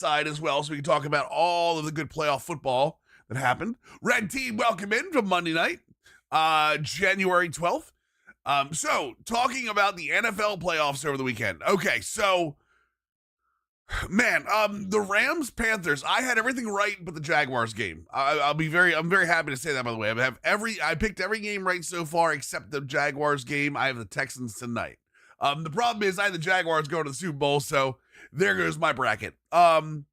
side as well, so we can talk about all of the good playoff football that happened. Red Team, welcome in from Monday night, January 12th. So talking about the NFL playoffs over the weekend. Okay, so man, the Rams Panthers. I had everything right, but the Jaguars game. I'm very happy to say that. By the way, I picked every game right so far except the Jaguars game. I have the Texans tonight. The problem is I had the Jaguars going to the Super Bowl, so there goes my bracket. Man,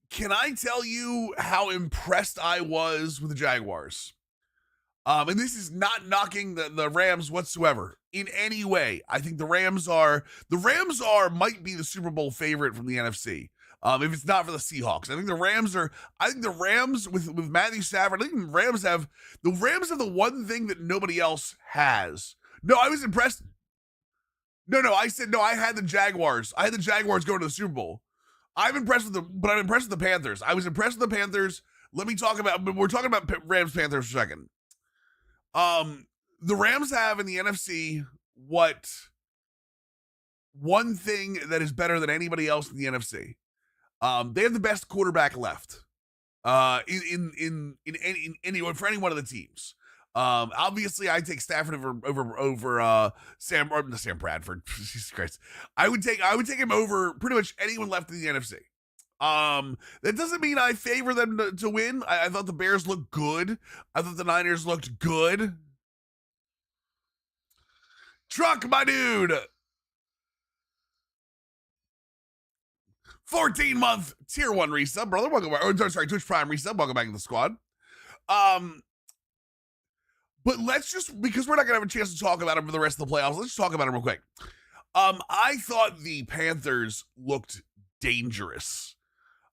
can I tell you how impressed I was with the Jaguars? And this is not knocking the Rams whatsoever in any way. I think the Rams might be the Super Bowl favorite from the NFC. If it's not for the Seahawks, I think the Rams with Matthew Stafford, I think the Rams have the one thing that nobody else has. No, I was impressed. No, I said no, I had the Jaguars. I had the Jaguars going to the Super Bowl. I'm impressed with the Panthers. I was impressed with the Panthers. We're talking about Rams Panthers for a second. The Rams have in the NFC one thing that is better than anybody else in the NFC. They have the best quarterback left. In any for any one of the teams. Obviously I take Stafford over Sam Bradford. Jesus Christ. I would take him over pretty much anyone left in the NFC. That doesn't mean I favor them to win. I thought the Bears looked good. I thought the Niners looked good. Truck, my dude. 14-month tier 1 resub, brother. Welcome back. Oh, sorry, Twitch Prime resub. Welcome back to the squad. But let's just, because we're not gonna have a chance to talk about him for the rest of the playoffs, let's just talk about him real quick. I thought the Panthers looked dangerous.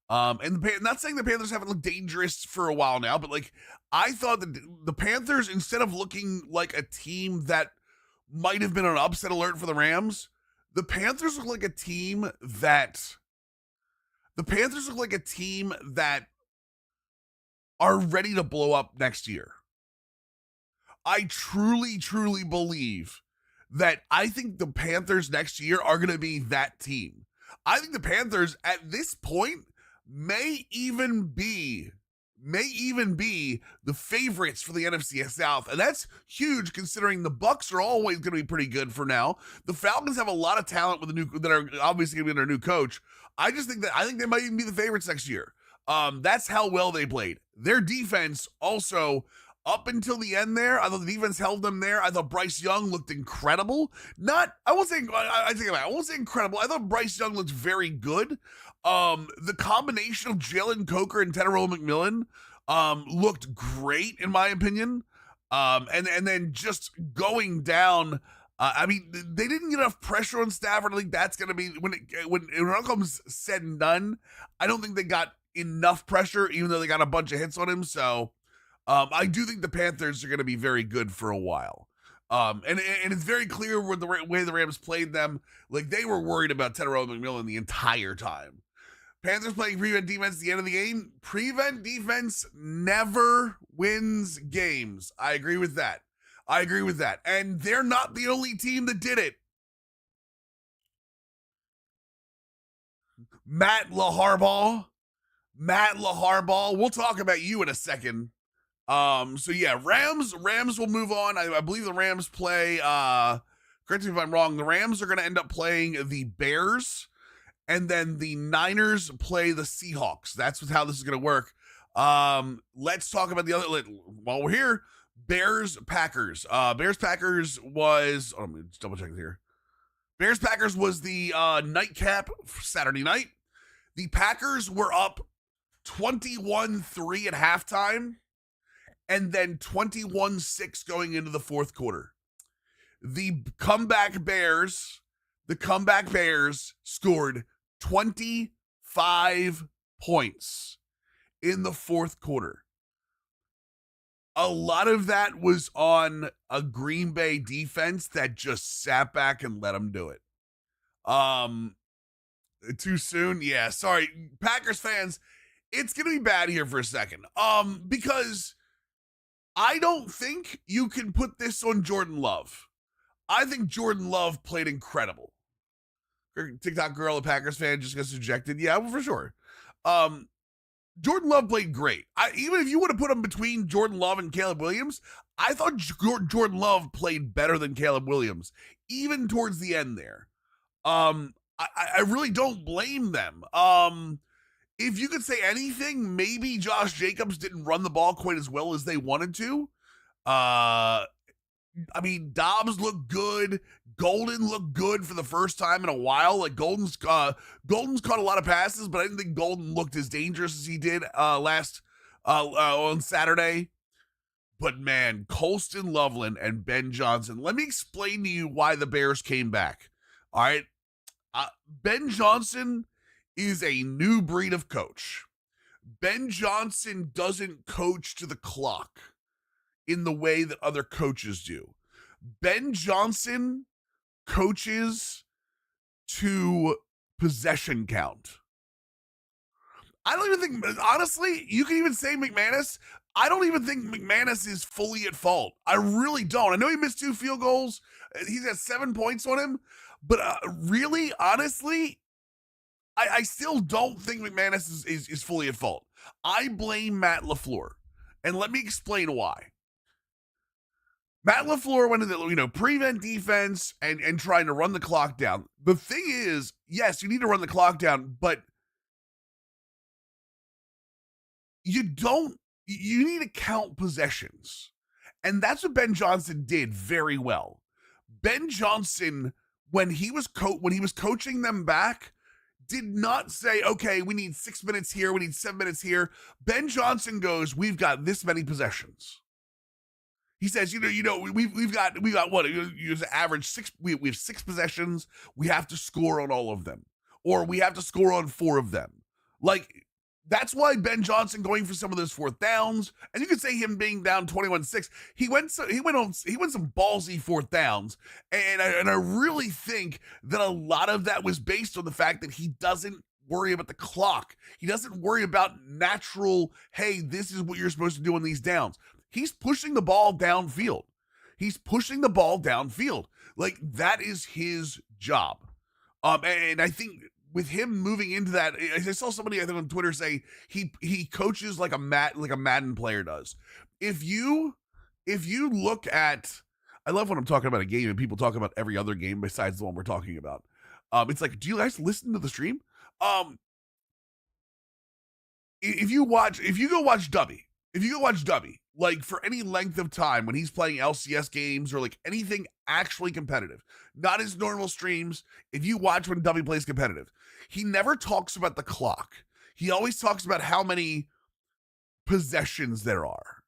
And not saying the Panthers haven't looked dangerous for a while now, but like I thought that the Panthers, instead of looking like a team that might have been an upset alert for the Rams, the Panthers look like a team that are ready to blow up next year. I truly believe that I think the Panthers next year are going to be that team. I think the Panthers at this point may even be the favorites for the NFC South, and that's huge considering the Bucs are always going to be pretty good for now. The Falcons have a lot of talent with that are obviously going to be their new coach. I think they might even be the favorites next year. That's how well they played. Their defense also, up until the end there, I thought the defense held them there. I thought Bryce Young looked incredible. I won't say incredible. I thought Bryce Young looked very good. The combination of Jalen Coker and Tedero McMillan looked great in my opinion. And then just going down, I mean, they didn't get enough pressure on Stafford. I think that's going to be when it all comes said and done. I don't think they got enough pressure, even though they got a bunch of hits on him. So I do think the Panthers are going to be very good for a while. And it's very clear with the way the Rams played them. Like, they were worried about Tedero McMillan the entire time. Panthers playing prevent defense at the end of the game. Prevent defense never wins games. I agree with that. And they're not the only team that did it. Matt LaHarbaugh. We'll talk about you in a second. So yeah, Rams will move on. I believe the Rams play, correct me if I'm wrong, the Rams are going to end up playing the Bears, and then the Niners play the Seahawks. That's how this is going to work. Let's talk about the other, while we're here, Bears-Packers. Bears-Packers was, let me just double check here. Bears-Packers was the nightcap for Saturday night. The Packers were up 21-3 at halftime, and then 21-6 going into the fourth quarter. The comeback Bears scored 25 points in the fourth quarter. A lot of that was on a Green Bay defense that just sat back and let them do it. Too soon? Yeah, sorry. Packers fans, it's going to be bad here for a second. Because I don't think you can put this on Jordan Love. I think Jordan Love played incredible. TikTok girl, a Packers fan, just gets ejected. Yeah, well, for sure. Jordan Love played great. Even if you would have put him between Jordan Love and Caleb Williams, I thought Jordan Love played better than Caleb Williams, even towards the end there. I really don't blame them. If you could say anything, maybe Josh Jacobs didn't run the ball quite as well as they wanted to. I mean, Dobbs looked good. Golden looked good for the first time in a while. Like Golden's caught a lot of passes, but I didn't think Golden looked as dangerous as he did last on Saturday. But man, Colston Loveland and Ben Johnson. Let me explain to you why the Bears came back. All right, Ben Johnson is a new breed of coach. Ben Johnson doesn't coach to the clock in the way that other coaches do. Ben Johnson coaches to possession count. I don't even think, honestly, you can even say McManus. I don't even think McManus is fully at fault. I really don't. I know he missed 2 field goals. He's got 7 points on him. But really, honestly, I still don't think McManus is fully at fault. I blame Matt LaFleur. And let me explain why. Matt LaFleur went into prevent defense and trying to run the clock down. The thing is, yes, you need to run the clock down, but you need to count possessions. And that's what Ben Johnson did very well. Ben Johnson, when he was coaching them back, did not say, okay, we need 6 minutes here, we need 7 minutes here. Ben Johnson goes, we've got this many possessions. He says, we've got what? You average 6. We have 6 possessions. We have to score on all of them, or we have to score on 4 of them. Like, that's why Ben Johnson going for some of those 4th downs, and you could say him being down 21-6. He went some ballsy 4th downs, and I really think that a lot of that was based on the fact that he doesn't worry about the clock. He doesn't worry about natural. Hey, this is what you're supposed to do on these downs. He's pushing the ball downfield. Like, that is his job. And I think with him moving into that, I saw somebody I think on Twitter say he coaches like a Madden player does. If you look at, I love when I'm talking about a game and people talk about every other game besides the one we're talking about. It's like, do you guys listen to the stream? If you go watch Dubby, like for any length of time when he's playing LCS games or like anything actually competitive, not his normal streams, if you watch when Dubby plays competitive, he never talks about the clock. He always talks about how many possessions there are.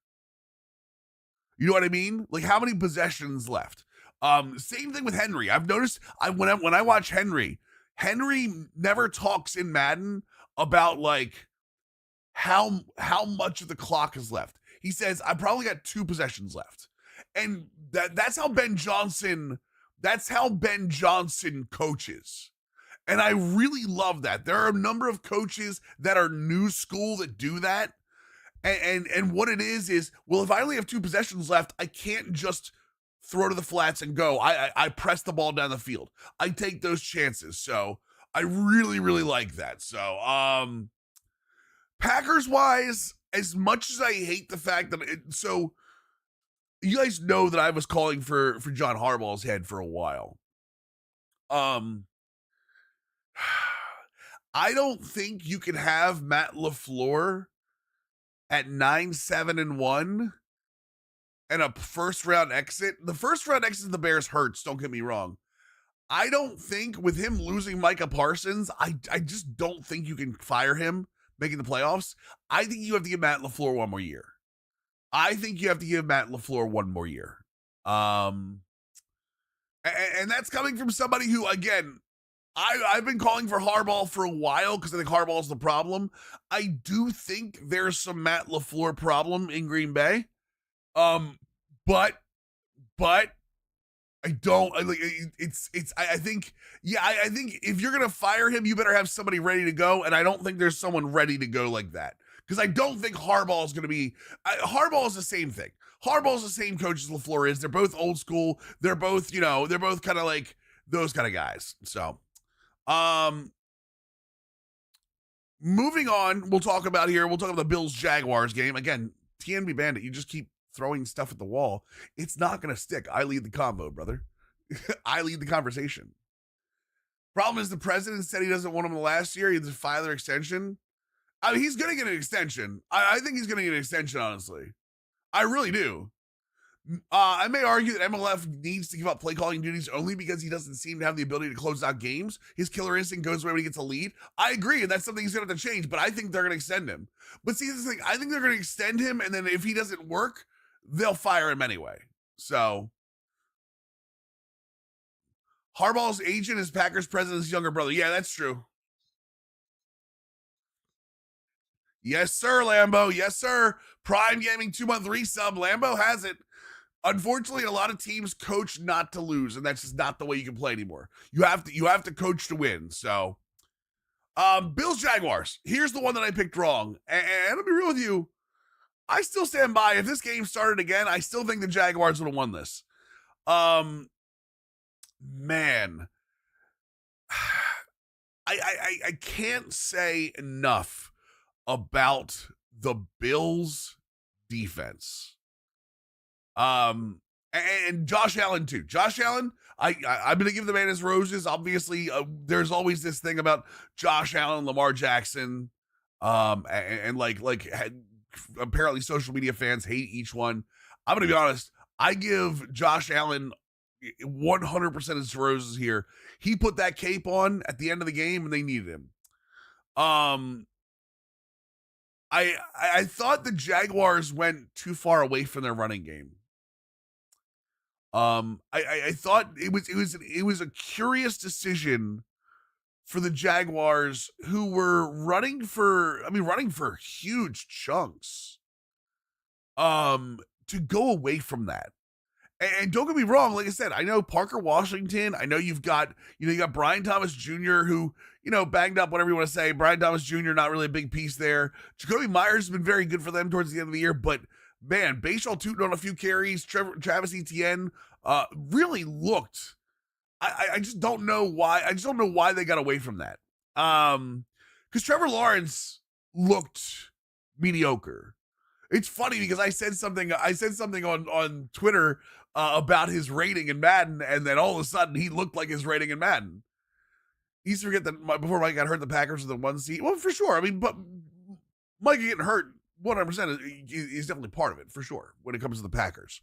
You know what I mean? Like how many possessions left. Same thing with Henry. I've noticed when I watch Henry never talks in Madden about like how much of the clock is left. He says, I probably got 2 possessions left. And that's how Ben Johnson coaches. And I really love that. There are a number of coaches that are new school that do that. And what it is, well, if I only have 2 possessions left, I can't just throw to the flats and go. I press the ball down the field. I take those chances. So I really, really like that. So, Packers wise, as much as I hate the fact that so you guys know that I was calling for John Harbaugh's head for a while. I don't think you can have Matt LaFleur at 9-7-1 and a first round exit. The first round exit of the Bears hurts, don't get me wrong. I don't think with him losing Micah Parsons, I just don't think you can fire him making the playoffs. I think you have to give Matt LaFleur one more year. And that's coming from somebody who, again, I've been calling for Harbaugh for a while because I think Harbaugh's the problem. I do think there's some Matt LaFleur problem in Green Bay. But I don't. I think if you're gonna fire him, you better have somebody ready to go. And I don't think there's someone ready to go like that because I don't think Harbaugh is gonna be. Harbaugh is the same thing. Harbaugh's the same coach as LaFleur is. They're both old school. They're both kind of like those kind of guys. So, Um, Moving on, we'll talk about the Bills Jaguars game. Again, TNB Bandit, you just keep throwing stuff at the wall. It's not going to stick. I lead the convo, brother. I lead the conversation. Problem is, the president said he doesn't want him the last year. He had to file their extension. I mean, he's going to get an extension. I think he's going to get an extension, honestly. I really do. I may argue that MLF needs to give up play calling duties only because he doesn't seem to have the ability to close out games. His killer instinct goes away when he gets a lead. I agree, and that's something he's going to have to change, but I think they're going to extend him. But see, this thing, I think they're going to extend him, and then if he doesn't work, they'll fire him anyway. So, Harbaugh's agent is Packers president's younger brother. Yeah, that's true. Yes, sir, Lambo. Yes, sir. Prime Gaming 2-month resub. Lambo has it. Unfortunately, a lot of teams coach not to lose, and that's just not the way you can play anymore. You have to coach to win. So, Bills Jaguars. Here's the one that I picked wrong, and I'll be real with you. I still stand by. If this game started again, I still think the Jaguars would have won this. Man, I can't say enough about the Bills defense. And Josh Allen too. Josh Allen, I'm going to give the man his roses. Obviously, there's always this thing about Josh Allen, Lamar Jackson, and apparently social media fans hate each one. I'm going to be honest. I give Josh Allen 100% his roses here. He put that cape on at the end of the game, and they needed him. I thought the Jaguars went too far away from their running game. I thought it was a curious decision for the Jaguars, who were running for huge chunks, to go away from that. And don't get me wrong, like I said, I know Parker Washington. I know you got Brian Thomas Jr., who, banged up, whatever you want to say. Brian Thomas Jr., not really a big piece there. Jacoby Myers has been very good for them towards the end of the year, but man, Bashal Tootin on a few carries. Travis Etienne really looked. I just don't know why. I just don't know why they got away from that. Because Trevor Lawrence looked mediocre. It's funny because I said something on Twitter about his rating in Madden, and then all of a sudden he looked like his rating in Madden. He used to forget that before Mike got hurt, the Packers were the 1 seed. Well, for sure. I mean, but Mike getting hurt 100% is definitely part of it, for sure, when it comes to the Packers.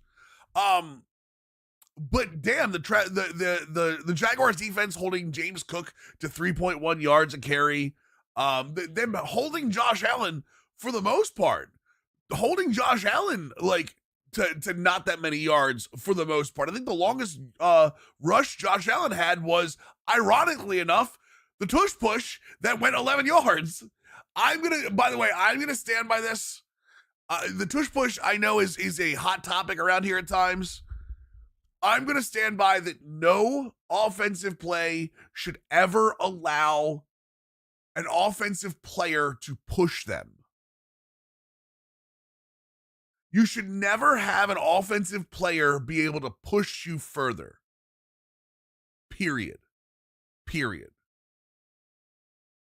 But damn, the Jaguars defense holding James Cook to 3.1 yards a carry. Them holding Josh Allen for the most part. Holding Josh Allen to not that many yards for the most part. I think the longest rush Josh Allen had was, ironically enough, the tush push that went 11 yards. I'm gonna stand by this. The tush push, I know, is a hot topic around here at times. I'm gonna stand by that. No offensive play should ever allow an offensive player to push them. You should never have an offensive player be able to push you further. Period.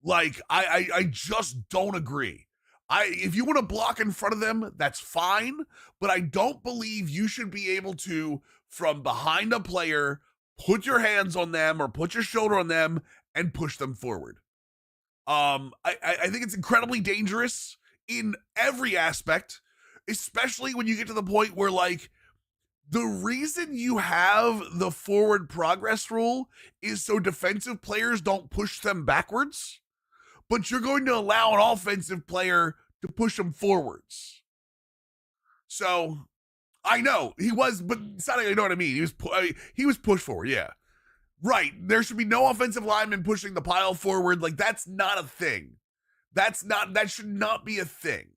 Like, I just don't agree. If you want to block in front of them, that's fine, but I don't believe you should be able to, from behind a player, put your hands on them or put your shoulder on them and push them forward. I think it's incredibly dangerous in every aspect, especially when you get to the point where, the reason you have the forward progress rule is so defensive players don't push them backwards, but you're going to allow an offensive player to push them forwards. So, I know he was, but it's not, you know what I mean? He was pushed forward, yeah. Right. There should be no offensive lineman pushing the pile forward. That's not a thing. That should not be a thing.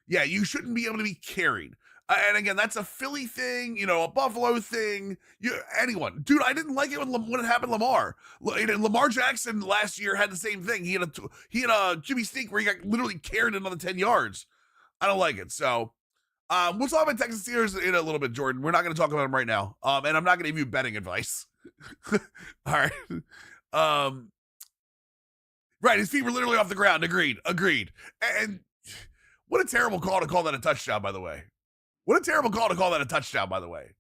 Yeah, you shouldn't be able to be carried. And again, that's a Philly thing, a Buffalo thing. Anyone. Dude, I didn't like it when it happened to Lamar. Lamar Jackson last year had the same thing. He had a QB sneak where he got literally carried another 10 yards. I don't like it. So, we'll talk about Texas Steelers in a little bit, Jordan. We're not going to talk about them right now. And I'm not going to give you betting advice. All right. Right, his feet were literally off the ground. Agreed. And what a terrible call to call that a touchdown, by the way. What a terrible call to call that a touchdown, by the way.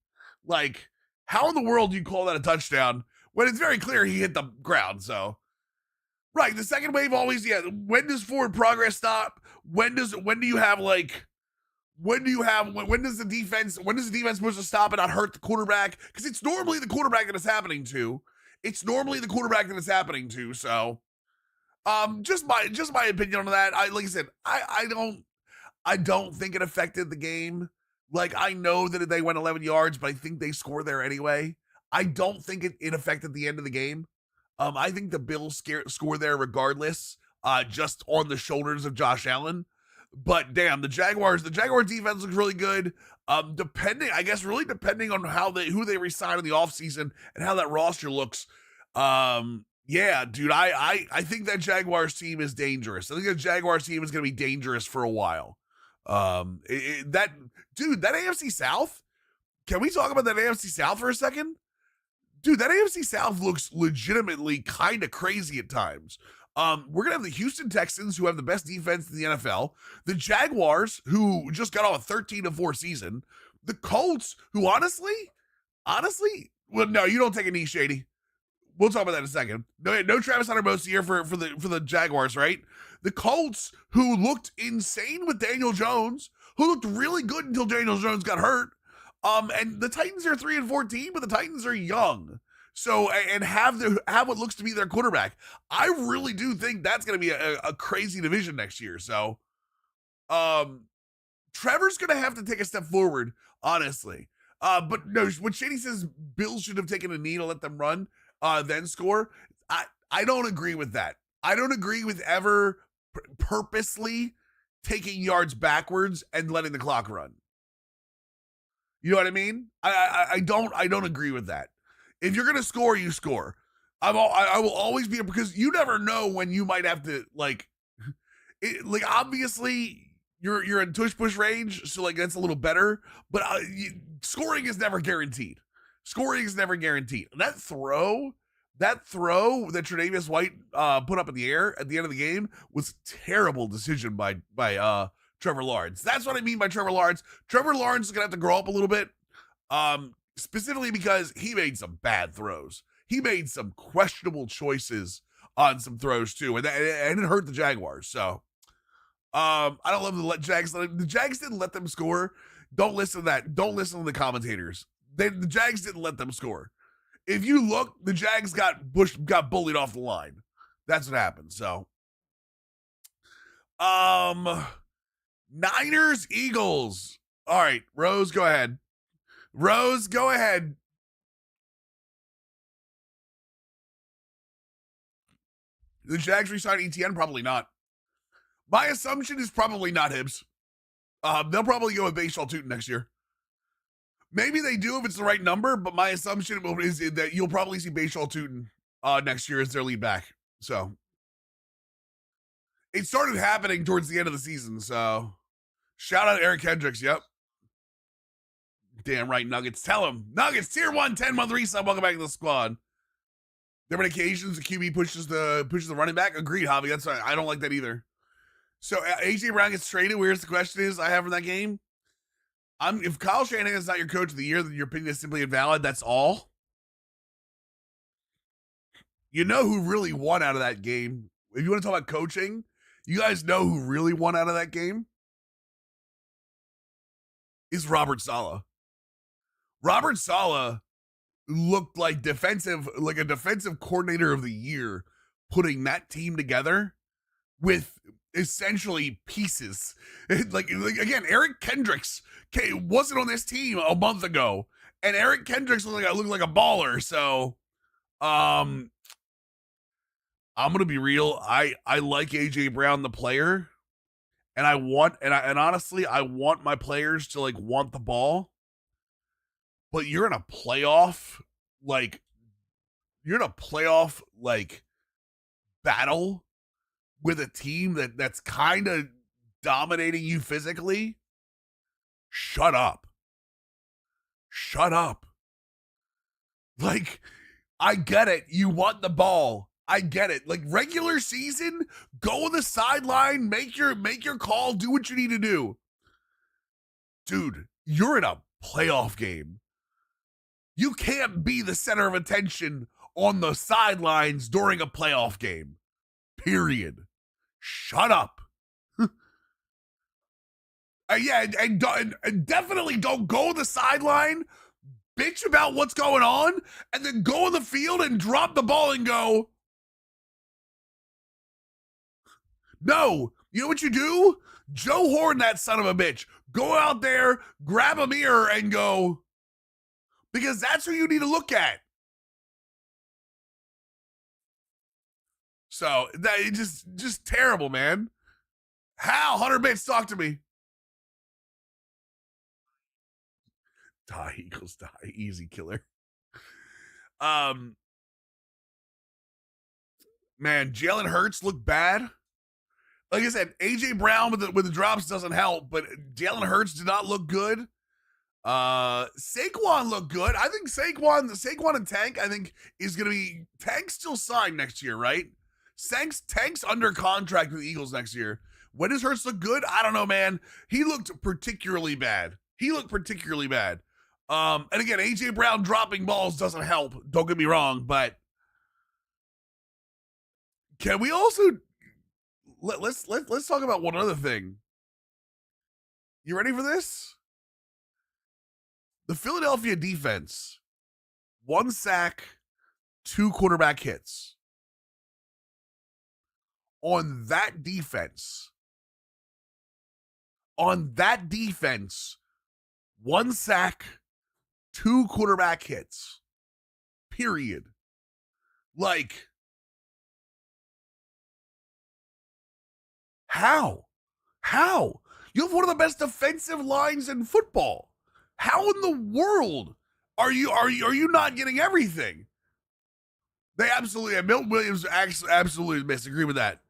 Like, how in the world do you call that a touchdown when it's very clear he hit the ground? So, right, the second wave always, yeah. When does forward progress stop? When does the defense supposed to stop and not hurt the quarterback? Because it's normally the quarterback that it's happening to. So, just my opinion on that. Like I said, I don't think it affected the game. Like, I know that they went 11 yards, but I think they scored there anyway. I don't think it affected the end of the game. I think the Bills score there regardless, just on the shoulders of Josh Allen. But damn, the Jaguars defense looks really good. Depending on who they resign in the offseason and how that roster looks. Yeah, dude, I think that Jaguars team is dangerous. I think the Jaguars team is going to be dangerous for a while. That AFC South, can we talk about that AFC South for a second? Dude, that AFC South looks legitimately kind of crazy at times. We're going to have the Houston Texans, who have the best defense in the NFL, the Jaguars, who just got off a 13-4 season, the Colts, who honestly, well, no, you don't take a knee, Shady. We'll talk about that in a second. No Travis Hunter most year for the Jaguars, right? The Colts, who looked insane with Daniel Jones, who looked really good until Daniel Jones got hurt. And the Titans are 3-14, but the Titans are young. So, and have what looks to be their quarterback. I really do think that's going to be a crazy division next year. So, Trevor's going to have to take a step forward, honestly. But no, when Shady says Bills should have taken a knee to let them run, then score, I don't agree with that. I don't agree with ever purposely taking yards backwards and letting the clock run. You know what I mean? I don't agree with that. If you're gonna score, you score. I will always be, because you never know when you might have to obviously you're in tush push range, so like that's a little better. But scoring is never guaranteed. That throw that Tre'Davious White put up in the air at the end of the game was a terrible decision by Trevor Lawrence. That's what I mean by Trevor Lawrence. Trevor Lawrence is gonna have to grow up a little bit, specifically because he made some bad throws. He made some questionable choices on some throws too, and it hurt the Jaguars. So, I don't love the Jags. The Jags didn't let them score. Don't listen to that. Don't listen to the commentators. The Jags didn't let them score. If you look, the Jags got bullied off the line. That's what happened. So, Niners, Eagles. All right, Rose, go ahead. The Jags resign ETN? Probably not. My assumption is probably not Hibbs. They'll probably go with Bashaw Tootin next year. Maybe they do if it's the right number, but my assumption is that you'll probably see Bashaw Tootin next year as their lead back. So it started happening towards the end of the season. So shout out Eric Hendricks. Yep. Damn right, Nuggets. Tell him. Nuggets, tier 1, 10-month resub. Welcome back to the squad. There have been occasions the QB pushes the running back. Agreed, Javi. That's right. I don't like that either. So AJ Brown gets traded. Where's the question is I have from that game? If Kyle Shanahan is not your coach of the year, then your opinion is simply invalid. That's all. You know who really won out of that game? If you want to talk about coaching, you guys know who really won out of that game? Is Robert Saleh. Robert Saleh looked like a defensive coordinator of the year, putting that team together with essentially pieces. Like again, Eric Kendricks wasn't on this team a month ago, and Eric Kendricks looked like a baller. So, I'm gonna be real. I like AJ Brown, the player, and honestly, I want my players to want the ball. But you're in a playoff battle with a team that's kind of dominating you physically. Shut up. I get it. You want the ball. I get it. Like regular season, go on the sideline, make your call, do what you need to do. Dude, you're in a playoff game. You can't be the center of attention on the sidelines during a playoff game. Period. Shut up. Yeah, and definitely don't go on the sideline, bitch about what's going on, and then go on the field and drop the ball and go, no. You know what you do? Joe Horn, that son of a bitch. Go out there, grab a mirror, and go, because that's who you need to look at. So that just terrible, man. Hal, 100 bits, talk to me. Die, Eagles, die. Easy killer. Man, Jalen Hurts looked bad. Like I said, AJ Brown with the drops doesn't help, but Jalen Hurts did not look good. Saquon looked good. I think Saquon and Tank, I think, is gonna be Tank still signed next year, right? Tank's under contract with the Eagles next year. When does Hurts look good? I don't know, man. He looked particularly bad. And again, AJ Brown dropping balls doesn't help. Don't get me wrong, but can we also let's talk about one other thing. You ready for this? The Philadelphia defense, 1 sack, 2 quarterback hits. On that defense, 1 sack, 2 quarterback hits. Period. Like, how? You have one of the best defensive lines in football. How in the world are you not getting everything? They absolutely, Milton Williams absolutely missed. Agree with that.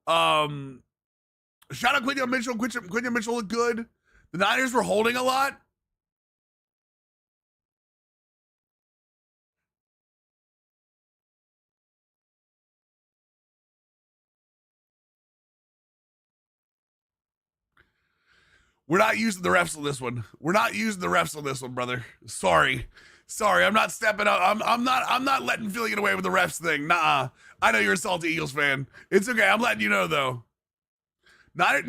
Shout out Quinton Mitchell. Quinton Mitchell looked good. The Niners were holding a lot. We're not using the refs on this one. Brother. Sorry. I'm not stepping up. I'm not letting Philly get away with the refs thing. Nah. I know you're a salty Eagles fan. It's okay. I'm letting you know though. No.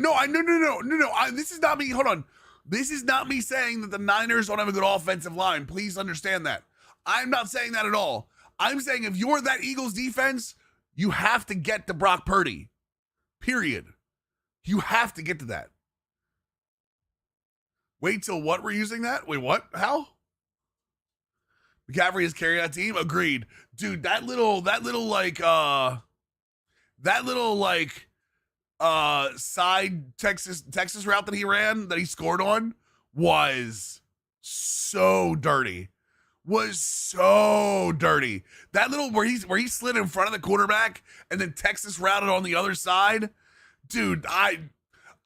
This is not me. Hold on. This is not me saying that the Niners don't have a good offensive line. Please understand that. I'm not saying that at all. I'm saying if you're that Eagles defense, you have to get to Brock Purdy. Period. You have to get to that. Wait till what? We're using that? Wait, what? How? McCaffrey is carrying that team? Agreed. Dude, that little side Texas route that he ran, that he scored on, was so dirty. That little where he slid in front of the quarterback and then Texas routed on the other side. Dude,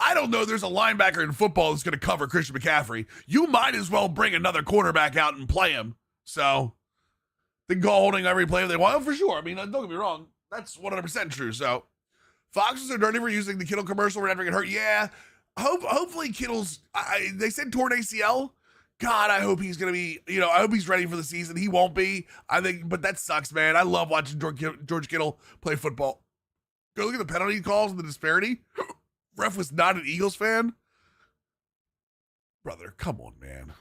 I don't know there's a linebacker in football that's going to cover Christian McCaffrey. You might as well bring another quarterback out and play him. So they can go holding every play they want, for sure. I mean, don't get me wrong. That's 100% true. So Foxes are dirty for using the Kittle commercial. We're never going to hurt. Yeah. Hopefully Kittle's, they said torn ACL. God, I hope he's going to be, I hope he's ready for the season. He won't be, I think, but that sucks, man. I love watching George Kittle play football. Go look at the penalty calls and the disparity. Ref was not an Eagles fan. Brother, come on, man.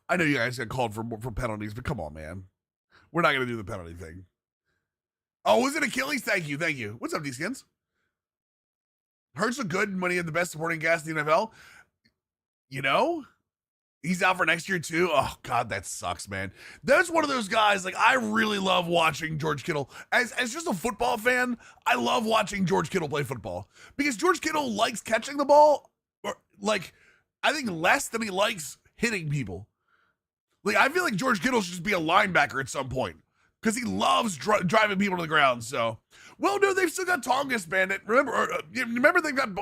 I know you guys got called for penalties, but come on, man. We're not going to do the penalty thing. Oh, was it Achilles? Thank you. What's up, D-Skins? Hurts look good when he had the best supporting cast in the NFL. He's out for next year too. Oh God, that sucks, man. That's one of those guys. Like, I really love watching George Kittle. As just a football fan, I love watching George Kittle play football because George Kittle likes catching the ball, or like, I think less than he likes hitting people. Like, I feel like George Kittle should just be a linebacker at some point because he loves driving people to the ground. So, well, no, they've still got Tongas, Bandit. Remember they've got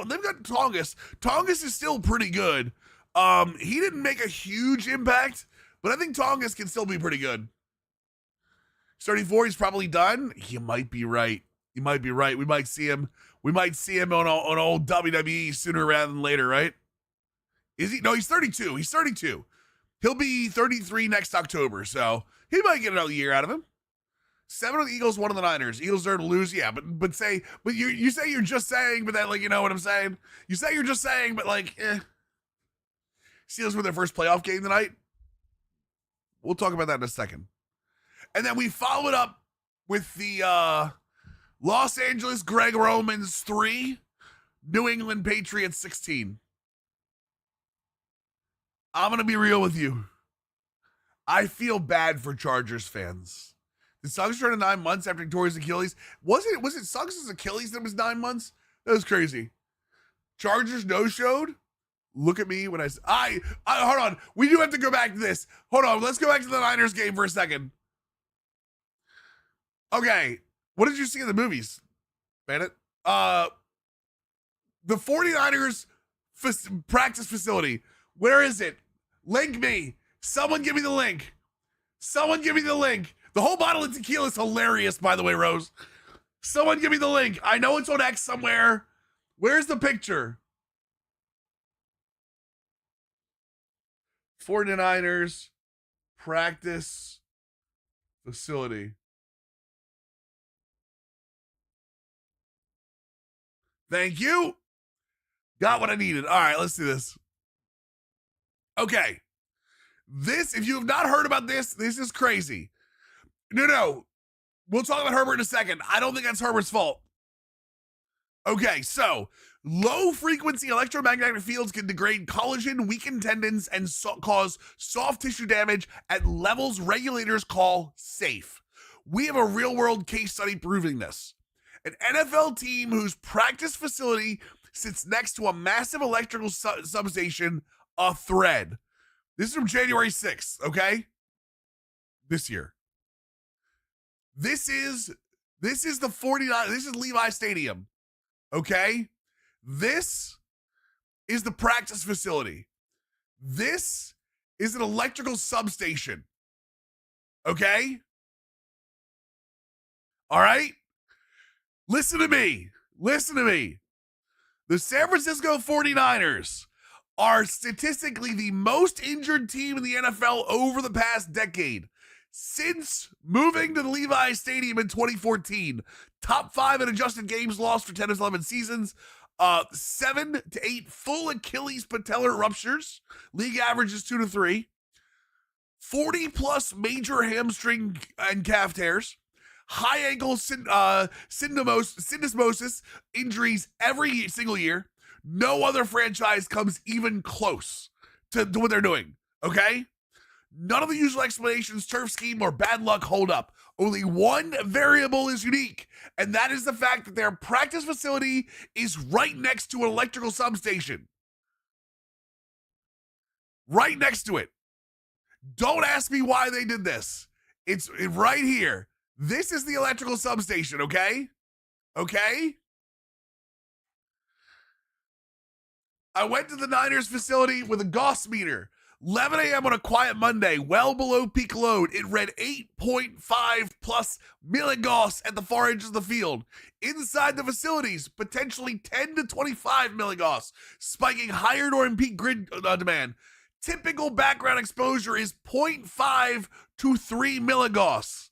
Tongas. Tongas is still pretty good. He didn't make a huge impact, but I think Tongas can still be pretty good. He's 34. He's probably done. You might be right. You might be right. We might see him. We might see him on old WWE sooner rather than later, right? Is he? No, he's 32. He's 32. He'll be 33 next October, so he might get another year out of him. 7 of the Eagles, 1 of the Niners. Eagles are to lose, yeah, but you say you're just saying, but then, like, you know what I'm saying? You say you're just saying, but like, Steelers win their first playoff game tonight. We'll talk about that in a second. And then we follow it up with the Los Angeles Greg Romans 3, New England Patriots 16. I'm gonna be real with you. I feel bad for Chargers fans. Did Suggs turn to 9 months after he tore his Achilles? Was it Suggs' Achilles that was 9 months? That was crazy. Chargers no-showed. Look at me when I hold on. We do have to go back to this. Hold on. Let's go back to the Niners game for a second. Okay. What did you see in the movies, Bandit? The 49ers practice facility. Where is it? Link me. Someone give me the link. Someone give me the link. The whole bottle of tequila is hilarious, by the way, Rose. Someone give me the link. I know it's on X somewhere. Where's the picture? 49ers practice facility. Thank you. Got what I needed. All right, let's do this. Okay. This, if you have not heard about this, this is crazy. No. We'll talk about Herbert in a second. I don't think that's Herbert's fault. Okay, so low-frequency electromagnetic fields can degrade collagen, weaken tendons, and cause soft tissue damage at levels regulators call safe. We have a real-world case study proving this. An NFL team whose practice facility sits next to a massive electrical substation, a thread. This is from January 6th, okay? This year. This is the 49. This is Levi Stadium. Okay? This is the practice facility. This is an electrical substation. Okay? All right? Listen to me. Listen to me. The San Francisco 49ers are statistically the most injured team in the NFL over the past decade. Since moving to the Levi Stadium in 2014, top 5 in adjusted games lost for 10 of 11 seasons, 7 to 8 full Achilles patellar ruptures, league average is 2 to 3, 40 plus major hamstring and calf tears, high ankle syndesmosis injuries every single year. No other franchise comes even close to what they're doing, okay? None of the usual explanations, turf scheme, or bad luck hold up. Only one variable is unique, and that is the fact that their practice facility is right next to an electrical substation. Right next to it. Don't ask me why they did this. It's right here. This is the electrical substation, okay? Okay? I went to the Niners facility with a Gauss meter. 11 a.m. on a quiet Monday, well below peak load. It read 8.5 plus milligauss at the far edges of the field. Inside the facilities, potentially 10 to 25 milligauss, spiking higher during peak grid demand. Typical background exposure is 0.5 to 3 milligauss.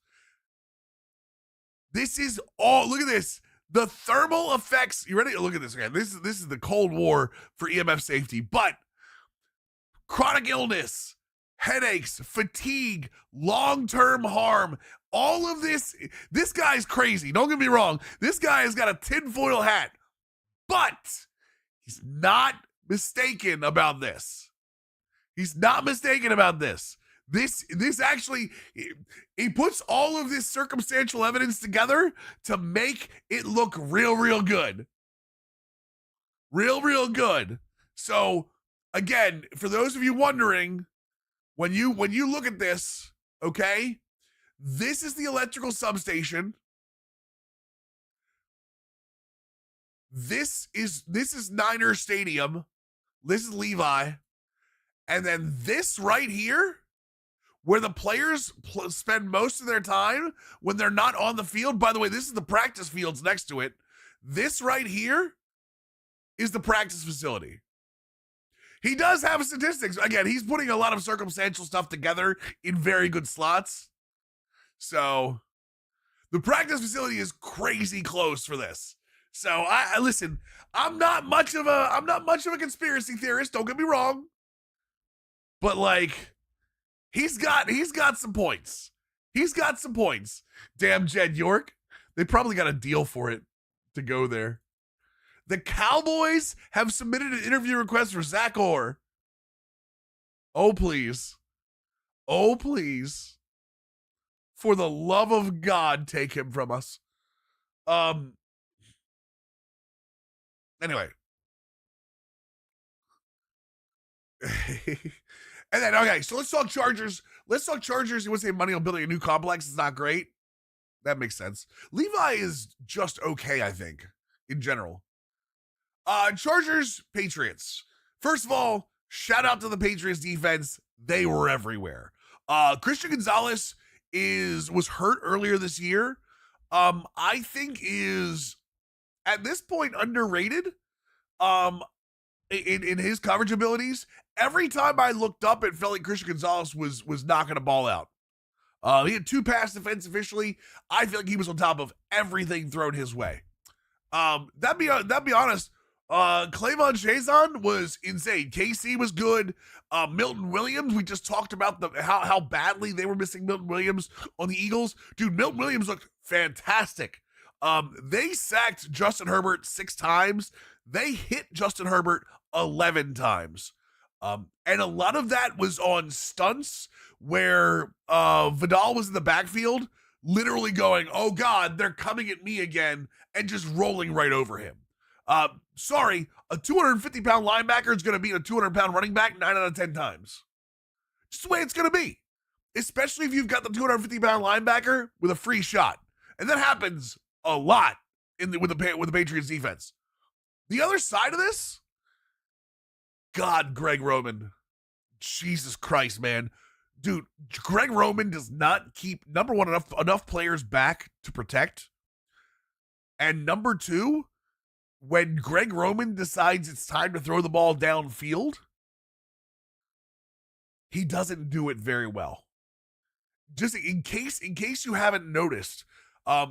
This is all, look at this. The thermal effects, you ready? Look at this again. This is the Cold War for EMF safety, but chronic illness, headaches, fatigue, long-term harm, all of this guy's crazy. Don't get me wrong. This guy has got a tinfoil hat, but he's not mistaken about this. He's not mistaken about this. This actually, he puts all of this circumstantial evidence together to make it look real good. Real good. So, again, for those of you wondering, when you look at this, okay, this is the electrical substation. This is Niner Stadium. This is Levi. And then this right here, where the players spend most of their time when they're not on the field. By the way, this is the practice fields next to it. This right here is the practice facility. He does have statistics. Again, he's putting a lot of circumstantial stuff together in very good slots. So the practice facility is crazy close for this. So I listen, I'm not much of a conspiracy theorist, don't get me wrong. But like he's got some points. He's got some points. Damn Jed York. They probably got a deal for it to go there. The Cowboys have submitted an interview request for Zach Orr. Oh, please. Oh, please. For the love of God, take him from us. Anyway. And then, okay, so let's talk Chargers. Let's talk Chargers. You want to say money on building a new complex is not great? That makes sense. Levi is just okay, I think, in general. Chargers, Patriots. First of all, shout out to the Patriots defense. They were everywhere. Christian Gonzalez was hurt earlier this year. I think is at this point underrated. In his coverage abilities. Every time I looked up, it felt like Christian Gonzalez was knocking a ball out. He had 2 pass defense officially. I feel like he was on top of everything thrown his way. That'd be honest. Clavon Chazon was insane. KC was good. Milton Williams, we just talked about how badly they were missing Milton Williams on the Eagles. Dude, Milton Williams looked fantastic. They sacked Justin Herbert 6 times. They hit Justin Herbert 11 times. And a lot of that was on stunts where Vidal was in the backfield, literally going, oh God, they're coming at me again, and just rolling right over him. Sorry, a 250-pound linebacker is going to beat a 200-pound running back 9 out of 10 times. Just the way it's going to be. Especially if you've got the 250-pound linebacker with a free shot. And that happens a lot with the Patriots defense. The other side of this, God, Greg Roman. Jesus Christ, man. Dude, Greg Roman does not keep, number one, enough players back to protect. And number 2, when Greg Roman decides it's time to throw the ball downfield, he doesn't do it very well. Just in case you haven't noticed,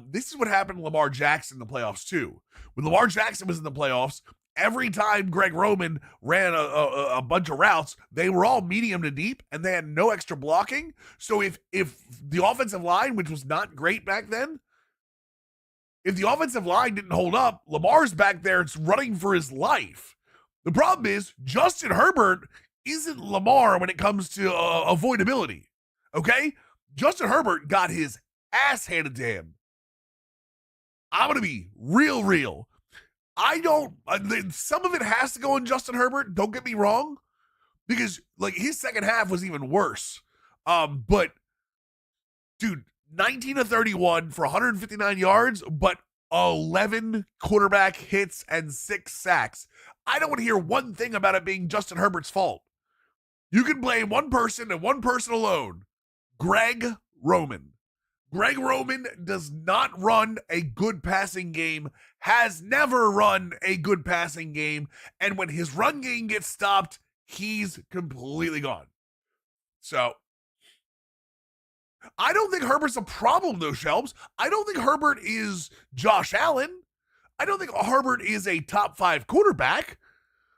this is what happened to Lamar Jackson in the playoffs too. When Lamar Jackson was in the playoffs, every time Greg Roman ran a bunch of routes, they were all medium to deep, and they had no extra blocking. So if the offensive line, which was not great back then, if the offensive line didn't hold up, Lamar's back there, it's running for his life. The problem is Justin Herbert isn't Lamar when it comes to avoidability, okay? Justin Herbert got his ass handed to him. I'm going to be real. Some of it has to go on Justin Herbert, don't get me wrong, because like his second half was even worse. But dude, 19 of 31 for 159 yards, but 11 quarterback hits and 6 sacks. I don't want to hear one thing about it being Justin Herbert's fault. You can blame one person and one person alone. Greg Roman. Greg Roman does not run a good passing game, has never run a good passing game, and when his run game gets stopped, he's completely gone. So, I don't think Herbert's a problem, though, Shelbs. I don't think Herbert is Josh Allen. I don't think Herbert is a top 5 quarterback.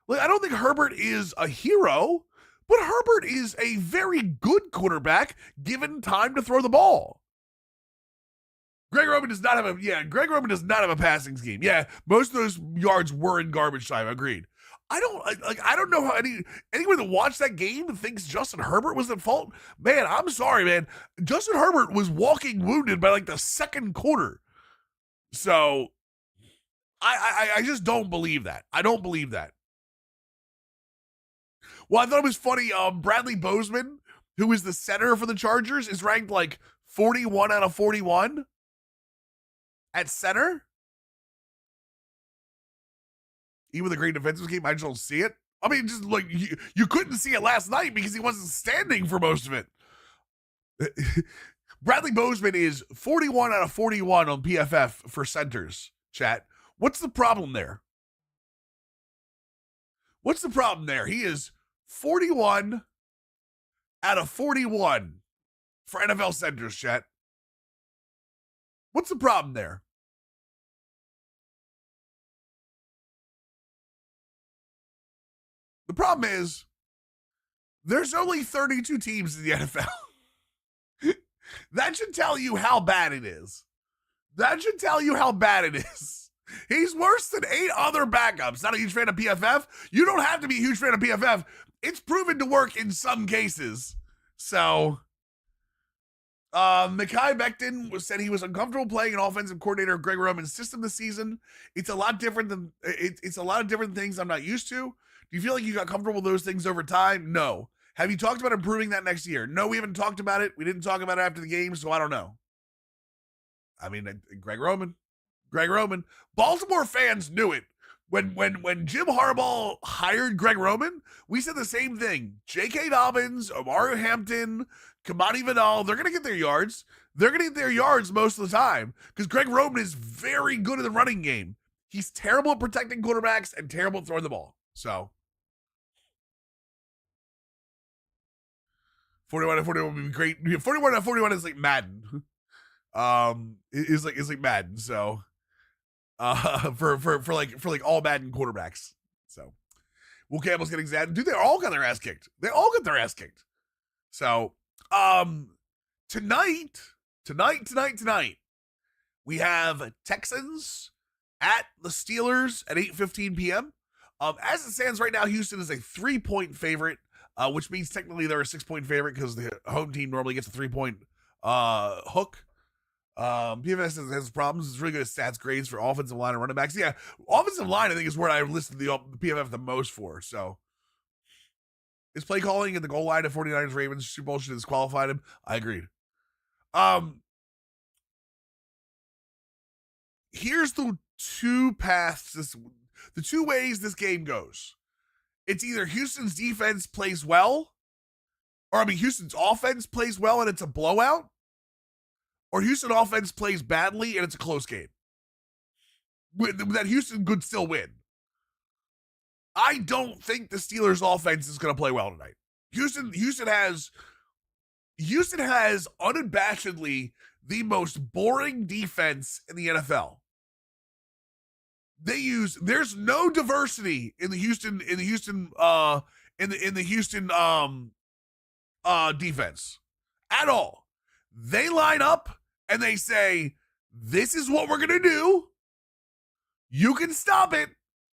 Like, I don't think Herbert is a hero, but Herbert is a very good quarterback given time to throw the ball. Greg Roman does not have a passing scheme. Yeah, most of those yards were in garbage time. Agreed. I don't know how anyone that watched that game thinks Justin Herbert was at fault. Man, I'm sorry, man. Justin Herbert was walking wounded by like the second quarter. So I just don't believe that. I don't believe that. Well, I thought it was funny. Bradley Bozeman, who is the center for the Chargers, is ranked like 41 out of 41 at center. Even with a great defensive game, I just don't see it. I mean, just like you couldn't see it last night because he wasn't standing for most of it. Bradley Bozeman is 41 out of 41 on PFF for centers, chat. What's the problem there? What's the problem there? He is 41 out of 41 for NFL centers, chat. What's the problem there? The problem is there's only 32 teams in the NFL. That should tell you how bad it is. That should tell you how bad it is. He's worse than 8 other backups. Not a huge fan of PFF. You don't have to be a huge fan of PFF. It's proven to work in some cases. So, Mekhi Becton said he was uncomfortable playing an offensive coordinator of Greg Roman's system this season. It's a lot different than it's a lot of different things I'm not used to. Do you feel like you got comfortable with those things over time? No. Have you talked about improving that next year? No, we haven't talked about it. We didn't talk about it after the game, so I don't know. I mean, Greg Roman. Baltimore fans knew it. When Jim Harbaugh hired Greg Roman, we said the same thing. J.K. Dobbins, Omari Hampton, Kamani Vidal, they're going to get their yards. They're going to get their yards most of the time because Greg Roman is very good at the running game. He's terrible at protecting quarterbacks and terrible at throwing the ball. So 41 out of 41 would be great. 41 out of 41 is like Madden. Is like Madden. So for all Madden quarterbacks. So Will Campbell's getting sad. Dude, they all got their ass kicked. So tonight, we have Texans at the Steelers at 8:15 p.m. As it stands right now, Houston is a 3-point favorite, which means technically they're a 6-point favorite because the home team normally gets a 3-point hook. PFF has problems. It's really good at stats grades for offensive line and running backs. Yeah, offensive line I think is where I listed the PFF the most for. So is play calling at the goal line of 49ers Ravens Super Bowl should disqualify him? I agreed. Here's the two paths. The two ways this game goes. It's either Houston's defense plays well, Houston's offense plays well and it's a blowout, or Houston offense plays badly and it's a close game. That Houston could still win. I don't think the Steelers offense is going to play well tonight. Houston has unabashedly the most boring defense in the NFL. There's no diversity in the Houston defense at all. They line up and they say, this is what we're going to do. You can stop it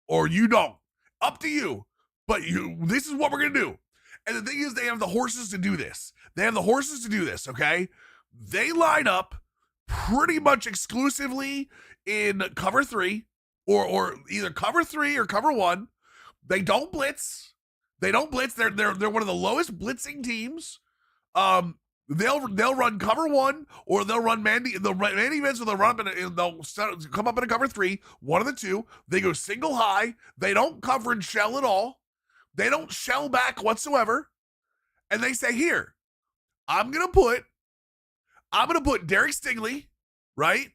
or you don't. Up to you. But this is what we're going to do. And the thing is, they have the horses to do this. Okay? They line up pretty much exclusively in cover 3 or either cover 3 or cover 1. They don't blitz. They're one of the lowest blitzing teams. They'll run cover 1 or they'll run man defense or they'll come up in a cover 3, one of the two. They go single high. They don't cover and shell at all. They don't shell back whatsoever. And they say, here, I'm gonna put Derek Stingley, right?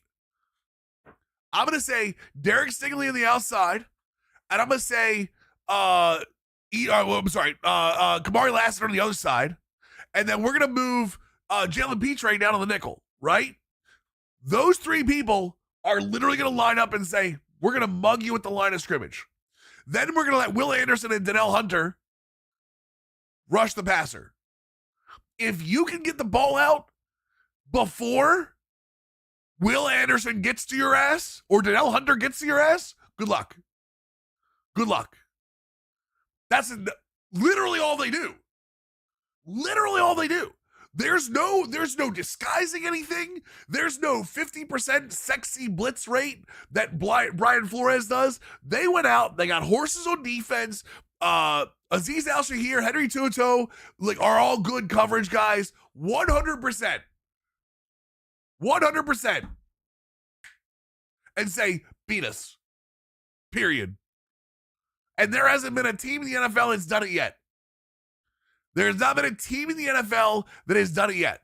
I'm gonna say Derek Stingley on the outside, and I'm gonna say Kamari Lassiter on the other side. And then we're going to move Jalen Petre down on the nickel, right? Those 3 people are literally going to line up and say, we're going to mug you at the line of scrimmage. Then we're going to let Will Anderson and Danielle Hunter rush the passer. If you can get the ball out before Will Anderson gets to your ass or Danielle Hunter gets to your ass, good luck. That's literally all they do. There's no disguising anything. There's no 50% sexy blitz rate that Brian Flores does. They went out. They got horses on defense. Azeez Al-Shahir, Henry To'oTo'o, are all good coverage guys. 100%. And say, beat us. Period. And there hasn't been a team in the NFL that's done it yet. There's not been a team in the NFL that has done it yet.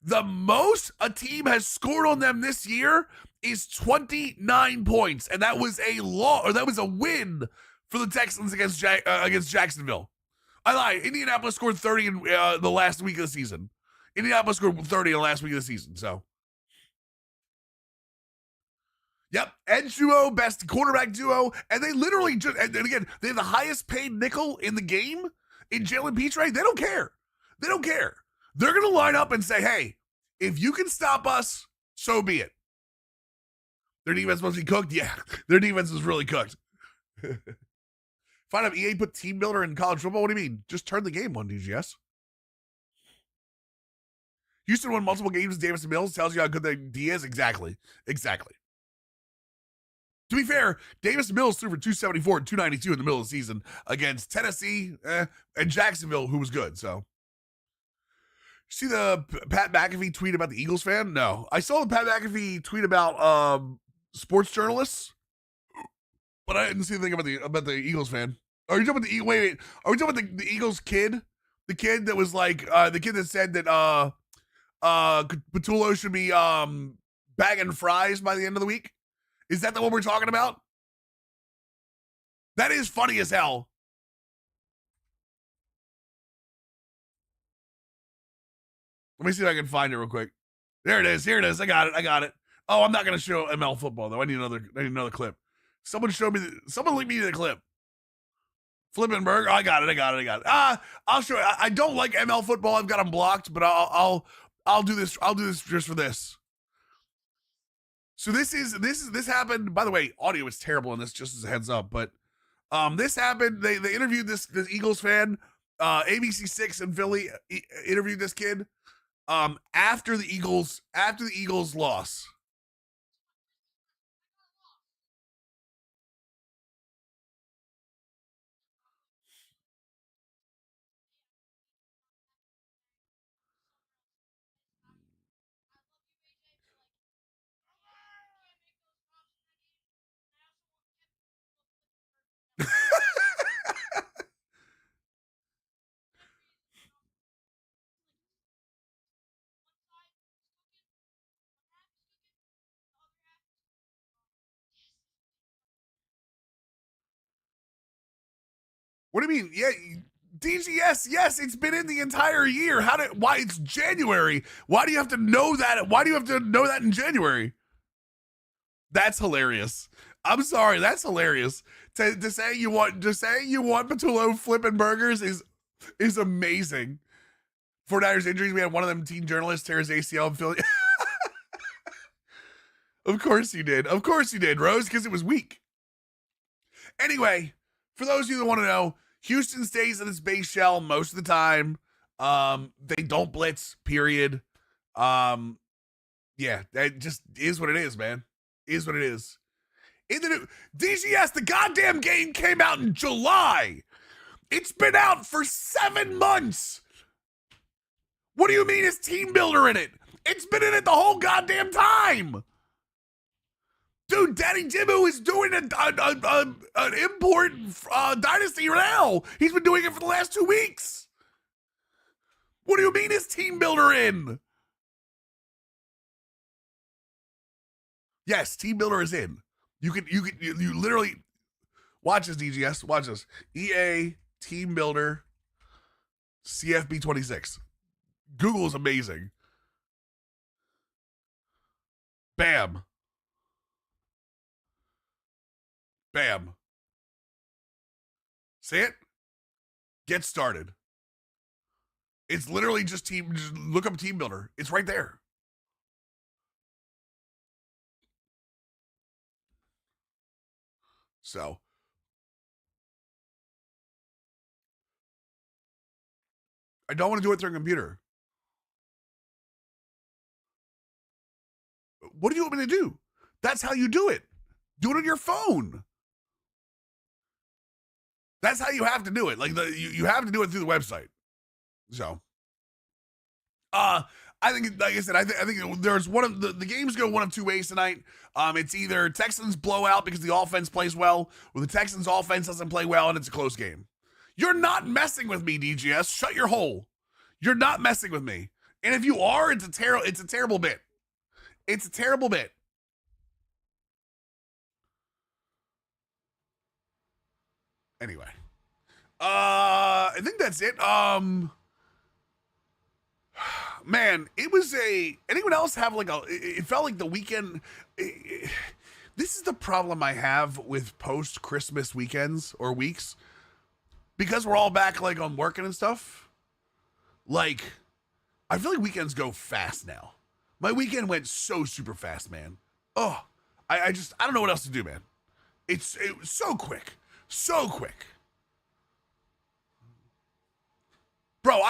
The most a team has scored on them this year is 29 points, and that was a win for the Texans against Jacksonville. I lied. Indianapolis scored 30 in the last week of the season. Indianapolis scored 30 in the last week of the season. So, yep, edge duo, best quarterback duo, and they literally just, and again, they have the highest paid nickel in the game in Jalen Petre. They don't care. They don't care. They're going to line up and say, hey, if you can stop us, so be it. Their defense must be cooked? Yeah, their defense is really cooked. Find out EA put Team Builder in college football? What do you mean? Just turn the game on, DGS. Houston won multiple games with Davis Mills. Tells you how good the D is. Exactly. To be fair, Davis Mills threw for 274 and 292 in the middle of the season against Tennessee and Jacksonville, who was good. So, see the Pat McAfee tweet about the Eagles fan? No. I saw the Pat McAfee tweet about sports journalists, but I didn't see anything about the Eagles fan. Are you talking about the wait? Are we talking about the Eagles kid? The kid that was like the kid that said that Patullo should be bagging fries by the end of the week? Is that the one we're talking about? That is funny as hell. Let me see if I can find it real quick. There it is. Here it is. I got it. Oh, I'm not going to show ML football though. I need another clip. Someone link me the clip. Flippin' Burger. I got it. I'll show you. I don't like ML football. I've got them blocked, but I'll do this. I'll do this just for this. So this happened. By the way, audio is terrible on this, just as a heads up. But this happened. They interviewed this Eagles fan. ABC6 in Philly interviewed this kid after the Eagles loss. What do you mean? Yeah, DGS, yes, it's been in the entire year. Why it's January? Why do you have to know that? Why do you have to know that in January? That's hilarious. I'm sorry, that's hilarious. To say you want Patullo flipping burgers is amazing. 49ers injuries. We had one of them teen journalists tear his ACL in Philly. Of course you did, Rose, because it was weak. Anyway, for those of you that want to know, Houston stays in its base shell most of the time. They don't blitz, period. Yeah, that just is what it is, man. Is what it is. DGS, the goddamn game came out in July. It's been out for 7 months. What do you mean is Team Builder in it? It's been in it the whole goddamn time. Dude, Daddy Jimbo is doing an import dynasty now. He's been doing it for the last 2 weeks. What do you mean is Team Builder in? Yes, Team Builder is in. You literally watch this, DGS. Watch this. EA Team Builder CFB 26. Google is amazing. Bam. Bam. See it? Get started. It's literally just look up Team Builder. It's right there. So, I don't want to do it through a computer. What do you want me to do? That's how you do it. Do it on your phone. That's how you have to do it. Like you have to do it through the website. So, I think, like I said, I think there's one of the games go one of 2 ways tonight. It's either Texans blowout because the offense plays well, or the Texans offense doesn't play well and it's a close game. You're not messing with me, DGS. Shut your hole. You're not messing with me. And if you are, it's a terrible bit. It's a terrible bit. Anyway. I think that's it. Man, it was anyone else have like it felt like the weekend. This is the problem I have with post Christmas weekends or weeks, because we're all back like on working and stuff. Like, I feel like weekends go fast now. My weekend went so super fast, man. Oh, I don't know what else to do, man. It was so quick, so quick. Bro,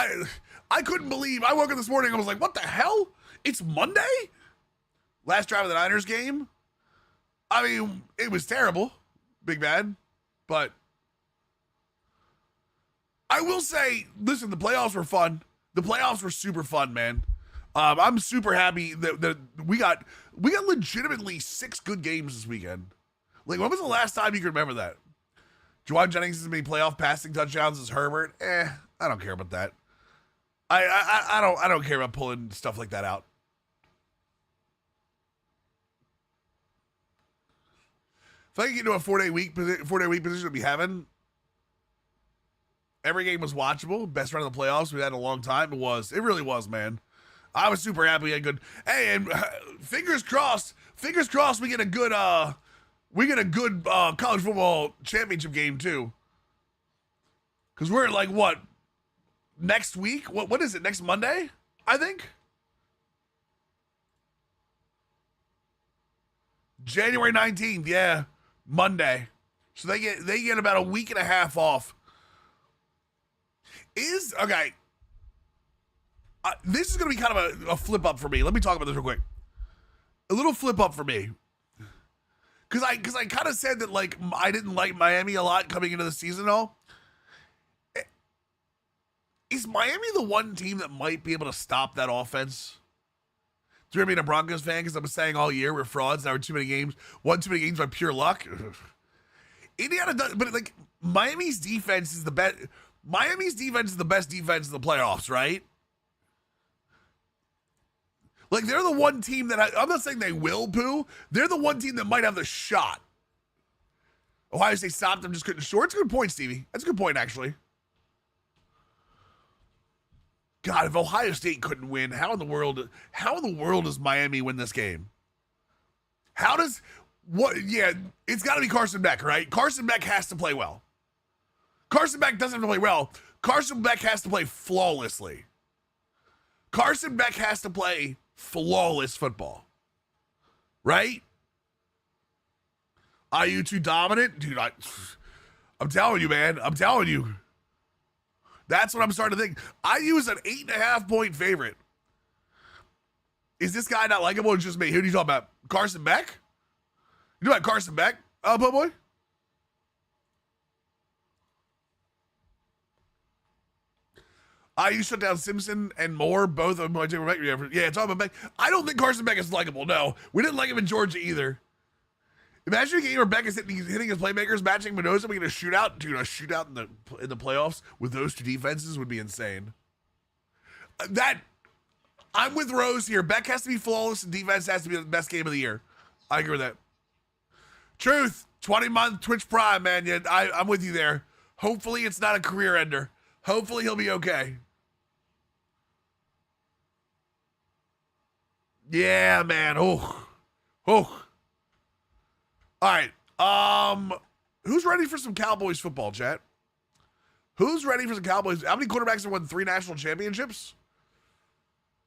I couldn't believe, I woke up this morning and I was like, what the hell? It's Monday? Last drive of the Niners game? I mean, it was terrible. Big bad. But I will say, listen, the playoffs were fun. The playoffs were super fun, man. I'm super happy that we got legitimately 6 good games this weekend. Like, when was the last time you can remember that? Juwan Jennings has many playoff passing touchdowns as Herbert. I don't care about that. I don't care about pulling stuff like that out. If I could get into a 4-day week position to be having, every game was watchable. Best run of the playoffs we've had in a long time. It really was, man. I was super happy. We had good. Hey, and fingers crossed we get a good college football championship game too. Because we're like, what, next week? What is it? Next Monday, I think. January 19th, yeah, Monday. So they get about a week and a half off. Okay. This is going to be kind of a flip up for me. Let me talk about this real quick. A little flip up for me. Because I kind of said that, like, I didn't like Miami a lot coming into the season and all. Is Miami the one team that might be able to stop that offense? Do you mean a Broncos fan? Because I've been saying all year we're frauds. Now we're too many games. Won too many games by pure luck. Indiana does, but like Miami's defense is the best. Miami's defense is the best defense in the playoffs, right? Like, they're the one team that I'm not saying they will poo. They're the one team that might have the shot. Ohio State stopped them, just couldn't score. It's a good point, Stevie. That's a good point, actually. God, if Ohio State couldn't win, how in the world does Miami win this game? Yeah, it's got to be Carson Beck, right? Carson Beck has to play well. Carson Beck doesn't have to play well. Carson Beck has to play flawlessly. Carson Beck has to play flawless football. Right? Are you too dominant? Dude, I'm telling you, man. I'm telling you. That's what I'm starting to think. IU is an 8.5 point favorite. Is this guy not likable? It's just me. Who are you talking about? Carson Beck? You know about Carson Beck? Oh, boy. IU shut down Simpson and Moore, both of my favorite Beck. Yeah, it's all about Beck. I don't think Carson Beck is likable. No, we didn't like him in Georgia either. Imagine a game where Beck is hitting his playmakers, matching Mendoza. We get a shootout. Dude, a shootout in the playoffs with those two defenses would be insane. I'm with Rose here. Beck has to be flawless, and defense has to be the best game of the year. I agree with that. Truth, 20-month Twitch Prime, man. Yeah, I'm with you there. Hopefully, it's not a career ender. Hopefully, he'll be okay. Yeah, man. Oh. All right. Who's ready for some Cowboys football, chat? Who's ready for some Cowboys? How many quarterbacks have won 3 national championships?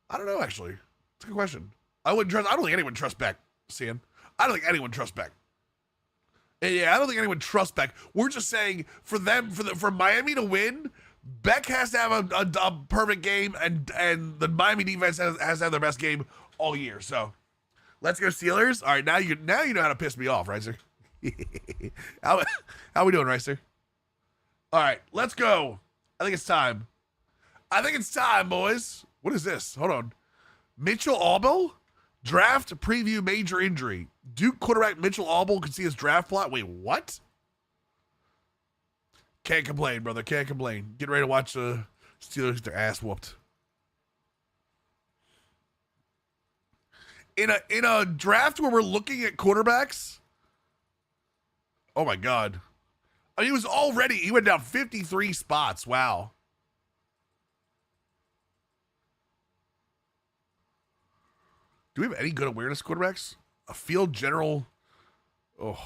I don't know, actually. It's a good question. I don't think anyone trusts Beck, Cian. I don't think anyone trusts Beck. Yeah, I don't think anyone trusts Beck. We're just saying for Miami to win, Beck has to have a perfect game, and the Miami defense has to have their best game all year. So let's go Steelers. All right, now you know how to piss me off, right, sir? How we doing, right, sir? All right, let's go. I think it's time, boys. What is this? Hold on. Mitchell Auble? Draft preview major injury. Duke quarterback Mitchell Auble could see his draft plot. Wait, what? Can't complain, brother. Can't complain. Get ready to watch the Steelers get their ass whooped. in a draft where we're looking at quarterbacks. Oh my God. I mean, he went down 53 spots. Wow. Do we have any good awareness quarterbacks? A field general. Oh.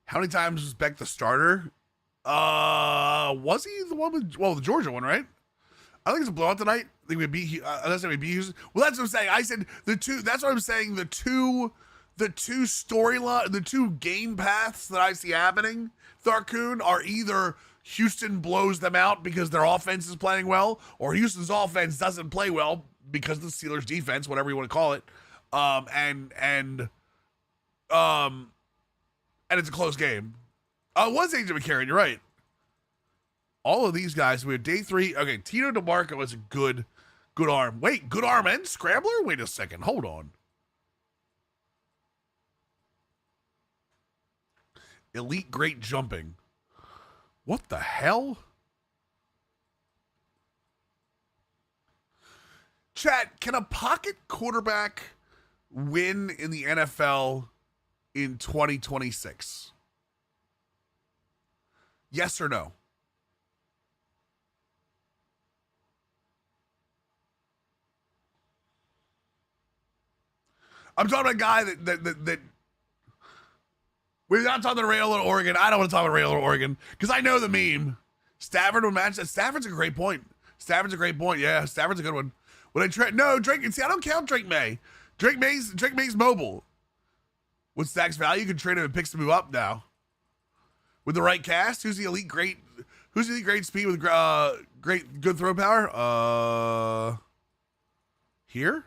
How many times was Beck the starter? Was he the one with, the Georgia one, right? I think it's a blowout tonight. I think we beat, unless we beat Houston. Well, that's what I'm saying. I said the two, that's what I'm saying. The two storyline, the two game paths that I see happening, Tharkoon, are either Houston blows them out because their offense is playing well, or Houston's offense doesn't play well because of the Steelers' defense, whatever you want to call it. And it's a close game. It was AJ McCarron, you're right. All of these guys, we had day 3. Okay, Tito DeMarco is a good arm. Wait, good arm and scrambler? Wait a second, hold on. Elite great jumping. What the hell? Chat, can a pocket quarterback win in the NFL in 2026? Yes or no? I'm talking about a guy that we're not talking about Rail or Oregon. I don't want to talk about Rail or Oregon because I know the meme. Stafford would match that. Stafford's a great point. Yeah, Stafford's a good one. Drake. See, I don't count Drake May. Drake May's mobile. With Stack's value, you can trade him and pick some move up now. With the right cast, who's the elite great speed with good throw power? Here?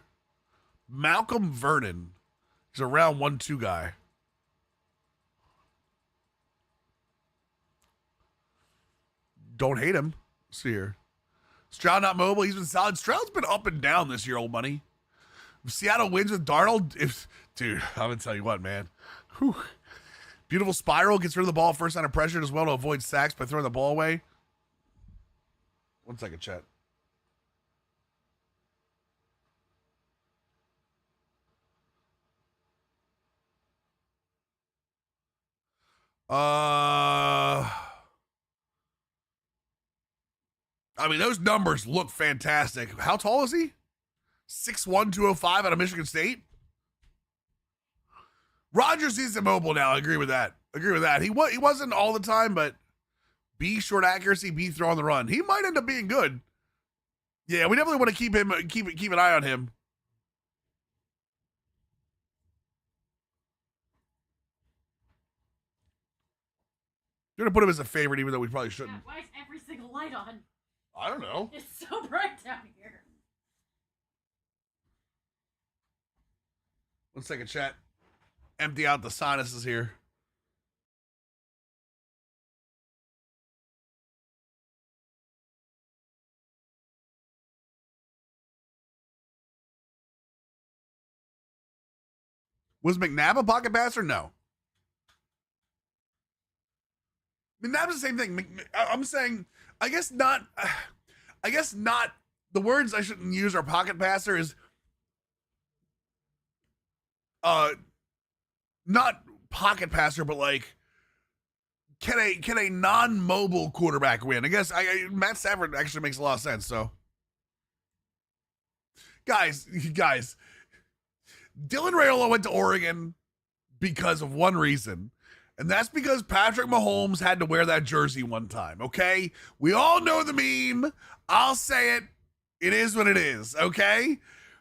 Malcolm Vernon. He's a round 1-2 guy. Don't hate him. Let's see here. Stroud not mobile. He's been solid. Stroud's been up and down this year, old money. If Seattle wins with Darnold, dude, I'm going to tell you what, man. Whew. Beautiful spiral. Gets rid of the ball first under pressure as well to avoid sacks by throwing the ball away. 1 second, chat. I mean, those numbers look fantastic. How tall is he? 6'1", 205 out of Michigan State. Rodgers is immobile now. I agree with that. He wasn't all the time, but B, short accuracy, B, throw on the run. He might end up being good. Yeah, we definitely want to keep an eye on him. You're gonna put him as a favorite, even though we probably shouldn't. Why is every single light on? I don't know. It's so bright down here. 1 second, chat. Empty out the sinuses here. Was McNabb a pocket passer? No. McNabb's the same thing. I'm saying, I guess not. The words I shouldn't use are pocket passer is not pocket passer, but like can a non-mobile quarterback win? I guess Matt Stafford actually makes a lot of sense. So guys, Dylan Raiola went to Oregon because of one reason. And that's because Patrick Mahomes had to wear that jersey one time, okay? We all know the meme. I'll say it. It is what it is, okay?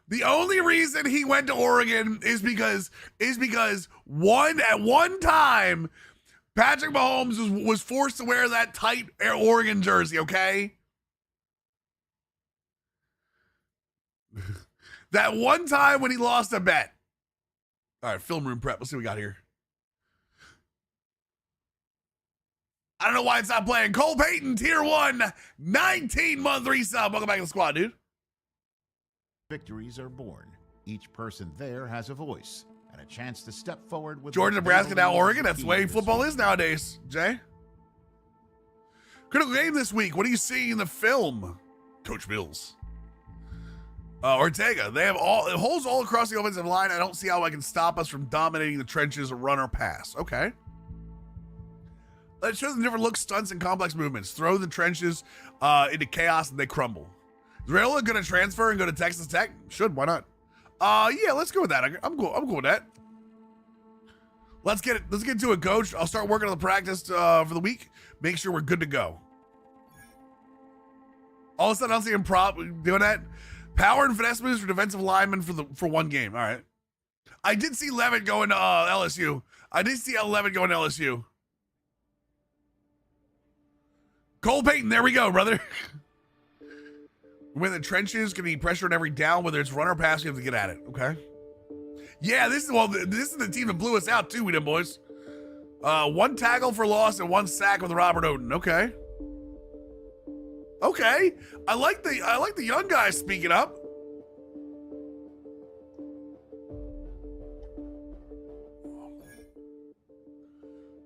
The only reason he went to Oregon is because at one time, Patrick Mahomes was forced to wear that tight Oregon jersey, okay? That one time when he lost a bet. All right, film room prep. Let's see what we got here. I don't know why it's not playing. Cole Payton, tier 1, 19-month resub. Welcome back to the squad, dude. Victories are born. Each person there has a voice and a chance to step forward with Georgia, Nebraska, now Oregon. That's the way football is nowadays, Jay. Critical game this week. What do you see in the film? Coach Mills. Ortega. They have all holes all across the offensive line. I don't see how I can stop us from dominating the trenches, run or pass. Okay. Let's show them different looks, stunts, and complex movements. Throw the trenches into chaos and they crumble. Is Rayola gonna transfer and go to Texas Tech? Should, why not? Yeah, let's go with that. I'm cool with that. Let's get to it, coach. I'll start working on the practice for the week. Make sure we're good to go. All of a sudden, I'll see him doing that. Power and finesse moves for defensive linemen for one game. All right. I did see Levitt going to LSU. I did see Levitt going to LSU. Cole Payton, there we go, brother. When the trenches can be pressured every down, whether it's run or pass, you have to get at it. Okay. Yeah, this is the team that blew us out too, we did, boys. 1 tackle for loss and 1 sack with Robert Oden. Okay. Okay. I like the young guys speaking up.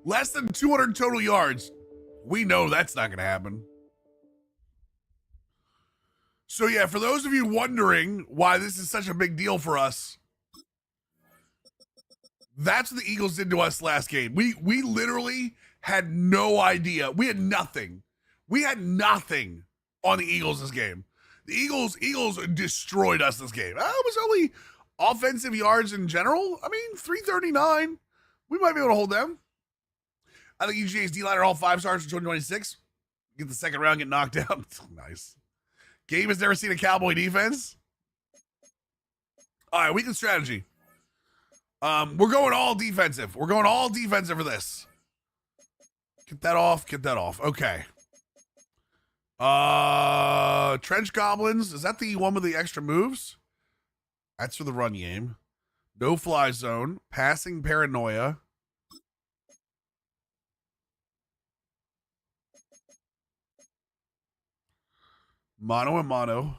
Less than 200 total yards. We know that's not going to happen. So yeah, for those of you wondering why this is such a big deal for us, that's what the Eagles did to us last game. We literally had no idea. We had nothing. We had nothing on the Eagles this game. The Eagles destroyed us this game. It was only offensive yards in general. I mean, 339. We might be able to hold them. I think UGA's D-line are all 5 stars for 2026. Get the second round, get knocked out. Nice. Gabe has never seen a Cowboy defense. All right, weekend strategy. We're going all defensive. We're going all defensive for this. Get that off. Get that off. Okay. Trench Goblins. Is that the one with the extra moves? That's for the run game. No fly zone. Passing paranoia. Mono and mono. All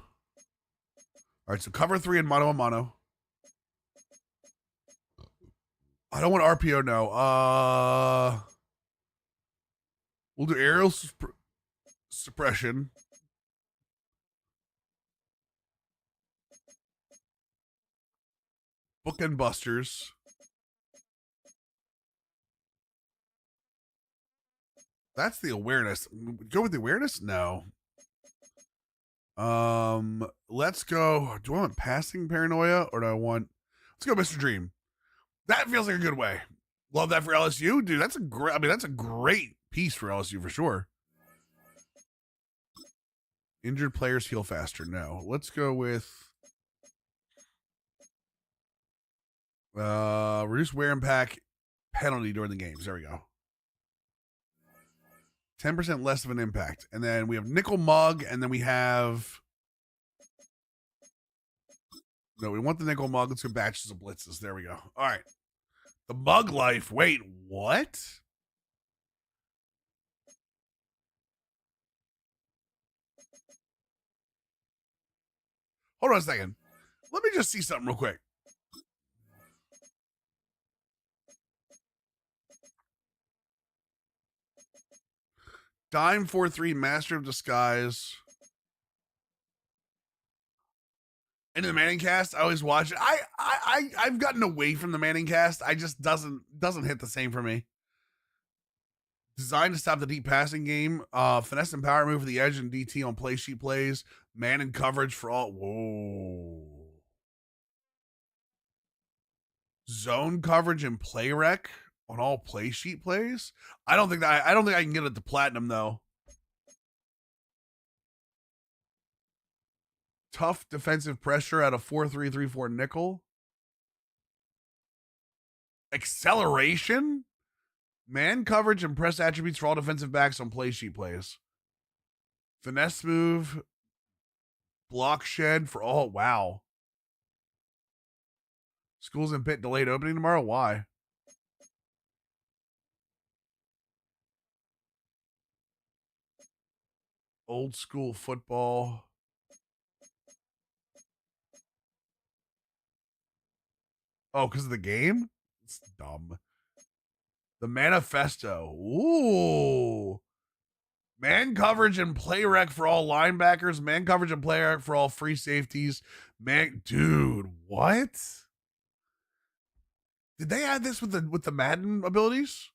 right, so cover 3 and mono. I don't want RPO now. We'll do aerial suppression. Bookend busters. That's the awareness. Go with the awareness? No. Let's go. Do I want passing paranoia or do I want? Let's go, Mr. Dream. That feels like a good way. Love that for LSU, dude. That's a great. I mean, that's a great piece for LSU for sure. Injured players heal faster. No, let's go with reduce wear impact penalty during the games. There we go. 10% less of an impact. And then we have nickel mug, and then we have... No, we want the nickel mug. Let's go batches of blitzes. There we go. All right. The mug life. Wait, what? Hold on a second. Let me just see something real quick. Dime 4-3, Master of Disguise. And the Manning cast, I always watch it. I've gotten away from the Manning cast. I just doesn't hit the same for me. Designed to stop the deep passing game. Finesse and power move for the edge and DT on play sheet plays. Man and coverage for all. Whoa. Zone coverage and play rec on all play sheet plays. I don't think I can get it to platinum though. Tough defensive pressure out of 4-3-3-4 nickel. Acceleration. Man coverage and press attributes for all defensive backs on play sheet plays. Finesse move. Block shed for all. Wow. Schools in Pitt delayed opening tomorrow. Why? Old school football. Oh, because of the game? It's dumb. The manifesto. Ooh. Man coverage and play rec for all linebackers. Man coverage and play rec for all free safeties. Man, dude, what? Did they add this with the Madden abilities?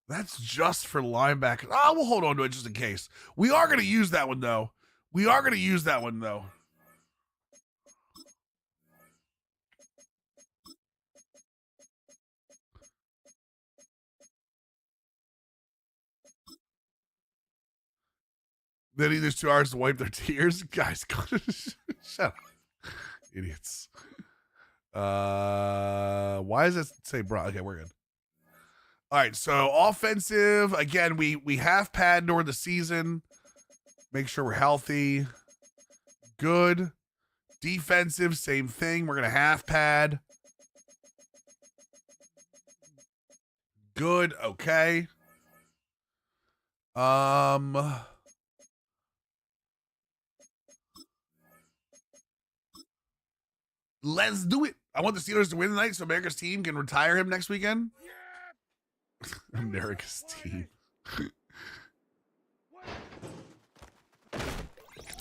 That's just for linebackers. Oh, we'll hold on to it just in case. We are going to use that one, though. They need these 2 hours to wipe their tears. Guys, shut up. Idiots. Why does it say bro? Okay, we're good. All right, so offensive, again, we half pad during the season. Make sure we're healthy. Good. Defensive, same thing. We're going to half pad. Good, okay. Let's do it. I want the Steelers to win tonight so America's team can retire him next weekend. America's team.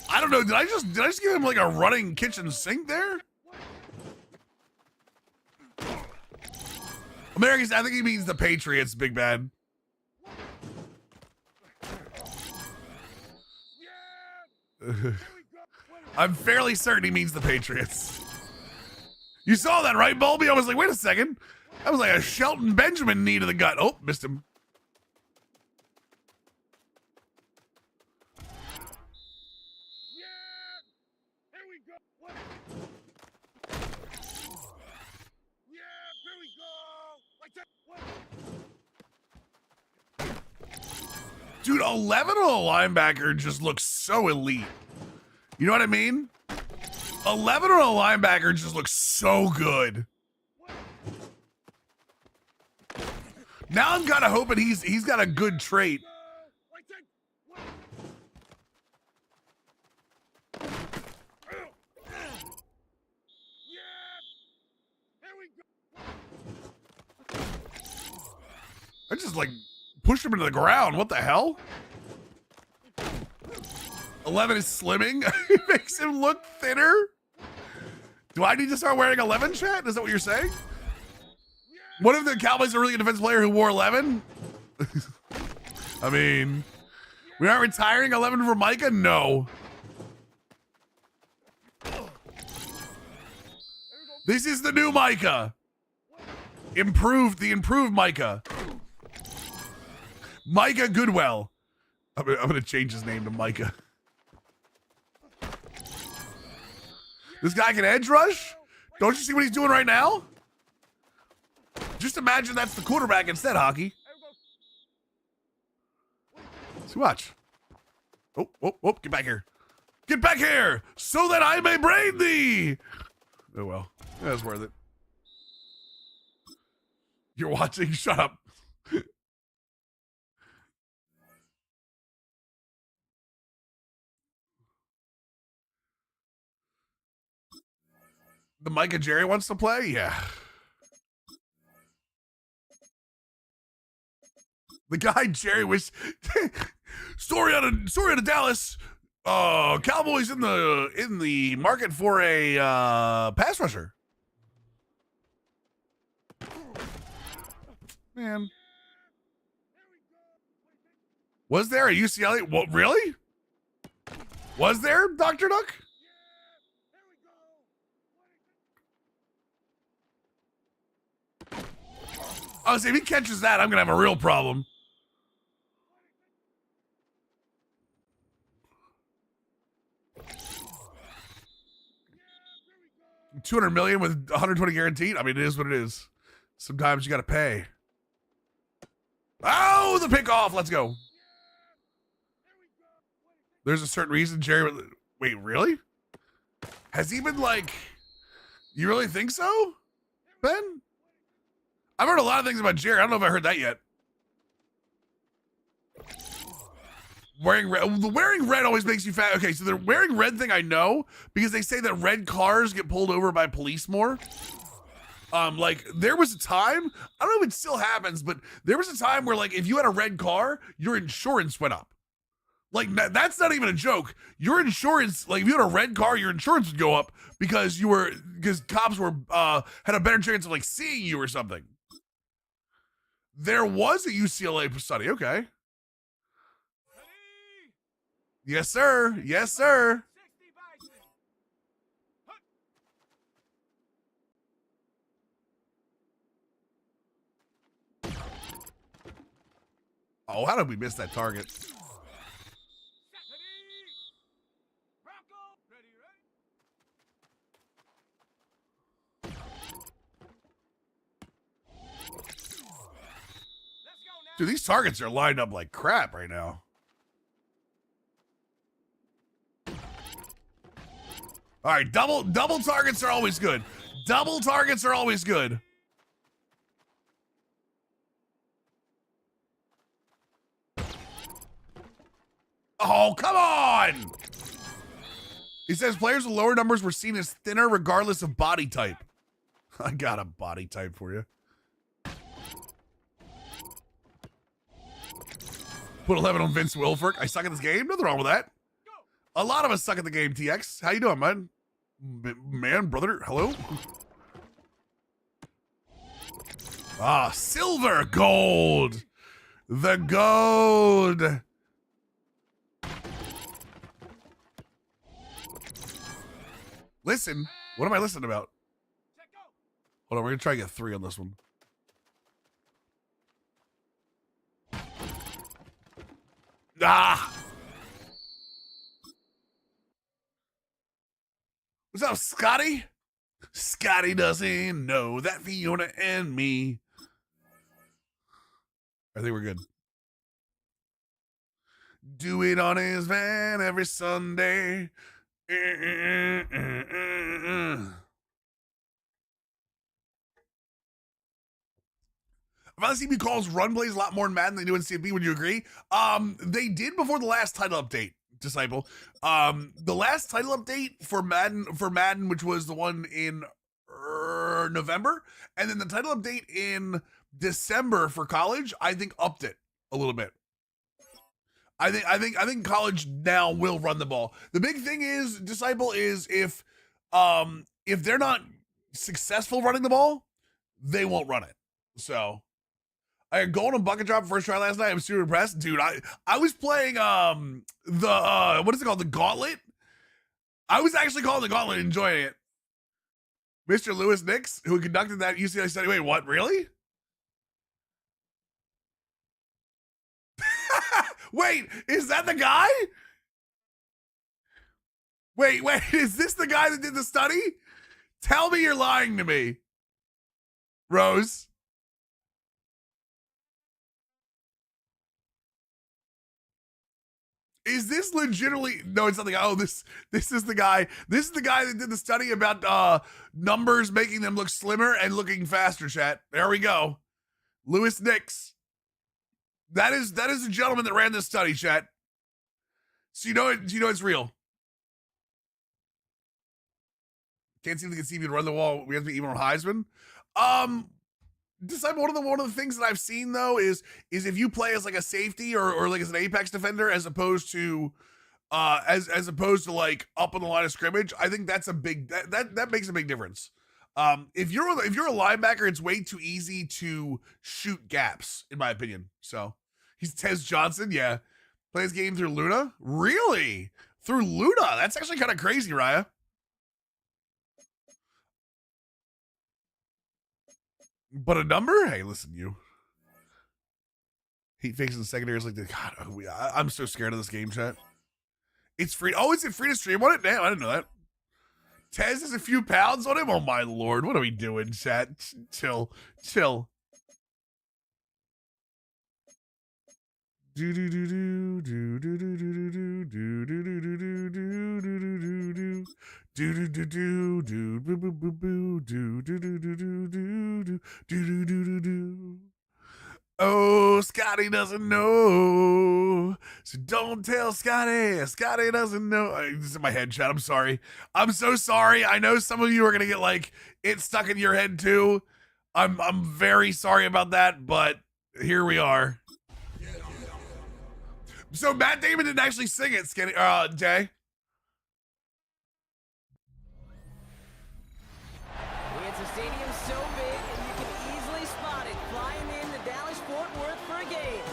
I don't know. Did I just give him like a running kitchen sink there? America's. I think he means the Patriots, Big Bad. I'm fairly certain he means the Patriots. You saw that, right, Bulby? I was like, wait a second. That was like a Shelton Benjamin knee to the gut. Oh, missed him. Dude, 11 on a linebacker just looks so elite. You know what I mean? 11 on a linebacker just looks so good. Now I'm kind of hoping he's got a good trait. I just like pushed him into the ground. What the hell? 11 is slimming. It makes him look thinner. Do I need to start wearing 11, chat? Is that what you're saying? What if the Cowboys are really a defensive player who wore 11? I mean, we aren't retiring 11 for Micah? No. This is the new Micah. The improved Micah. Micah Goodwell. I'm gonna change his name to Micah. This guy can edge rush? Don't you see what he's doing right now? Just imagine that's the quarterback instead, Hockey. See, watch. Oh, get back here. Get back here so that I may braid thee. Oh, well. That's worth it. You're watching? Shut up. The Micah Jerry wants to play? Yeah. The guy Jerry was story out of Dallas. Cowboys in the market for a pass rusher. Man. Was there a UCLA? What, really? Was there, Dr. Duck? Oh, see, if he catches that, I'm going to have a real problem. $200 million with 120 guaranteed. I mean, it is what it is. Sometimes you got to pay. Oh, the pick off. Let's go. There's a certain reason Jerry. Wait, really? Has he been like? You really think so, Ben? I've heard a lot of things about Jerry. I don't know if I heard that yet. The wearing red always makes you fat. Okay, so the wearing red thing I know because they say that red cars get pulled over by police more. Like there was a time, I don't know if it still happens, but there was a time where like if you had a red car, your insurance went up. Like that's not even a joke. Your insurance, like if you had a red car, your insurance would go up because cops were had a better chance of like seeing you or something. There was a UCLA study. Okay. Yes, sir. Yes, sir. Oh, how did we miss that target? Dude, these targets are lined up like crap right now. All right, double targets are always good. Double targets are always good. Oh, come on! He says players with lower numbers were seen as thinner regardless of body type. I got a body type for you. Put 11 on Vince Wilfork. I suck at this game. Nothing wrong with that. A lot of us suck at the game, TX. How you doing, man? Man, brother, hello? Ah, silver, gold. The gold. Listen, what am I listening about? Hold on, we're gonna try to get 3 on this one. Ah! What's up, Scotty? Scotty doesn't know that Fiona and me. I think we're good. Do it on his van every Sunday. If LCB calls run plays a lot more in Madden than they do in CFB, would you agree? They did before the last title update, Disciple. The last title update for Madden, which was the one in November, and then the title update in December for college, I think upped it a little bit. I think college now will run the ball. The big thing is, Disciple, is if they're not successful running the ball, they won't run it. So I got gold on bucket drop first try last night. I'm super impressed. Dude, I was playing what is it called? The Gauntlet? I was actually calling the Gauntlet, enjoying it. Mr. Lewis Nix, who conducted that UCLA study. Wait, what? Really? Wait, is that the guy? Wait, is this the guy that did the study? Tell me you're lying to me. Rose. Is this legitimately? No, it's not the guy. Oh, this is the guy. This is the guy that did the study about numbers making them look slimmer and looking faster, chat. There we go. Lewis Nix. That is the gentleman that ran this study, chat. So you know it's real. Can't seem to get Stevie to run the wall. We have to be even on Heisman. Disciple, one of the things that I've seen though is if you play as like a safety or like as an apex defender as opposed to as opposed to like up on the line of scrimmage, I think that's a big that makes a big difference. If you're a linebacker, it's way too easy to shoot gaps, in my opinion. So he's Tez Johnson, yeah. Plays game through Luna? Really? Through Luna? That's actually kind of crazy, Raya. But a number? Hey, listen, you. Heat fakes in the secondary is like, God, I'm so scared of this game, chat. It's free. Oh, is it free to stream on it? Damn, I didn't know that. Tez has a few pounds on him? Oh, my Lord. What are we doing, chat? Chill. Oh, Scotty doesn't know. So don't tell Scotty. Scotty doesn't know. This is in my head, chat. I'm sorry. I'm so sorry. I know some of you are gonna get like it stuck in your head too. I'm very sorry about that, but here we are. So Matt Damon didn't actually sing it, Skinny Jay. It's a stadium so big and you can easily spot it flying in to Dallas-Fort Worth for a game.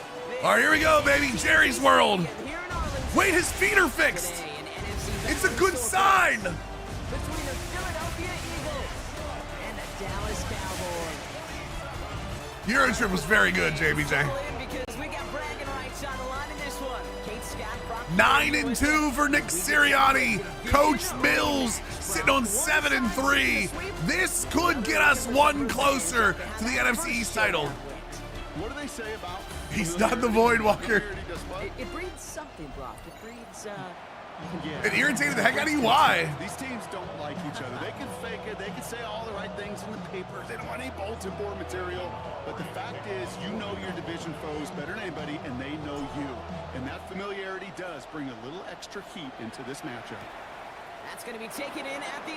All right, here we go, baby. Jerry's World. Wait, his feet are fixed. It's a good sign. Between the Philadelphia Eagles and the Dallas Cowboys. Euro trip was very good, JBJ. Because we got bragging rights on the line in this one. Kate Scott, 9-2 for Nick Sirianni. Coach Mills sitting on 7-3. This could get us one closer to the NFC East title. What do they say about? He's not the Void Walker. It breeds something, Brock. It breeds, It irritated the heck out of you. Why? These teams don't like each other. They can fake it. They can say all the right things in the papers. They don't want any bulletin board material. But the fact is, you know your division foes better than anybody, and they know you. And that familiarity does bring a little extra heat into this matchup. That's going to be taken in at the 8.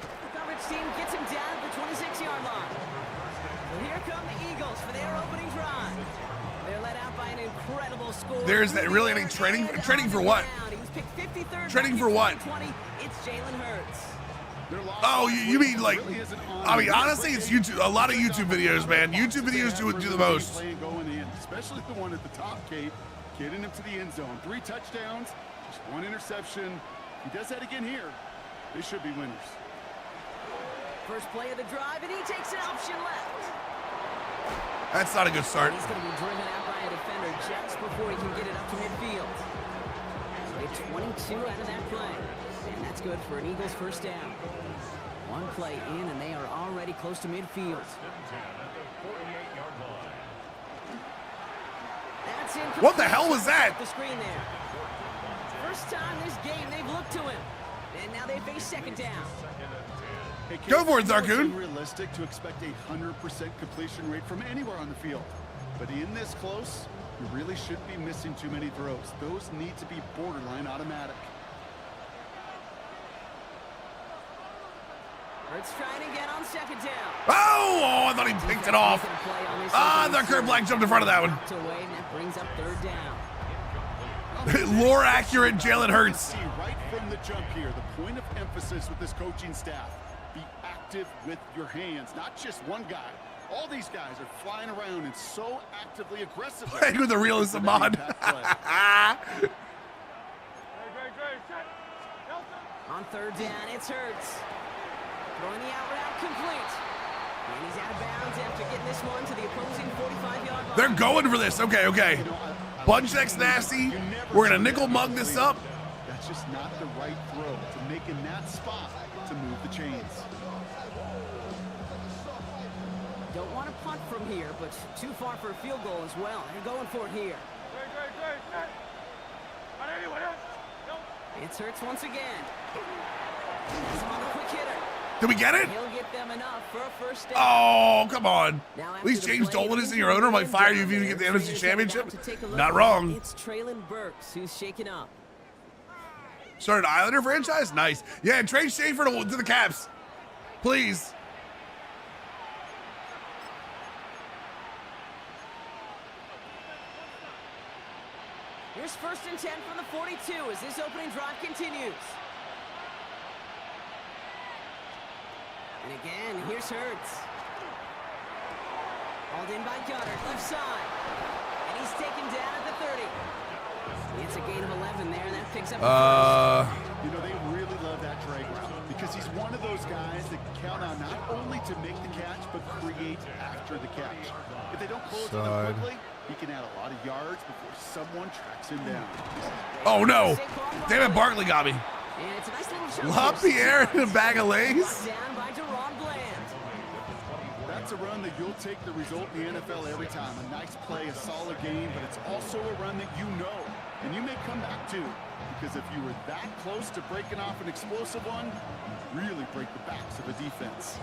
The coverage team gets him down at the 26-yard line. So here come the Eagles for their opening drive. They're led out by an incredible score. There's that really any training? Training for what? He was picked 53rd. Training for what? 20. It's Jalen Hurts. Oh, you mean like? I mean, honestly, it's YouTube. A lot of YouTube videos, man. YouTube videos do the most. Going in, especially the one at the top, Kate, getting him to the end zone. 3 touchdowns, just 1 interception. If he does that again here, they should be winners. First play of the drive, and he takes an option left. That's not a good start. He's going to be driven out by a defender just before he can get it up to midfield. So they 22 out of that play. And that's good for an Eagles first down. One play in, and they are already close to midfield. That's incomplete. What the hell was that? The screen there. First time this game they've looked to him. And now they face second down. Hey, Go for it, it's Zarkoon. unrealistic to expect a 100% completion rate from anywhere on the field. But in this close, you really shouldn't be missing too many throws. Those need to be borderline automatic. Hurts trying again on second down. Oh, I thought he picked it off. Ah, the Kurt Black jumped in front of that one. Away, and that brings up third down. Lore accurate Jalen Hurts. See right from the jump here, the point of emphasis with this coaching staff. Be active with your hands, not just one guy. All these guys are flying around and so actively aggressive. Playing with the realism mod. On third down, it's Hurts. Throwing the out route complete. And he's out of bounds after getting this one to the opposing 45-yard line. They're going for this. Okay, okay. Bunch X nasty. We're going to nickel mug this up. That's just not the right throw to make in that spot to move the chains. Don't want to punt from here, but too far for a field goal as well. They're going for it here. It's Hurts once again. He's on the quick hitter. Did we get it? He'll get them enough for a first down. Oh, come on. At least James Dolan isn't your owner. Might fire you if you get the NFC Championship. Not wrong. It's Traylon Burks who's shaken up. Started an Islander franchise? Nice. Yeah, trade Schaefer to the Caps. Please. Here's 1st and 10 from the 42 as this opening drive continues. And again, here's Hurts. Hauled in by Gunner, left side. And he's taken down at the 30. It's a gain of 11 there, and that picks up You know, they really love that drag route because he's one of those guys that can count on not only to make the catch, but create after the catch. If they don't close it up quickly, he can add a lot of yards before someone tracks him down. Oh, no. Damn it, Barkley got me. And it's a nice little LaPierre in a bag of Lays. Down by Deron Bland. That's a run that you'll take the result in the NFL every time. A nice play, a solid game, but it's also a run that you know, and you may come back to, because if you were that close to breaking off an explosive one, you really break the backs of a defense.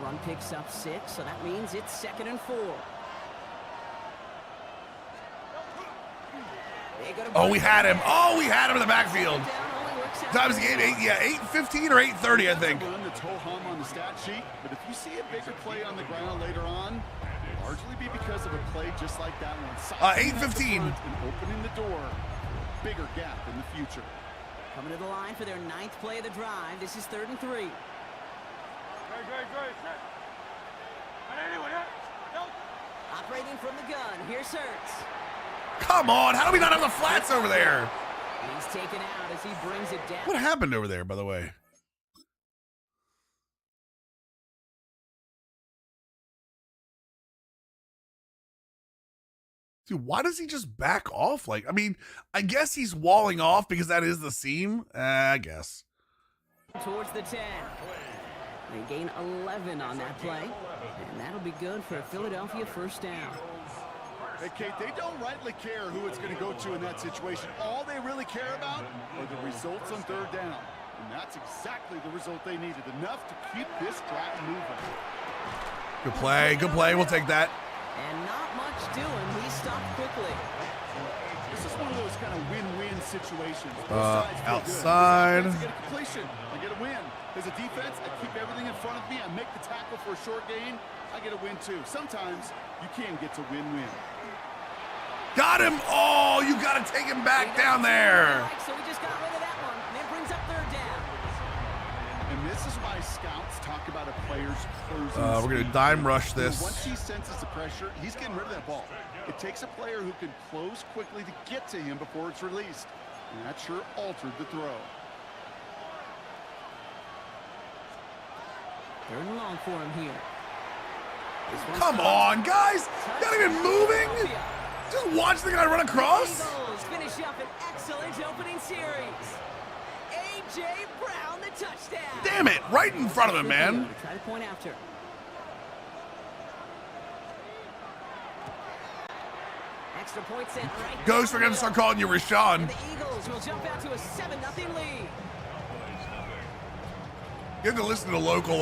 Run picks up 6, so that means it's 2nd and 4. Oh, we had him. Oh, we had him in the backfield. Times the game, 8:15 or 8:30, I think. Run that's ho-hum on the stat sheet, but if you see a bigger play on the ground later on, it'll largely be because of a play just like that one. 8:15. And opening the door, bigger gap in the future. Coming to the line for their 9th play of the drive. This is 3rd and 3. Operating from the gun, here's Hurts. Come on, how do we not have the flats over there? He's taken out as he brings it down. What happened over there, by the way? Dude, why does he just back off? Like, I mean, I guess he's walling off because that is the seam. I guess. Towards the 10. They gain 11 on that play, and that'll be good for a Philadelphia first down. Hey, Kate, they don't rightly care who it's going to go to in that situation. All they really care about are the results on 3rd down. And that's exactly the result they needed. Enough to keep this drive moving. Good play. Good play. We'll take that. And not much doing. He stopped quickly. This is one of those kind of win-win situations. Both sides feel Outside. Good. I get a completion. I get a win. As a defense, I keep everything in front of me. I make the tackle for a short gain. I get a win, too. Sometimes you can get to win-win. Got him. Oh, you got to take him back down there. So we just got rid of that one. And it brings up 3rd down. And this is why scouts talk about a player's closing. We're going to dime rush this. Once he senses the pressure, he's getting rid of that ball. It takes a player who can close quickly to get to him before it's released. And that sure altered the throw. 3rd and long for him here. Come on, guys. Not even moving. Just watch the guy run across. Eagles finish up an excellent opening series. A.J. Brown, the touchdown. Damn it. Right in front of him, man. Try to point after. Extra point sent right. Ghost, we're going to start calling you Rashawn. And the Eagles will jump out to a 7-0 lead. You have to listen to local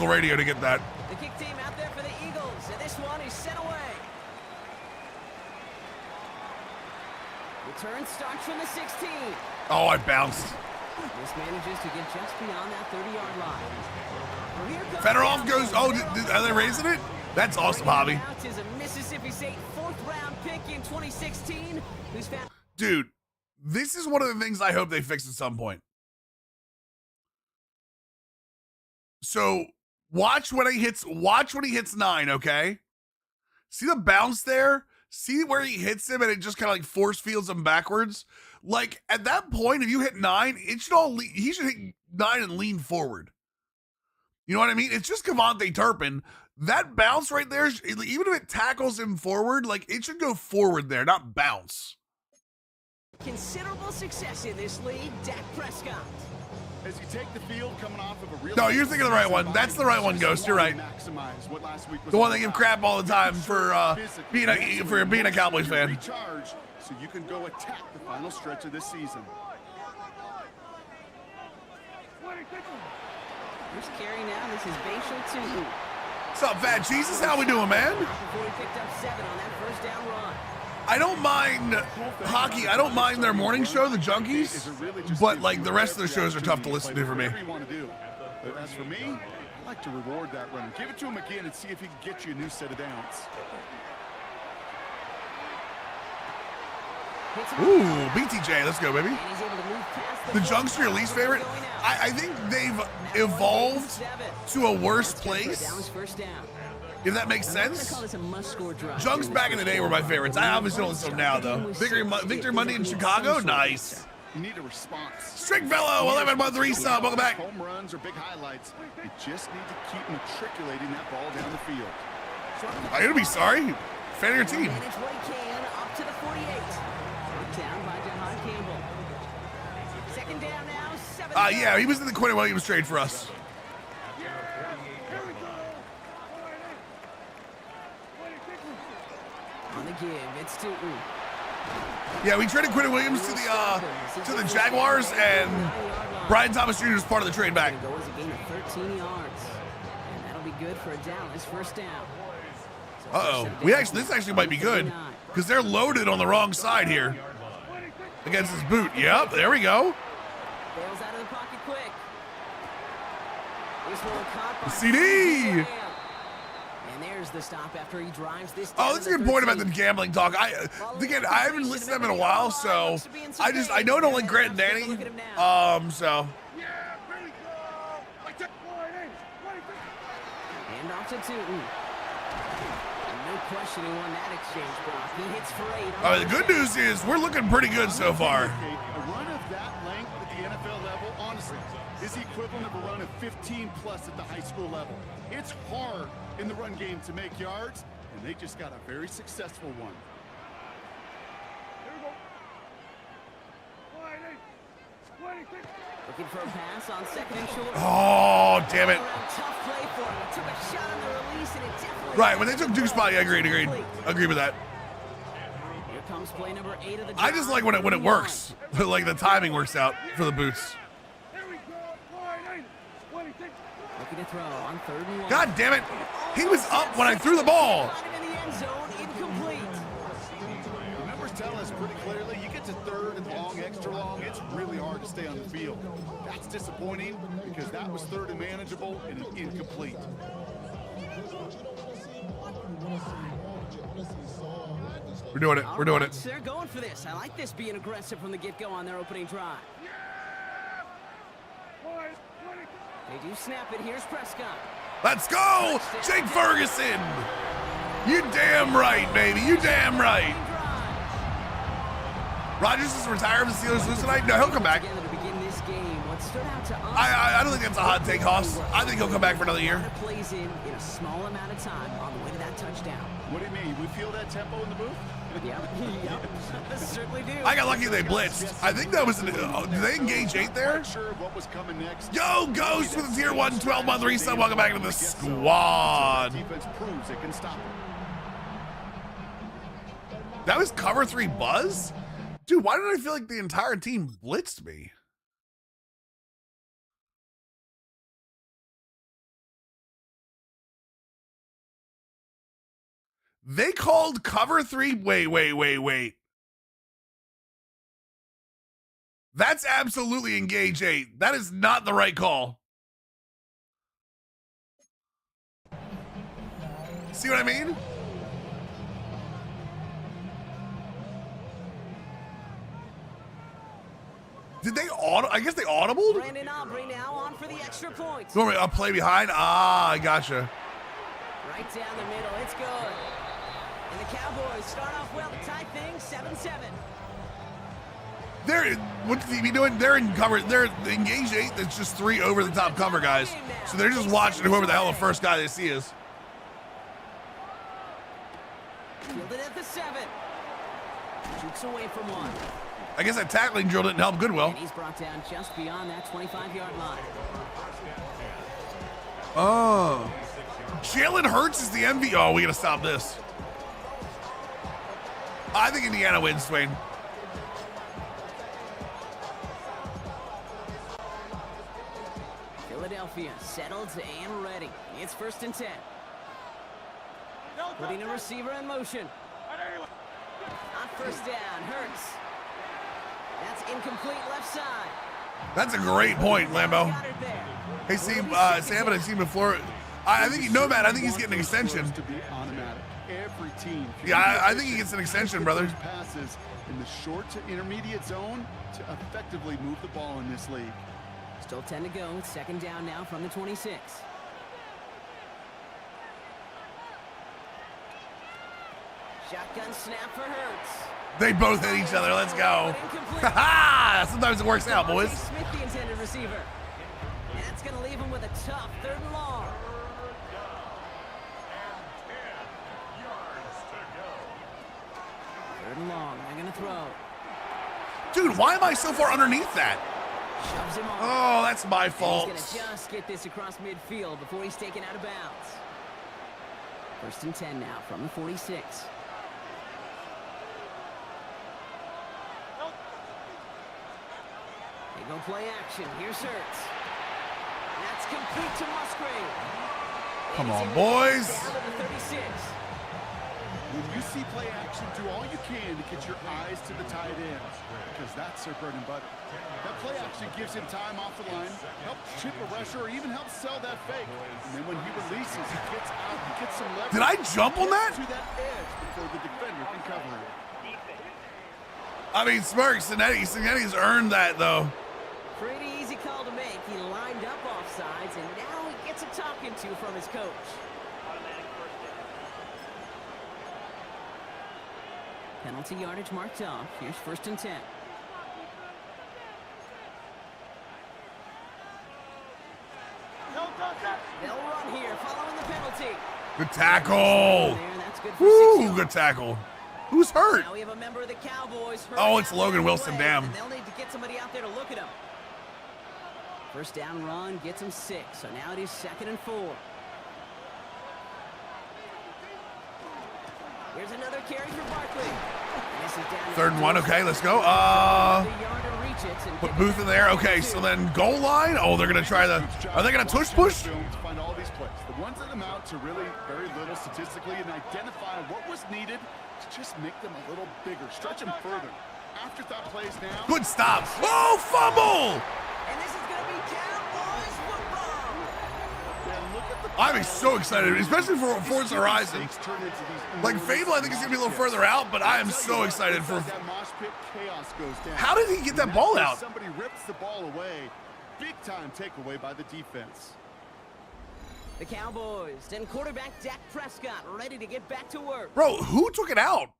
radio to get that. The kick team out there for the Eagles, and this one is sent away. Return starts from the 16. Oh, I bounced. This manages to get just beyond that 30-yard line. Fedorov goes, oh, are they raising it? That's awesome, Hobby. Out is a Mississippi State 4th-round pick in 2016. Dude, this is one of the things I hope they fix at some point. So watch when he hits 9, okay? See the bounce there? See where he hits him and it just kind of like force fields him backwards? Like at that point, if you hit 9, he should hit 9 and lean forward. You know what I mean? It's just Kevontae Turpin. That bounce right there, even if it tackles him forward, like it should go forward there, not bounce. Considerable success in this league, Dak Prescott. As you take the field coming off of a real. No, you're thinking of the right one. That's the right one, Ghost. You're right. The one they give crap all the time for being a Cowboys fan. Recharge so you can go attack the final stretch of this season. First carry now. This is Bashal 2. What's up, Fat Jesus? How we doing, man? Before he picked up 7 on that first down run. I don't mind hockey. I don't mind their morning show, the Junkies, but like the rest of the shows are tough to listen to for me. But as for me, I like to reward that runner. Give it to him again and see if he can get you a new set of downs. Ooh, BTJ, let's go, baby. The Junks are your least favorite? I think they've evolved to a worse place, if that makes sense. Junks back in the day were my favorites. I obviously don't listen to them now, though. Victory Monday in Chicago? Nice. You need a response. Stringfellow, 11-month resub. Welcome back. Home runs or big highlights. You just need to keep matriculating that ball down the field. I'm going to be sorry. Fan of your team. Manage what he can up to the 48. Down by Jahan Campbell. Second down now, 7. Yeah, he was in the Quinn Williams trade for us. On the give, it's Tootin. Yeah, we traded Quinn Williams to the Jaguars, and Brian Thomas Jr. is part of the trade back. Goes a gain of 13 yards. And that'll good for a Dallas first down. So Uh-oh. This actually might be good because they're loaded on the wrong side here against his boot. Yep, there we go. Bails out of the pocket quick. This one caught by CD. And there's the stop after he drives this. Oh, that's a good point about the gambling talk. Again, I haven't listened to them in a while, so I know I don't like Grant and Danny. So. And off to Tootin. No question he won that exchange block. He hits for 8. The good news is we're looking pretty good so far. A run of that length at the NFL level, honestly, is the equivalent of a run of 15 plus at the high school level. It's hard in the run game to make yards, and they just got a very successful one. Looking for a pass on second and short. Oh, damn it. Tough play for him. Took a shot on the release, and it definitely. Right, when they took Duke's spot, yeah, agreed. Agree with that. Here comes play number 8 of the drive. I just like when it works. Like the timing works out for the boots. Looking to throw on 3rd and 1. God damn it. He was up when I threw the ball. Got him in the end zone, incomplete. The numbers tell us pretty clearly, you get to 3rd and long, extra long, it's really hard to stay on the field. That's disappointing because that was 3rd and manageable and an incomplete. We're doing it. We're doing it. They're going for this. I like this being aggressive from the get-go on their opening drive. They do snap it. Here's Prescott. Let's go, Jake Ferguson. You damn right, baby. You damn right. Rodgers is retired if the Steelers lose tonight. No, he'll come back. I don't think that's a hot take, Hoss. I think he'll come back for another year. Plays in a small amount of time on the way to that touchdown. What do you mean? We feel that tempo in the booth? Yep. Certainly do. I got lucky they blitzed. I think that was, did they engage 8 there? Sure what was coming next. Yo, Ghost with a tier 1 12-month reset. Welcome back to the squad. Defense proves it can stop him. That was cover 3 buzz? Dude, why did I feel like the entire team blitzed me? They called cover 3. Wait. That's absolutely engage 8. That is not the right call. See what I mean? Did they I guess they audibled? Brandon Aubrey now on for the extra point. You want me to play behind? Ah, I gotcha. Right down the middle. It's good. And the Cowboys start off well to tie things 7-7. What's the TV doing? They're in cover. They're engaged 8. That's just 3 over the top cover guys. So they're just watching whoever the hell the first guy they see is. Fielded at the 7. Shoots away from 1. I guess that tackling drill didn't help Goodwill. And he's brought down just beyond that 25-yard line. Oh. Jalen Hurts is the MVP. Oh, we got to stop this. I think Indiana wins, Swain. Philadelphia settled and ready. It's 1st and 10. Putting a receiver in motion. On 1st down, Hurts. That's incomplete left side. That's a great point, Lambo. Hey, Sam, but I see him in Florida. I think, Matt, I think he's getting an extension. To be automatic. Every team. Yeah, I think he gets an extension, brother. Passes in the short to intermediate zone to effectively move the ball in this league. Still 10 to go. 2nd down now from the 26. Shotgun snap for Hurts. They both hit each other. Let's go. Ha! Sometimes it works out, boys. Smith, the intended receiver. And that's going to leave him with a tough 3rd and long. 3rd and long. They're going to throw. Dude, why am I so far underneath that? Shoves him off. Oh, that's my fault. He's going to just get this across midfield before he's taken out of bounds. 1st and 10 now from the 46. They go play action. Here's Hurts. That's complete to Musgrave. Come on, boys. Down to the 36. When you see play action, do all you can to get your eyes to the tight end, because that's their bread and butter. That play action gives him time off the line, helps chip a rusher, or even helps sell that fake. And then when he releases, he gets out, he gets some leverage. Did I jump on that? To that edge before the defender can cover it. I mean, Cinetti's earned that, though. Pretty easy call to make. He lined up offsides, and now he gets a talking to from his coach. Penalty yardage marked off. Here's 1st and 10. They'll run here following the penalty. Good tackle. There, that's good for 6 Woo, yards. good tackle. Who's hurt? Now we have a member of the Cowboys hurt Oh, it's out Logan there Wilson, away, damn. and they'll need to get somebody out there to look at him. 1st down run gets him 6, so now it is 2nd and 4. Here's another carry for Barkley. And this is down to 3rd and 1. Okay, let's go. another yard to reach it and Put get Booth in there. Okay, so then goal line. Oh, they're gonna try the. Are they gonna tush push? To find all these plays. The ones that amount to really very little statistically and identify what was needed to just make them a little bigger, stretch them further. Afterthought plays now. Good stop. Oh, fumble! And this is going to be Cowboys football. And look at the I'm so excited, especially for Forza Horizon. Like Fable, I think is gonna be a little further out, but I am so excited for. that mosh pit chaos goes down. How did he get that ball When out? Somebody rips the ball away. Big time takeaway by the defense. The Cowboys and quarterback Dak Prescott ready to get back to work. Bro, who took it out?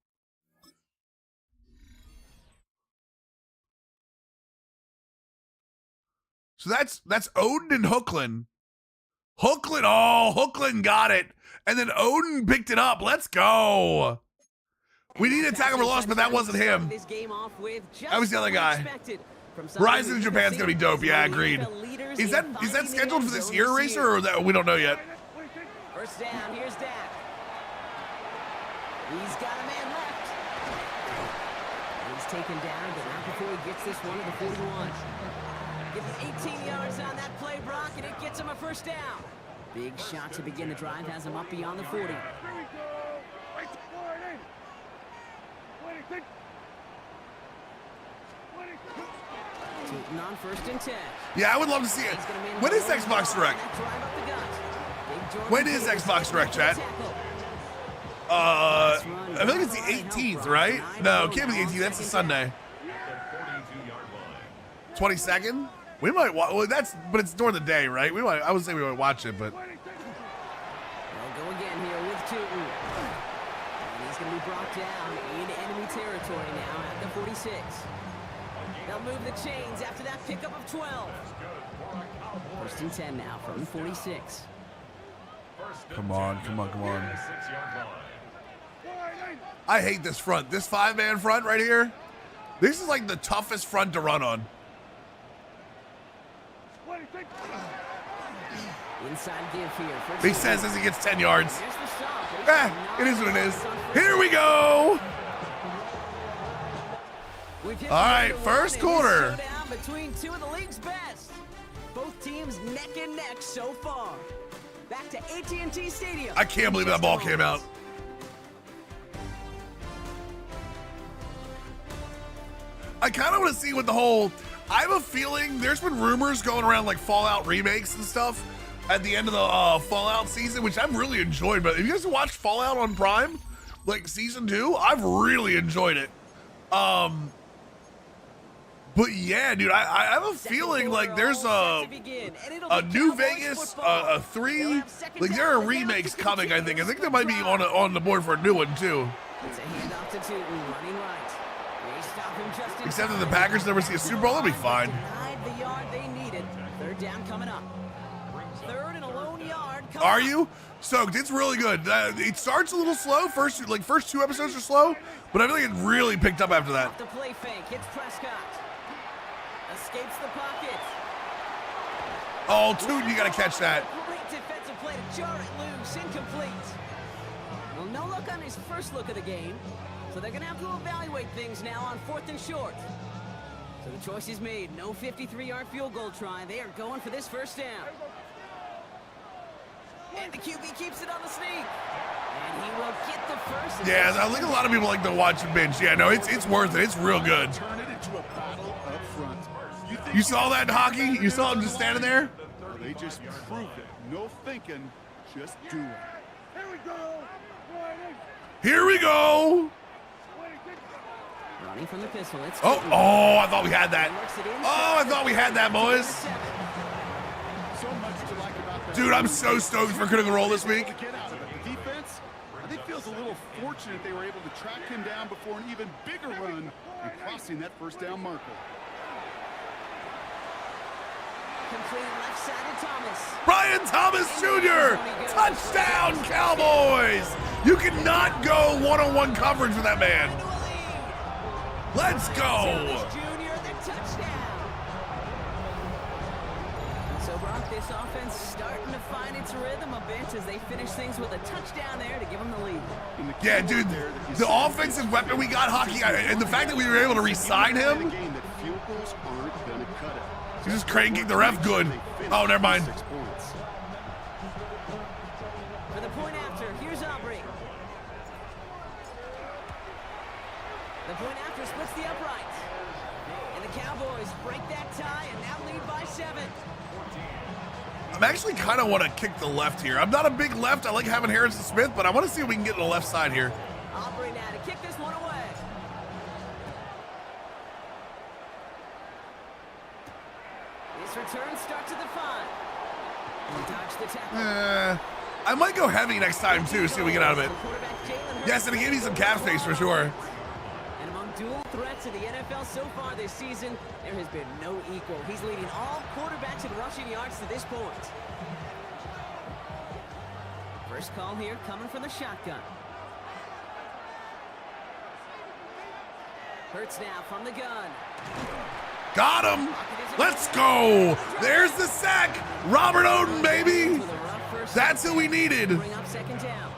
So that's Odin and Hooklin. Hooklin got it. And then Odin picked it up. Let's go. We need a tackle for loss, but that wasn't him. That was the other guy. Horizon in Japan's gonna be dope. Yeah, agreed. Is that scheduled for this year, Racer, or that we don't know yet? 1st down, here's Dak. He's got a man left. He's taken down, but not before he gets this one to the 41. Getting 18 yards on that play, Brock, and it gets him a 1st down. Big shot to begin the drive, has him up beyond the 40. Taking on 1st and 10. Yeah, I would love to see it. When is Xbox Direct? When is Xbox Direct, chat? I think it's the 18th, right? No, it can't be the 18th. That's a Sunday. 22nd? We might watch. Well, but it's during the day, right? I would say we might watch it, but. They'll go again here with Tootin. And he's going to be brought down into enemy territory now at the 46. They'll move the chains after that pickup of 12. 1st and 10 now from 46. Come on. I hate this front. This 5-man front right here. This is like the toughest front to run on. Inside give here. He says as he gets 10 yards. It is what it is. Here we go. All right, first quarter. Between two of the league's best. Both teams neck and neck so far. Back to AT&T Stadium. I can't believe that ball came out. I kind of want to see what the whole. I have a feeling there's been rumors going around like Fallout remakes and stuff at the end of the Fallout season, which I've really enjoyed. But have you guys watched Fallout on Prime, like season 2? I've really enjoyed it. But yeah, dude, I have a feeling like there's a New Vegas, a 3, like there are remakes coming. I think they might be on the board for a new one too. It's a handoff to Tootin, running right. They stop him just in Except that the Packers never see a Super Bowl, they'll be fine. Denied the yard they needed. 3rd down coming up. 3rd and a lone yard. Are you? Soaked. It's really good. It starts a little slow. First 2 episodes are slow, but I feel like it really picked up after that. The play fake hits Prescott. Escapes the pocket. Oh, Tootin, you got to catch that. Great defensive play to jar it loose. Incomplete. Well, no look on his first look of the game, so they're going to have to evaluate things now on 4th and short. So the choice is made. No 53-yard field goal try. They are going for this 1st down. And the QB keeps it on the sneak. And he will get the first. Yeah, I think a lot of people like to watch the bench. Yeah, no, it's worth it. It's real good. Turn it into a battle up front. You saw that in hockey? You saw him just standing there? Well, they just proved it. No thinking, just do it. Here we go. Running from the pistol. It's Oh, I thought we had that. Oh, I thought we had that, boys. So much to like about that. Dude, I'm so stoked for Critical Role this week. Get out of it. The defense, I think, feels a little fortunate they were able to track him down before an even bigger run and crossing that first down marker. complete left side to Thomas. Brian Thomas Jr. Touchdown, Cowboys. You cannot go one-on-one coverage with that man. Let's go. Junior, the touchdown. So Brock, this offense starting to find its rhythm a bit as they finish things with a touchdown there to give them the lead. Yeah, dude, the offensive weapon we got, Hockey, and the fact that we were able to re-sign him. He's just cranking the ref good. Oh, never mind. For the point after, here's Aubrey. The point after splits the uprights. And the Cowboys break that tie and now lead by 7. I'm actually kind of want to kick the left here. I'm not a big left. I like having Harrison Smith, but I want to see if we can get to the left side here. Aubrey now to kick this one away. This return starts at the 5. Dodge the tackle. I might go heavy next time, too, see what we get out of it. Yes, and it gave me some cap space for sure. And among dual threats in the NFL so far this season, there has been no equal. He's leading all quarterbacks in rushing yards to this point. First call here coming from the shotgun. Hurts now from the gun. Got him. Let's go. There's the sack. Robert Oden, baby. That's who we needed. Bring up second down.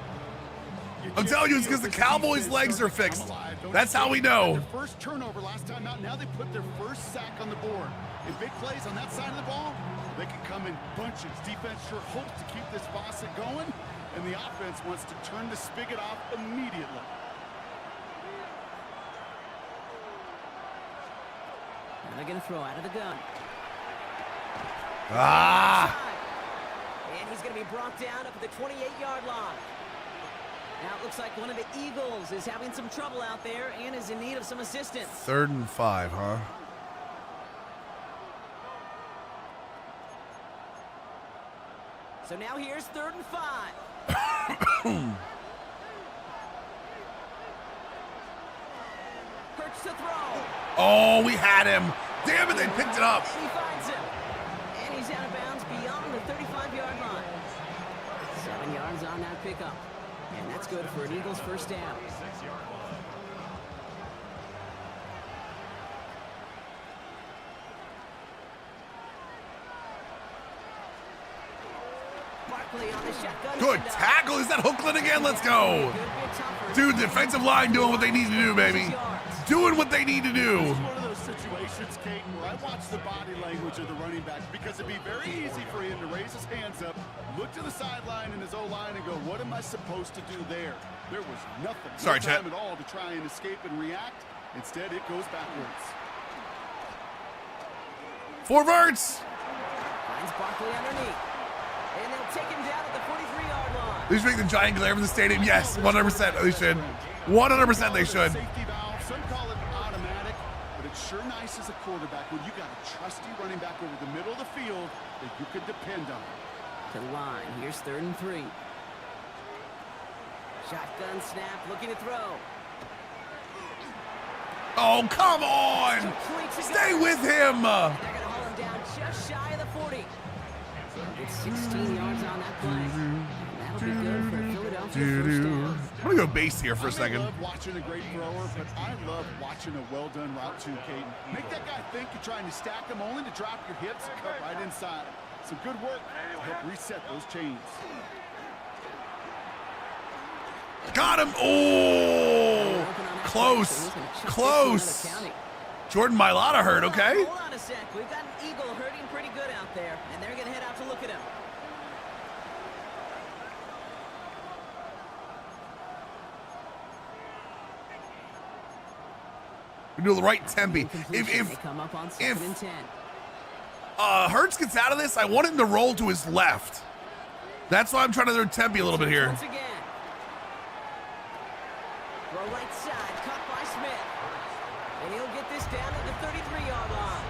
I'm telling you, it's because the Cowboys' legs are fixed. That's how we know. Their first turnover last time out. Now they put their first sack on the board. In big plays on that side of the ball, they can come in bunches. Defense sure hopes to keep this faucet going, and the offense wants to turn the spigot off immediately. Now they're going to throw out of the gun. And he's going to be brought down up at the 28-yard line. Now it looks like one of the Eagles is having some trouble out there and is in need of some assistance. 3rd and 5, huh? So now here's 3rd and 5. Hurts to throw. Oh, we had him. Damn it, they picked it up. And he finds him. And he's out of bounds beyond the 35-yard line. 7 yards on that pickup. And that's good for an Eagles first down. Barkley on the shotgun. Good tackle. Is that Hookland again? Let's go. Dude, the defensive line doing what they need to do, baby. Doing what they need to do. It's one of those situations, Kate, where I watch the body language of the running back because it'd be very easy for him to raise his hands up, look to the sideline in his O-line and go, what am I supposed to do there? There was nothing. Sorry, no Chet. time at all to try and escape and react. Instead, it goes backwards. 4 verts. Finds Barkley underneath. And they'll take him down at the 43-yard line. They should make the giant glare from the stadium. Yes, 100% they should. 100% they should. Safety valve, some call it automatic, but it's sure nice as a quarterback when you got a trusty running back over the middle of the field that you could depend on. To the line. Here's 3rd and 3. Shotgun snap, looking to throw. Oh, come on. Stay with him. They're going to haul him down just shy of the 40. It's 16 yards on that play. And that'll be good for Philadelphia first down. I'm going to go base here for a second. I love watching a great thrower, but I love watching a well-done route too, Caden. Make that guy think you're trying to stack him only to drop your hips and cut right inside. Some good work to help reset those chains. Got him. Oh, close. Close. Jordan Mailata hurt, okay? Hold on a sec. We've got an Eagle hurting pretty good out there, and they're going to head out to look at him. We do the right Tempe. They come up on 2nd and 10. Hurts gets out of this, I want him to roll to his left. That's why I'm trying to throw Tempe a little bit here. Once again. Throw right side, caught by Smith. And he'll get this down at the 33-yard line.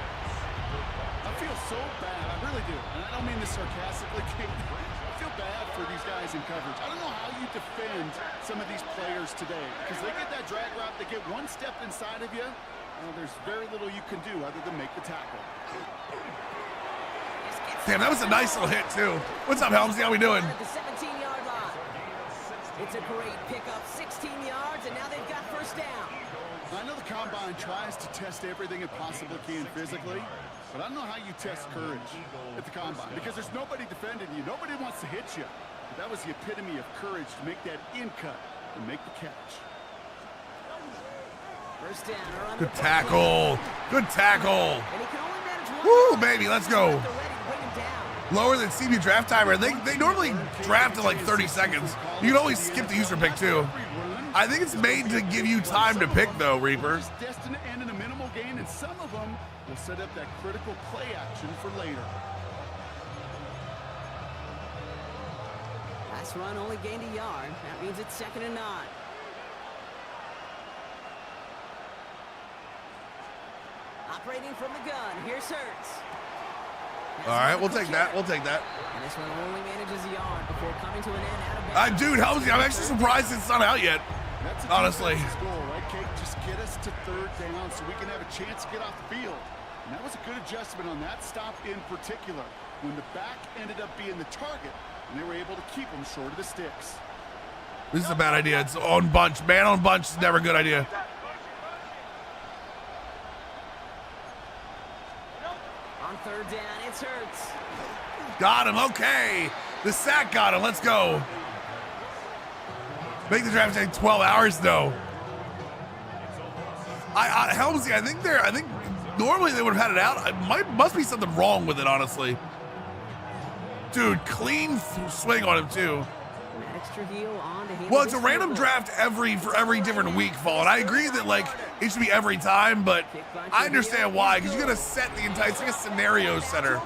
I feel so bad. I really do. And I don't mean this sarcastically, Kate. I feel bad for these guys in coverage. I don't know how you defend some of these players today because they get that drag route, they get one step inside of you. There's very little you can do other than make the tackle. Damn, that was a nice little hit, too. What's up, Helmsy? How we doing? At the 17-yard line. It's a great pickup, 16 yards, and now they've got first down. I know the Combine tries to test everything it possibly can physically, but I don't know how you test courage at the Combine because there's nobody defending you. Nobody wants to hit you. But that was the epitome of courage to make that in cut and make the catch. First down. Good tackle. Good tackle. And he can only manage one. Woo, baby, let's go. They're ready to bring him down. Lower than CB draft timer. They normally draft in like 30 seconds. You can always skip the user pick, too. I think it's made to give you time to pick, though, Reaper. Destined to end in a minimal gain, and some of them will set up that critical play action for later. Last run only gained a yard. That means it's 2nd and 9. Operating from the gun. Here's Hurts. All right, we'll take that. We'll take that. And this one only manages a yard before coming to an end out of bounds. Dude, Helmsy, I'm actually surprised it's not out yet. That's Honestly. Goal, right, Kate? Just get us to 3rd down so we can have a chance to get off the field. And that was a good adjustment on that stop in particular, when the back ended up being the target, and they were able to keep him short of the sticks. This is a bad idea. It's on bunch. Man on bunch is never a good idea. On 3rd down, it's Hurts. Got him. Okay. The sack got him. Let's go. Make the draft take 12 hours, though. Helmsy, I think normally they would have had it out. It must be something wrong with it, honestly. Dude, clean swing on him, too. Well, it's a random draft for every different week, Fall. And I agree that, like, it should be every time, but I understand why, because you're going to set the entire, it's like a scenario setter.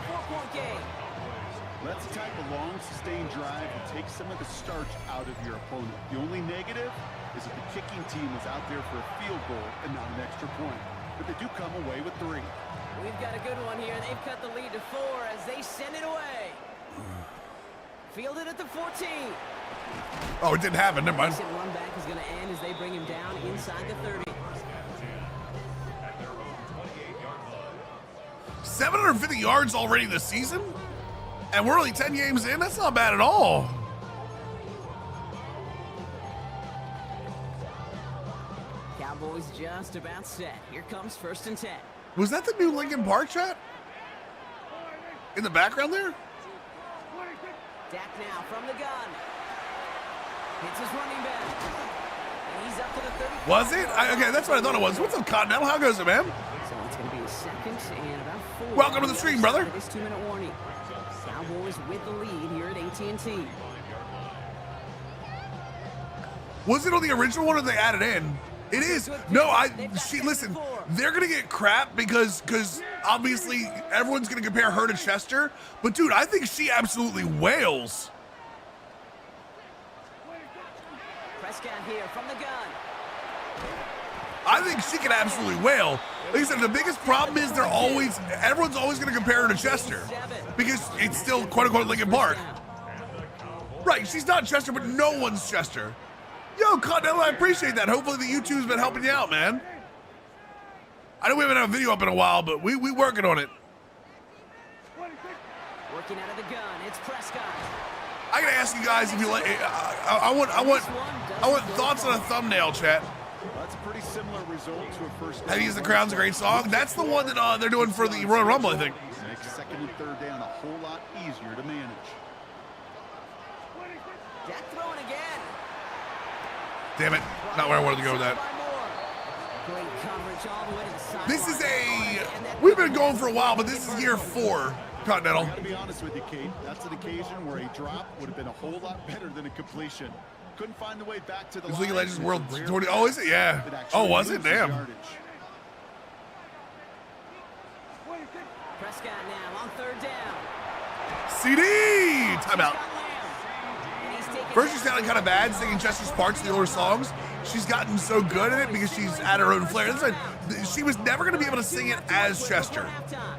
Let's attack a long, sustained drive and take some of the starch out of your opponent. The only negative is if the kicking team was out there for a field goal and not an extra point. But they do come away with 3. We've got a good one here. They've cut the lead to 4 as they send it away. Fielded at the 14. Oh, it didn't happen. Never mind. Run back is going to end as they bring him down inside the 30. 750 yards already this season? And we're only 10 games in? That's not bad at all. Cowboys just about set. Here comes 1st and 10. Was that the new Lincoln Park chat? In the background there? Dak now from the gun. Hits his running back. And he's up to the 30. Was it? Okay, that's what I thought it was. What's up, Continental? How goes it, man? So it's going to be a 2nd and about 4. Welcome to the stream, brother. This 2-minute warning. Cowboys with the lead here at AT&T. Was it on the original one or they added in? It is. No, listen, they're going to get crap because obviously everyone's going to compare her to Chester. But, dude, I think she absolutely wails. Prescott here from the gun. I think she can absolutely wail. Like I said, the biggest problem is everyone's always going to compare her to Chester because it's still quote-unquote Lincoln Park. Right, she's not Chester, but no one's Chester. Yo, Continental, I appreciate that. Hopefully the YouTube's been helping you out, man. I know we haven't had a video up in a while, but we working on it. Working out of the gun, it's Prescott. I gotta ask you guys if you like. I want thoughts on a thumbnail, chat. That's a pretty similar result to a first. Have you used the Crown's a great song? That's the one that they're doing for the Royal Rumble, I think. Makes 2nd and 3rd down a whole lot easier to manage. Dak throwing again. Damn it, not where I wanted to go with that. Great coverage all the way to the side. This is we've been going for a while, but this is year 4, Continental. I gotta be honest with you, Kate. That's an occasion where a drop would have been a whole lot better than a completion. Couldn't find the way back to the League of Legends World 20. Oh, is it? Yeah. Oh, was it? Damn. Prescott now on 3rd down. CD! Timeout. First, she sounded kind of bad singing Chester's parts in the older songs. She's gotten so good at it because she's at her own flair. She was never going to be able to sing it as Chester.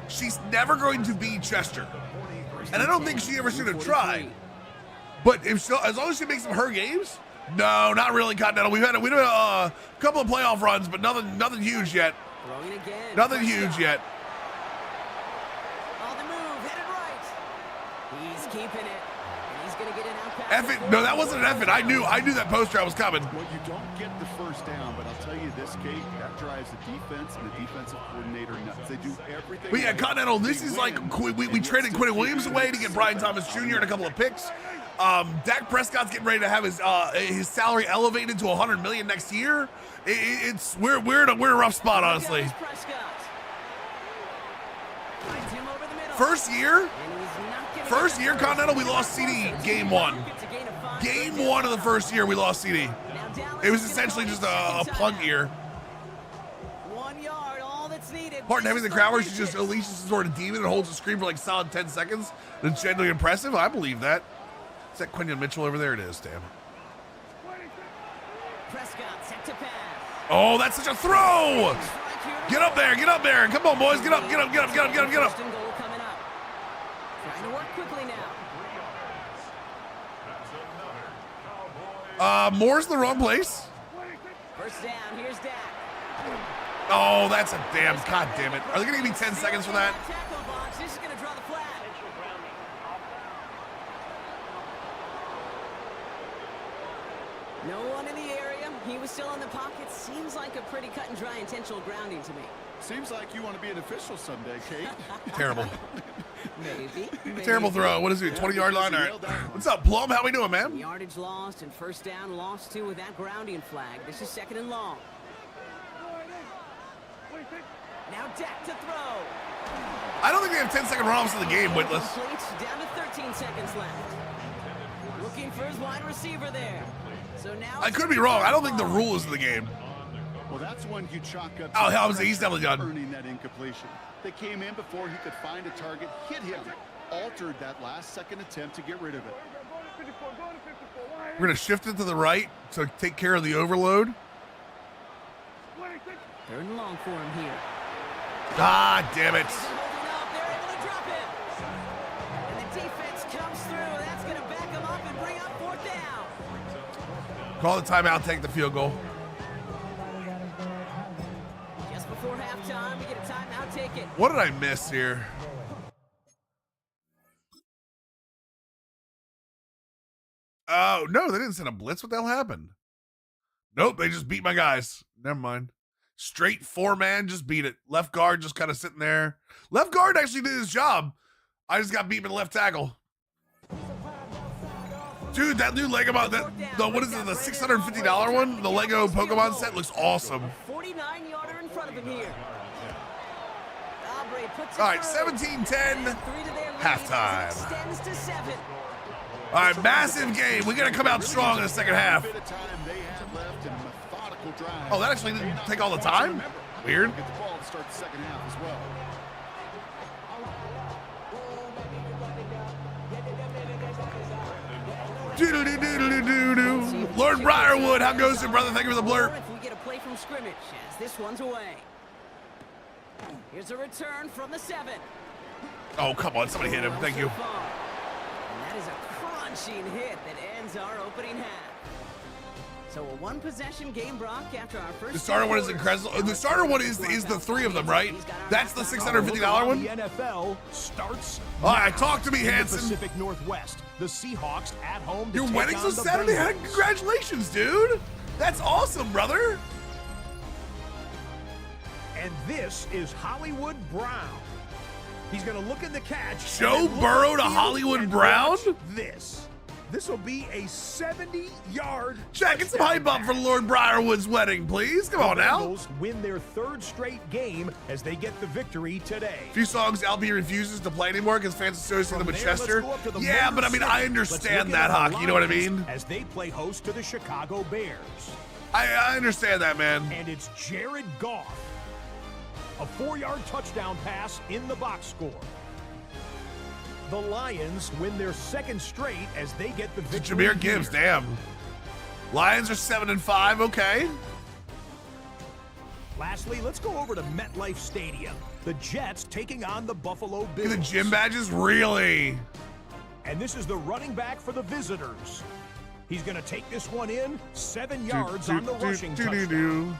She's never going to be Chester. And I don't think she ever should have tried. But as long as she makes them her games, no, not really, Continental. We've had a couple of playoff runs, but nothing huge yet. Nothing huge yet. On the move, headed right. He's keeping it, and he's going to get an out pass. F it. No, that wasn't an F it. I knew that post route was coming. Well, you don't get the first down, but I'll tell you this, Kate, that drives the defense and the defensive coordinator nuts. They do everything. But yeah, Continental, this is like we traded Quinn Williams away to get Brian Thomas Jr. and a couple of picks. Dak Prescott's getting ready to have his salary elevated to $100 million next year. We're in a rough spot, honestly. First year, Continental, we lost CD game one. Game one of the first year, we lost CD. It was essentially just a punt year. 1 yard, all that's needed. Part and having the crowd where she just unleashes some sort of demon and holds the screen for like solid 10 seconds. That's genuinely impressive. I believe that. Is that Quinion Mitchell over there? It is, damn. Prescott set to pass. Oh, that's such a throw! Get up there, get up there. Come on, boys, get up, get up, get up, get up, get up, get up. First and goal coming up. Trying to work quickly now. Moore's the wrong place. First down, here's Dak. Oh, that's a damn, god damn it. Are they gonna give me 10 seconds for that? Tackle box, this is gonna draw the flag. No one in the area. He was still in the pocket. Seems like a pretty cut and dry intentional grounding to me. Seems like you want to be an official someday, Kate. Terrible. Maybe. Terrible throw. What is it, 20-yard line? All right. What's up, Plum? How we doing, man? Yardage lost and first down lost too with that grounding flag. This is 2nd and long. Now Dak to throw. I don't think they have 10-second runoffs in the game, Witless. Complete, down to 13 seconds left. Looking for his wide receiver there. So now I could be wrong. I don't think the rule is in the game. Well, that's one you chalk up. Oh, hell, he's definitely done. Earning that incompletion. They came in before he could find a target, hit him, altered that last second attempt to get rid of it. We're going to shift it to the right to take care of the overload. 3rd and long for him here. Ah, damn it. He's holding up. They're able to drop him. And the defense comes through. That's going to back him up and bring up 4th down. Call the timeout, take the field goal. Just before halftime, we get a timeout, take it. What did I miss here? Oh, no, they didn't send a blitz. What the hell happened? Nope, they just beat my guys. Never mind. Straight 4-man, just beat it. Left guard just kind of sitting there. Left guard actually did his job. I just got beat by the left tackle. Dude, that new Lego, what is it, the $650 one? The Lego Pokemon set looks awesome. 49-yarder in front of him here. All right, 17-10, halftime. Extends to 7. All right, massive game. We got to come out strong in the second half. Oh, that actually didn't take all the time? Weird. Get the ball to start the second half as well. Doo-doo-doo-doo-doo-doo. Lord Briarwood, how goes it, brother? Thank you for the blurb. If we get a play from scrimmage as this one's away. Here's a return from the 7. Oh, come on. Somebody hit him. Thank you. And that is a crunching hit that ends our opening half. So a one-possession game, Brock, after our first. The starter one is incredible. The starter one is the 3 of them, right? That's the $650 one? The NFL starts. All right, talk to me, in the Hanson. Pacific Northwest. The Seahawks at home. To Your take wedding's on on the Saturday? Bengals. Congratulations, dude. That's awesome, brother. And this is Hollywood Brown. He's going to look at the catch. Joe and then look Burrow to upfield Hollywood and Brown? watch This. This will be a 70-yard. Jack, get some hype up for Lord Briarwood's wedding, please. Come on now. Bengals win their 3rd straight game as they get the victory today. A few songs LP refuses to play anymore because fans associate them with From there, Chester. let's go up to the Yeah, Motor but I mean, City. I Let's understand look that, at the Hockey. You know what I Lions mean? As they play host to the Chicago Bears. I understand that, man. And it's Jared Goff. A 4-yard touchdown pass in the box score. The Lions win their second straight as they get the victory. Jahmyr Gibbs, damn. Lions are 7-5, okay. Lastly, let's go over to MetLife Stadium. The Jets taking on the Buffalo Bills. The gym badges, really? And this is the running back for the visitors. He's going to take this one in 7 yards on the rushing touchdown.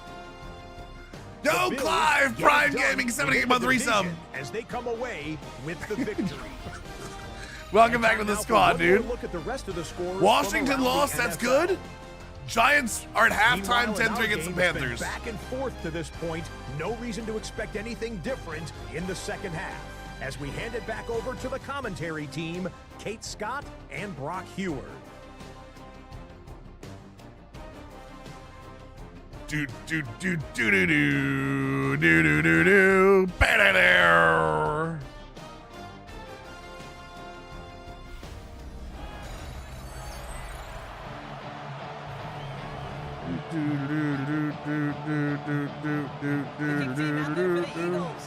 Yo, Clive, Prime Gaming, 78-month resub. As they come away with the victory. Welcome back to the squad, dude. Look at the rest of the scores. Washington lost, that's good. Giants are at halftime 10-3 against the Panthers. Back and forth to this point. No reason to expect anything different in the second half. As we hand it back over to the commentary team, Kate Scott and Brock Heward. Do do do do do do do do do do there.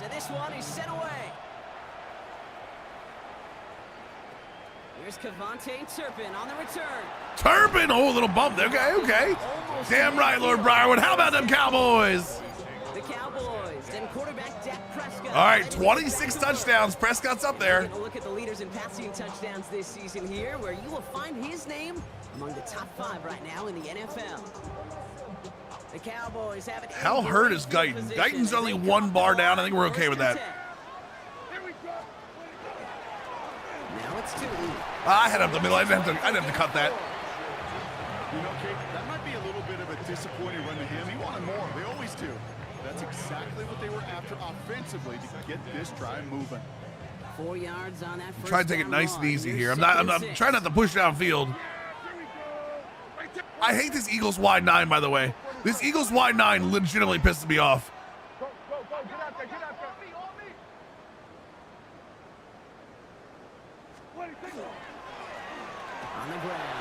And this one is sent away. Here's Cavante Turpin on the return. Turpin, oh, a little bump there. Okay, okay. Damn right, Lord Briarwood. How about them Cowboys? The Cowboys and quarterback Dak Prescott. All right, 26 touchdowns. Prescott's up there. Take a look at the leaders in passing touchdowns this season here, where you will find his name among the top 5 right now in the NFL. The Cowboys have it. How hurt is Guyton? Guyton's only 1 bar down. I think we're okay with that. Now it's 2. I had up the middle. I didn't have to cut that. You know, Kate, that might be a little bit of a disappointing run to him. He wanted more. They always do. That's exactly what they were after offensively to get this drive moving. 4 yards on that first Try to take it nice and easy here. I'm not trying not to push downfield. I hate this Eagles wide 9, by the way. This Eagles wide 9 legitimately pisses me off. On the ground.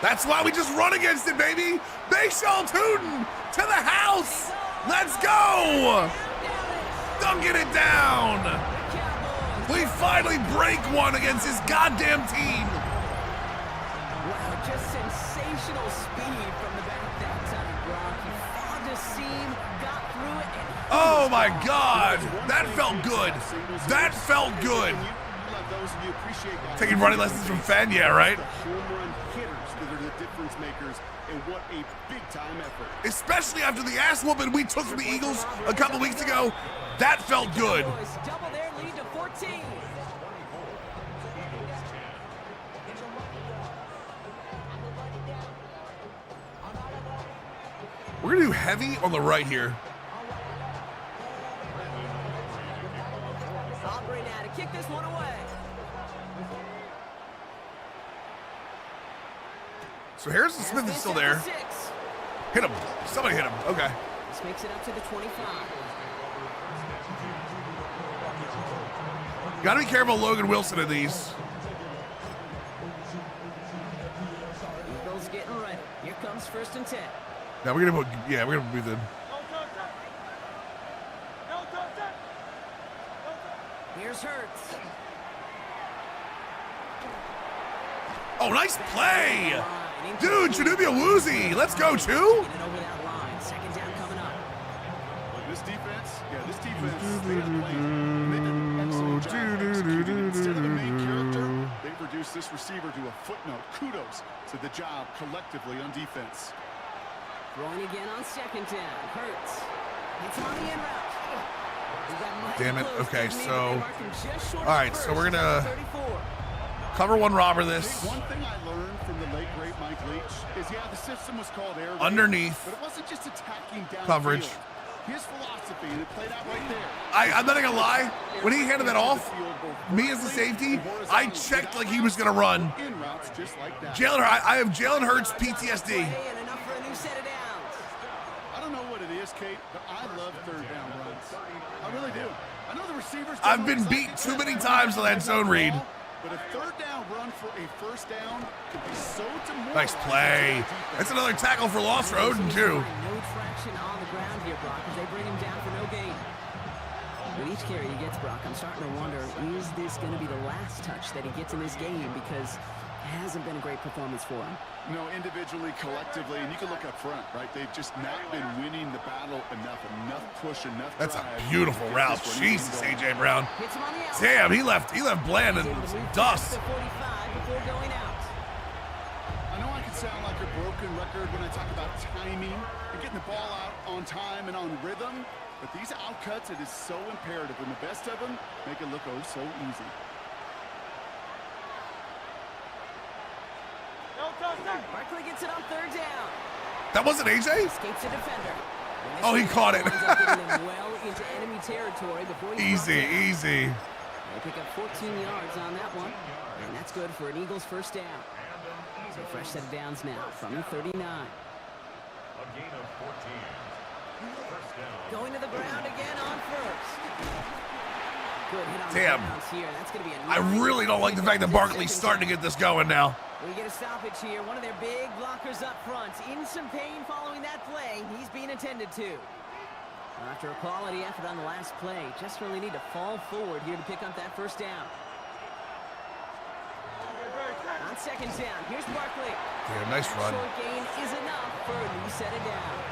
That's why we just run against it, baby. Bashaw Tootin to the house. Let's go. Dunking it down. We finally break one against this goddamn team. Wow, just sensational speed from the back that time, Brock. He found a seam, got through it, and Oh my God. That felt good. That felt good. Taking running lessons from Fenn, yeah, right? What a big-time effort. Especially after the ass whooping we took from the Eagles a couple weeks ago. That felt good. Cowboys double their lead to 14. We're going to do heavy on the right here. Aubrey now to kick this one away. So Harrison Smith is still there. 6. Hit him. Somebody hit him. Okay. This makes it up to the 25. Got to be careful of Logan Wilson in these. Eagles getting ready. Here comes 1st and 10. Now we're going to put, yeah, we're going to move them. Here's Hurts. Oh, nice play. Dude, Chanubia Woozy. Let's go, Chew. Get it over that line. 2nd down coming up. This defense, they have played. And they did an excellent job executing. Instead of the main character, they've reduced this receiver to a footnote. Kudos to the job collectively on defense. Throwing again on 2nd down. Hurts. It's on the in route. Damn it. Okay, so. All right, so we're going to cover one robber this. One thing I learned from the late great Mike Leach is, yeah, the system was called air raid, Underneath. but it wasn't just attacking down Coverage. field. His philosophy, and it played out right there. I'm not gonna lie. When he handed that off, me as the safety, I checked like he was gonna run. In routes just like that. Jalen, I have Jalen Hurts PTSD. And enough for a new set of downs. I don't know what it is, Kate, but I love 3rd down runs. I really do. I know the receivers. I've been beat too many times on that zone read. But a 3rd down run for a 1st down could be so demoralizing. Nice play. That's another tackle for loss for Odin, too. No traction on the ground here, Brock, as they bring him down for no gain. With each carry he gets, Brock, I'm starting to wonder, is this going to be the last touch that he gets in this game? Because it hasn't been a great performance for him. No, individually, collectively, and you can look up front, right? They've just not been winning the battle enough push, enough That's a drive. beautiful route. Jesus, A.J. Brown. Hits him on the outside. Damn, he left Bland in some dust. To 45 before going out. I know I can sound like a broken record when I talk about timing and getting the ball out on time and on rhythm, but these outcuts, it is so imperative, and the best of them make it look oh so easy. Barkley gets it on third down. That wasn't A.J.? Escapes a defender. Oh, he caught it. Ends up getting them well into enemy territory before he Easy, easy. They pick up 14 yards on that one, and that's good for an Eagles first down. So fresh set of downs now from the 39. Going to the ground again on first. Good hit on Damn. the bounce here. That's going to be a I really don't like the fact that Barkley's starting to get this going now. We get a stoppage here. One of their big blockers up front. In some pain following that play. He's being attended to. After a quality effort on the last play, just really need to fall forward here to pick up that first down. On second down, here's Barkley. Damn, nice run. Short gain is enough for a new set of downs.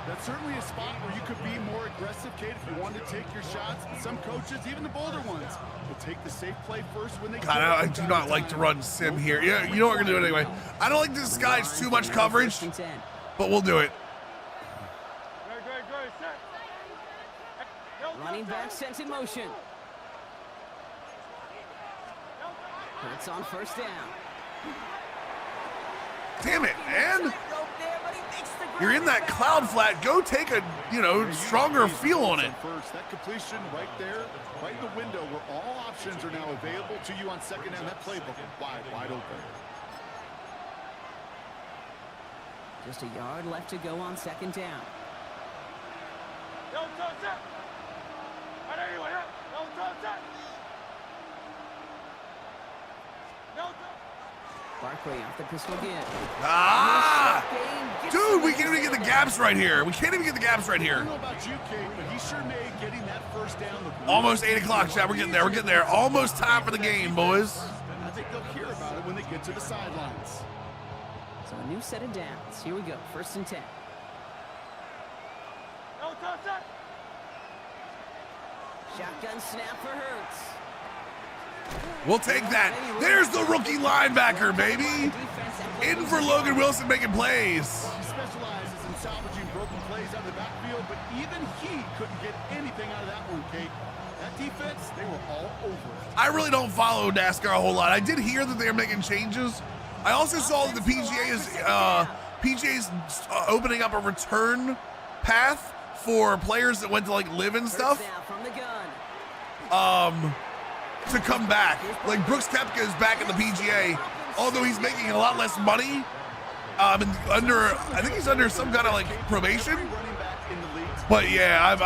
That's certainly a spot where you could be more aggressive, Kate, if you wanted to take your shots. Some coaches, even the bolder ones, will take the safe play first when they God, I do not like to run sim here. Yeah, you know what we're going to do anyway. I don't like to disguise too much coverage, but we'll do it. Running back sent in motion. It's on first down. Damn it, man. You're in that cloud flat. Go take a, stronger feel on it. First, that completion right there, right in the window where all options are now available to you on second down. That playbook wide open. Just a yard left to go on second down. Barkley off the pistol again. Ah! Dude, we can't even get the gaps right here. We can't even get the gaps right I here. don't know about you, Kate, but he sure made getting that first down look Almost 8 o'clock, chat. We're getting there. We're getting there. Almost time for the game, boys. I think they'll hear about it when they get to the sidelines. So a new set of downs. Here we go. First and 10. Shotgun snap for Hurts. We'll take that. There's the rookie linebacker, baby. In for Logan Wilson making plays. He specializes in salvaging broken plays out of the backfield, but even he couldn't get anything out of that one, Kate. That defense, they were all over it. I really don't follow NASCAR a whole lot. I did hear that they're making changes. I also saw that the PGA is opening up a return path for players that went to live and stuff. From the gun. To come back. Like Brooks Koepka is back in the PGA, although he's making a lot less money. I think he's under some kind of probation. But yeah,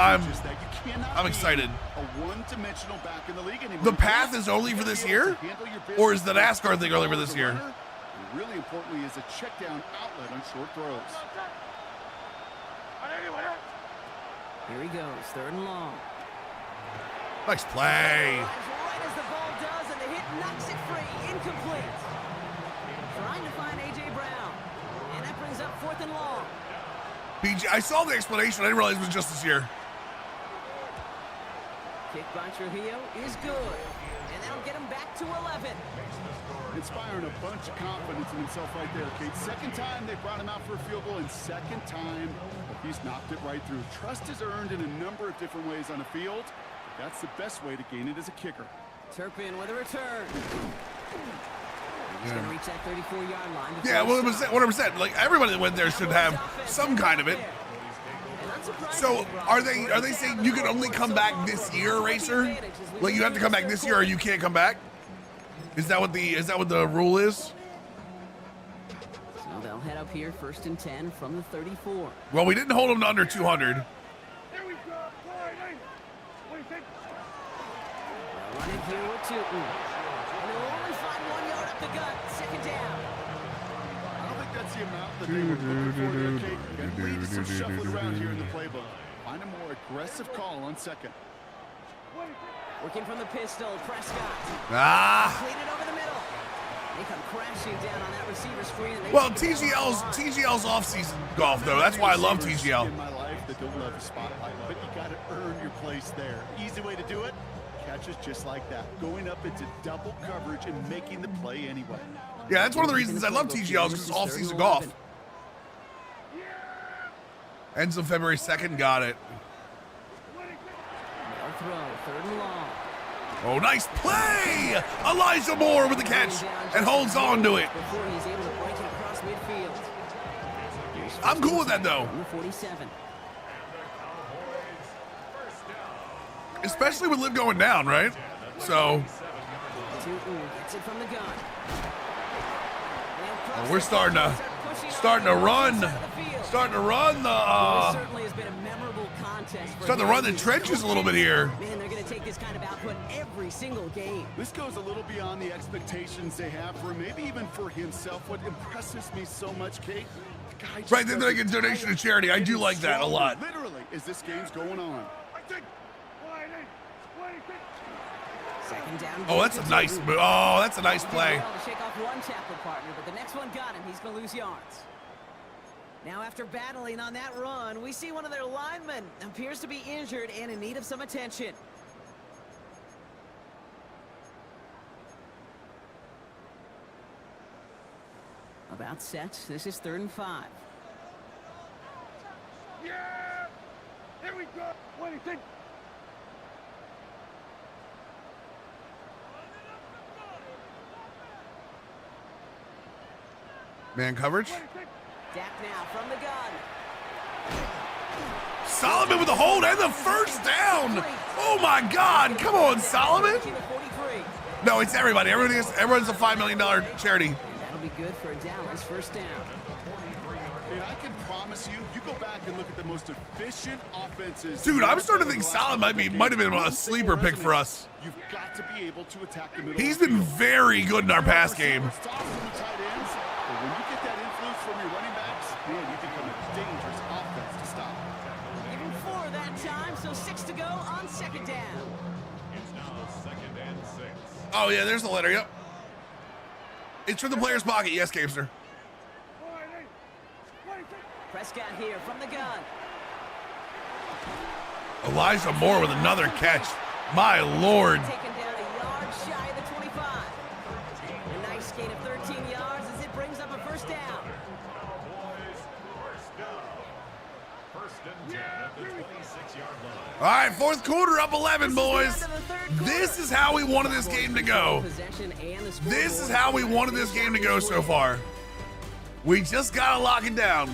I'm excited. A one-dimensional back in the league anymore. The path is only for this year, or is the NASCAR thing only for this year? And really importantly, is a check-down outlet on short throws. Here he goes. Third and long. Nice play. Right as the ball does, and the hit knocks it free. Incomplete. Trying to find A.J. Brown. And that brings up fourth and long. I saw the explanation. I didn't realize it was just this year. Kick by Trujillo is good. And that'll get him back to 11. Inspiring a bunch of confidence in himself right there, Kate. Second time they brought him out for a field goal, and second time he's knocked it right through. Trust is earned in a number of different ways on the field. That's the best way to gain it as a kicker. Turpin with a return. He's going to reach that 34-yard line. Yeah, 100%. Everybody that went there should have some kind of it. So are they saying you can only come back this year, Racer? You have to come back this year, or you can't come back? Is that what the rule is? So they'll head up here, first and 10 from the 34. Well, we didn't hold them to under 200. Running here with Tootin. And they'll only find 1 yard up the gut. Second down. I don't think that's the amount that they were looking for there, Kate. That leaves some shuffling around here in the playbook. Find a more aggressive call on second. Working from the pistol, Prescott. Ah. Clean it over the middle. They come crashing down on that receiver screen. And Well, TGL's off-season golf though. That's why I love TGL. In my life that don't love the spotlight, but you got to earn your place there. Easy way to do it. Catches just like that, going up into double coverage and making the play anyway. Yeah, that's one of the reasons I love TGL, because it's off-season golf. Ends of February 2nd, got it. No throw, 3rd and long. Oh, nice play! Elijah Moore with the catch and holds on to it. Before he's able to break it across midfield. I'm cool with that though. Number 47. Especially with Liv going down, right? So Gets it from the gun. we're starting to run the Certainly has been a memorable contest. starting to run the trenches a little bit here. Man, they're going to take this kind of output every single game. This goes a little beyond the expectations they have for him, maybe even for himself. What impresses me so much, Kate, the guy just Right, then they get donation to charity. I do like that a lot. Literally, as this game's going on. Second down. Oh, that's a nice move. Oh, that's a nice play. To shake off one tackle partner, but the next one got him. He's going to lose yards. Now, after battling on that run, we see one of their linemen appears to be injured and in need of some attention. About set. This is 3rd and 5. Yeah! Here we go! What do you think? Man coverage. Dak now from the gun. Solomon with the hold and the first down. Oh my God! Come on, Solomon. No, it's everybody. Everyone's a $5 million charity. That'll be good for a Dallas first down. And I can promise you, you go back and look at the most efficient offenses. Dude, I'm starting to think Solomon might have been a sleeper pick for us. You've got to be able to attack the middle. He's been very good in our pass game. Stop from the tight ends, but when you get that influence from your running backs, man, you become a dangerous offense to stop. Even 4 that time, so 6 to go on second down. Oh yeah, there's the letter. Yep. It's from the player's pocket. Yes, Gamester. Prescott here from the gun. Elijah Moore with another catch. My Lord. Taken down a yard shy of the 25. A nice gain of 13 yards as it brings up a first down. All right, 4th quarter, up 11, boys. This is how we wanted this game to go. This is how we wanted this game to go so far. We just gotta lock it down.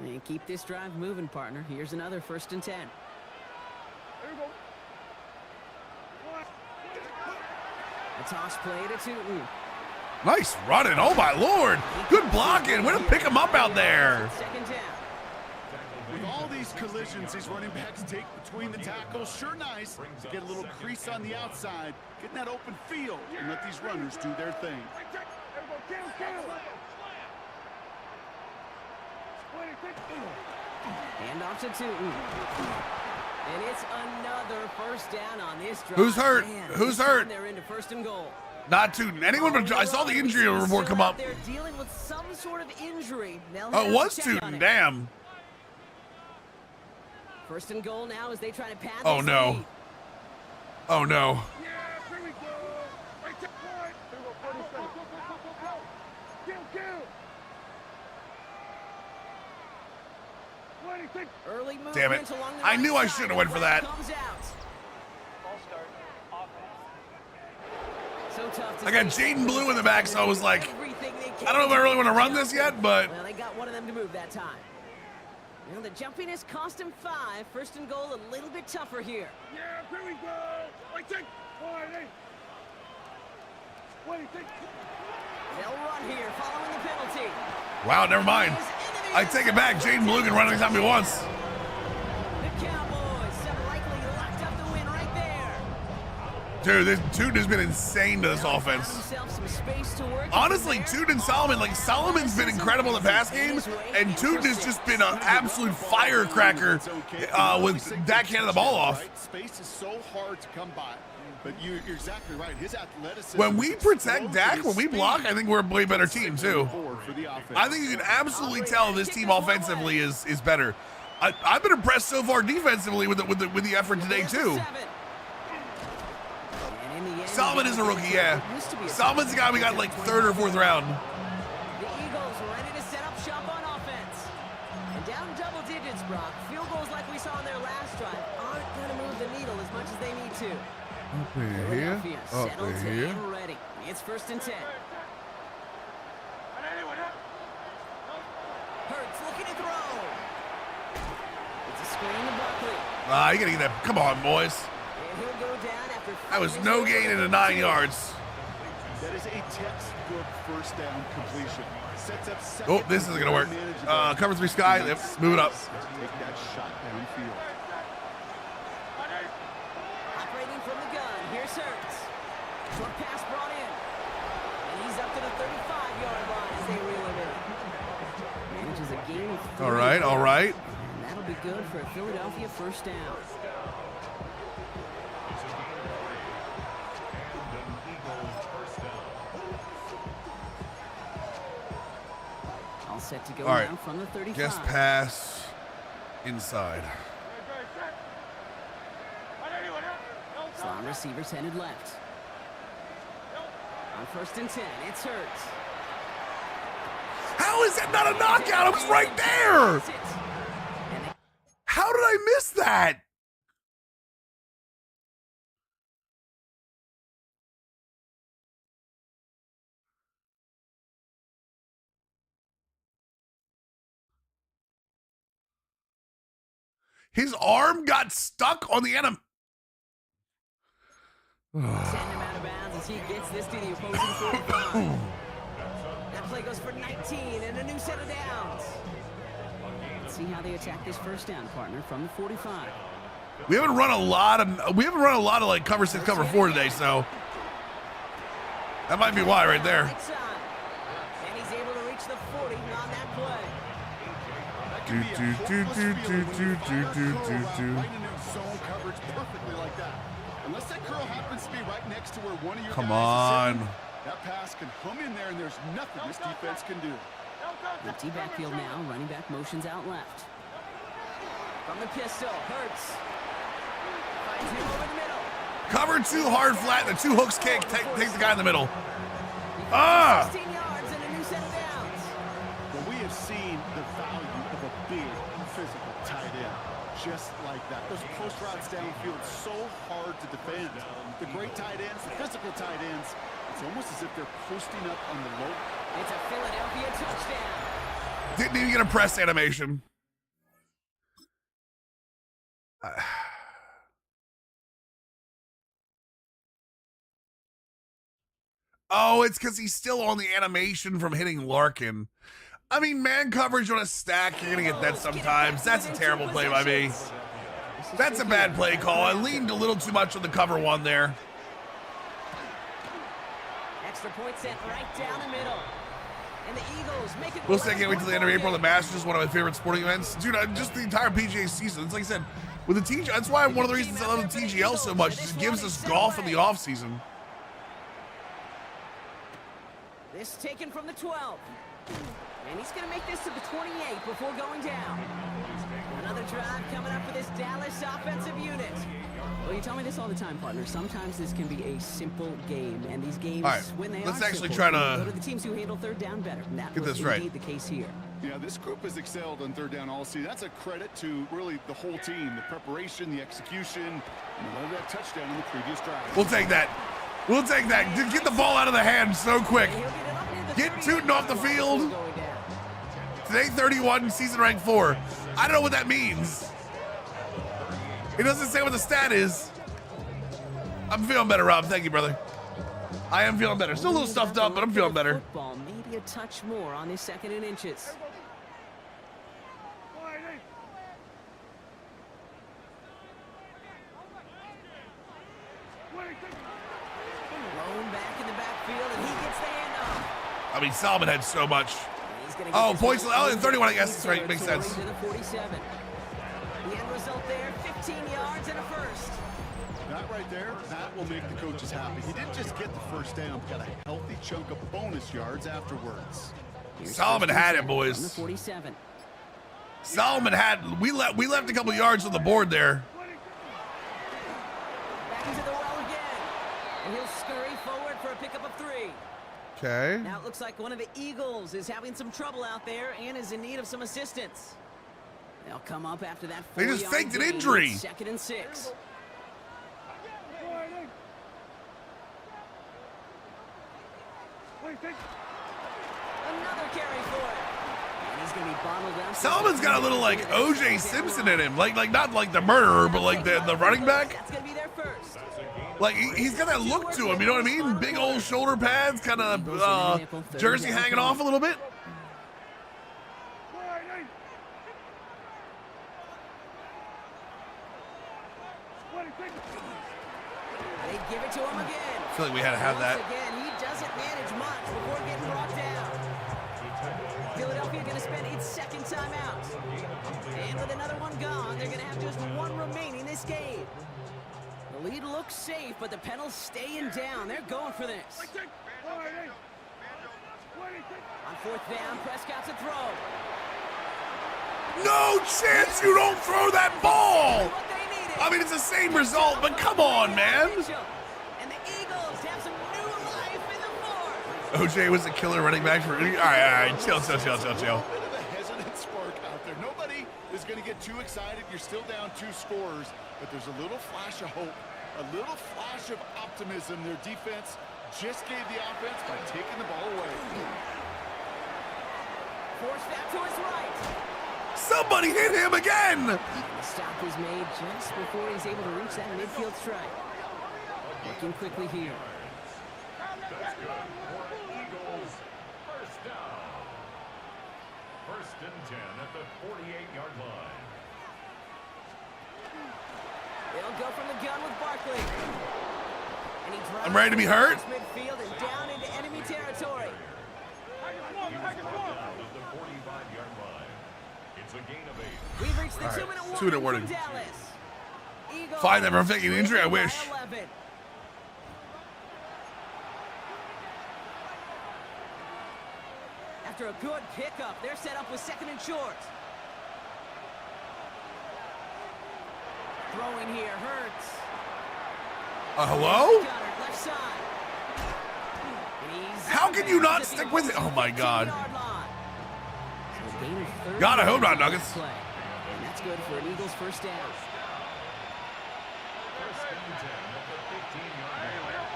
And keep this drive moving, partner. Here's another 1st and 10. A toss play to Tootin. Nice running. Oh, my Lord. Good blocking. Way to pick him up out there. Second down. With all these collisions these running backs take between the tackles, sure nice to get a little crease on the outside, get in that open field, and let these runners do their thing. Hand off to Tootin. And it's another first down on this drive. Who's hurt? Man, Who's this time hurt? They're into 1st and goal. Not Tootin. Anyone but I saw the injury report come up. They're dealing with some sort of injury. Oh, it was Tootin. Damn. 1st and goal now as they try to pad. Oh, this no. lead. Oh, no. Early movement Damn it. along the I right knew I side. shouldn't have went for that. Comes out. So tough to I got stay Jaden Blue in the back, so I was like, everything they I don't know if I really want to run this yet, but Well, they got one of them to move that time. Well, the jumpiness cost him 5. 1st and goal a little bit tougher here. Yeah, here we go! I think! What do you think? They'll run here following the penalty. wow, never mind. I take it back. Jaden Blue can run anytime he wants. The Cowboys have likely locked up the win right there. Dude, this Tootin has been insane to this offense. Honestly, Tootin and Solomon, like Solomon's been incredible in the pass game, and Tootin has just been an absolute firecracker with Dak handing the ball off. Space is so hard to come by. But you're exactly right. His athleticism. When we protect Dak, when we block, I think we're a way better team too. I think you can absolutely tell this team offensively is better. I've been impressed so far defensively with the effort today too. Solomon is a rookie, yeah. Solomon's the guy we got like third or fourth round. The Eagles ready to set up shop on offense. And down double digits, Brock. Field goals like we saw in their last drive aren't going to move the needle as much as they need to. Up in here. Up in here. Ready. It's 1st and 10. Hurts looking to throw. It's a screen to Buckley. You gotta get that. Come on, boys. And he'll go down after That was no gain into 9 yards. That is a textbook first down completion. Sets up second. Oh, this isn't gonna work. Cover 3 Sky. Yep, move it up. Take that shot downfield. Operating from the gun. Here's Hurts. Short pass brought in. And he's up to the 35-yard line as they reel him in. Manages a gain of 3. All right, all right. And that'll be good for a Philadelphia first down. All set to go All right. now from the 35. Guess pass inside. Slot receivers headed left. On 1st and 10, it's Hurts. How is that not a knockout? I was right there. How did I miss that? His arm got stuck on the enemy. Send him out of bounds as he gets this to the opposing 45. That play goes for 19 and a new set of downs. Let's see how they attack this first down, partner, from the 45. We haven't run a lot of like cover 6, cover 4 today, so that might be why right there. And he's able to reach the 40 on that play. Right into zone coverage perfectly like that. Unless that curl happens to be right next to where one of your Come guys is on. sitting, that pass can hum in there, and there's nothing this defense can do. Empty backfield now, running back motions out left. From the pistol, Hurts. Finds him over the middle. Cover 2 hard flat, the 2 hooks kick, take the guy in the middle. He Ah! 16 yards and a new set of downs. But we have seen the value of a big physical tight end. Just like that. Those post routes downfield so hard to defend. The great tight ends, the physical tight ends, it's almost as if they're posting up on the low. It's a Philadelphia touchdown. Didn't even get a press animation. Oh, it's because he's still on the animation from hitting Larkin. I mean, man coverage on a stack, you're going to get that sometimes. That's a terrible play by me. That's a bad play call. I leaned a little too much on the cover 1 there. Extra point sent right down the middle. And the Eagles make it. We'll say I can't wait till the end of April. The Masters is one of my favorite sporting events. Dude, just the entire PGA season. It's like I said, with the TGL, that's why one of the reasons I love the TGL so much is it gives us golf in the off season. This taken from the 12. And he's going to make this to the 28 before going down. Another drive coming up for this Dallas offensive unit. Well, you tell me this all the time, partner. Sometimes this can be a simple game, and these games, All right, when they let's are actually simple, try to go to the teams who handle third down better. And that get was this right. indeed the case here. Yeah, this group has excelled on third down all season. That's a credit to really the whole team, the preparation, the execution, and that touchdown in the previous drive. We'll take that. We'll take that. Just get the ball out of the hand so quick. Get Tootin off the field. Today, 31, season rank 4. I don't know what that means. It doesn't say what the stat is. I'm feeling better, Rob. Thank you, brother. I am feeling better. Still a little stuffed up, but I'm feeling better. Football, maybe a touch more on this 2nd and inches. I mean, Solomon had so much. He's gonna get Oh, this points. one Oh, into 31, I guess. That's right. territory Makes sense. to the 47. The end result there, 15 yards and a first. That right there, that will make the coaches happy. He didn't just get the first down, but got a healthy chunk of bonus yards afterwards. Here's Solomon first and had it, 10 boys. on the 47. Solomon had. We left a couple yards on the board there. Back into the well again. And he'll scurry forward for a pickup of 3. Okay. Now it looks like one of the Eagles is having some trouble out there and is in need of some assistance. They'll come up after that. They just 4-yard faked an gain. injury. 2nd and 6. Another carry for it. And he's going to be bottled up. Solomon's got a little like OJ Simpson in him, like not like the murderer, but like the running back. That's going to be their first. Like he's got that look to him, you know what I mean? Big old shoulder pads, kind of jersey hanging off a little bit. They give it to him again. I feel like we had to have that. Once again, he doesn't manage much before getting brought down. Philadelphia going to spend its 2nd timeout. And with another one gone, they're going to have just 1 remaining this game. The lead looks safe, but the Penals staying down. They're going for this. On 4th down, Prescott's a throw. No chance you don't throw that ball. What they needed. I mean, it's the same result, but come on, man. And the Eagles have some new life in the 4th. OJ was a killer running back for. All right, chill. A little bit of a hesitant spark out there. Nobody is going to get too excited. You're still down 2 scores, but there's a little flash of hope, a little flash of optimism. Their defense just gave the offense by taking the ball away. Forced that to his right. Somebody hit him again. The stop is made just before he's able to reach that midfield strike. Looking quickly here. That's good for Eagles. First down. 1st and 10 at the 48-yard line. They'll go from the gun with Barkley. And he drives I'm ready to be hurt. across midfield and down into enemy territory. He was brought down at the 45-yard line. It's a gain of 8. We've reached the All right, 2-minute 2-minute warning warning. from Dallas. Eagles Fine, never faking an injury, I leading by wish. 11. After a good pickup, they're set up with 2nd and short. Throwing here hurts. Hello? Goddard, left side. And he's How can you not stick with it? Oh my God. 15-yard line. So a gain of 30 God, I hope not, yards on Nuggets. the play. And that's good for an Eagles first down. 1st and 10 at the 15-yard line.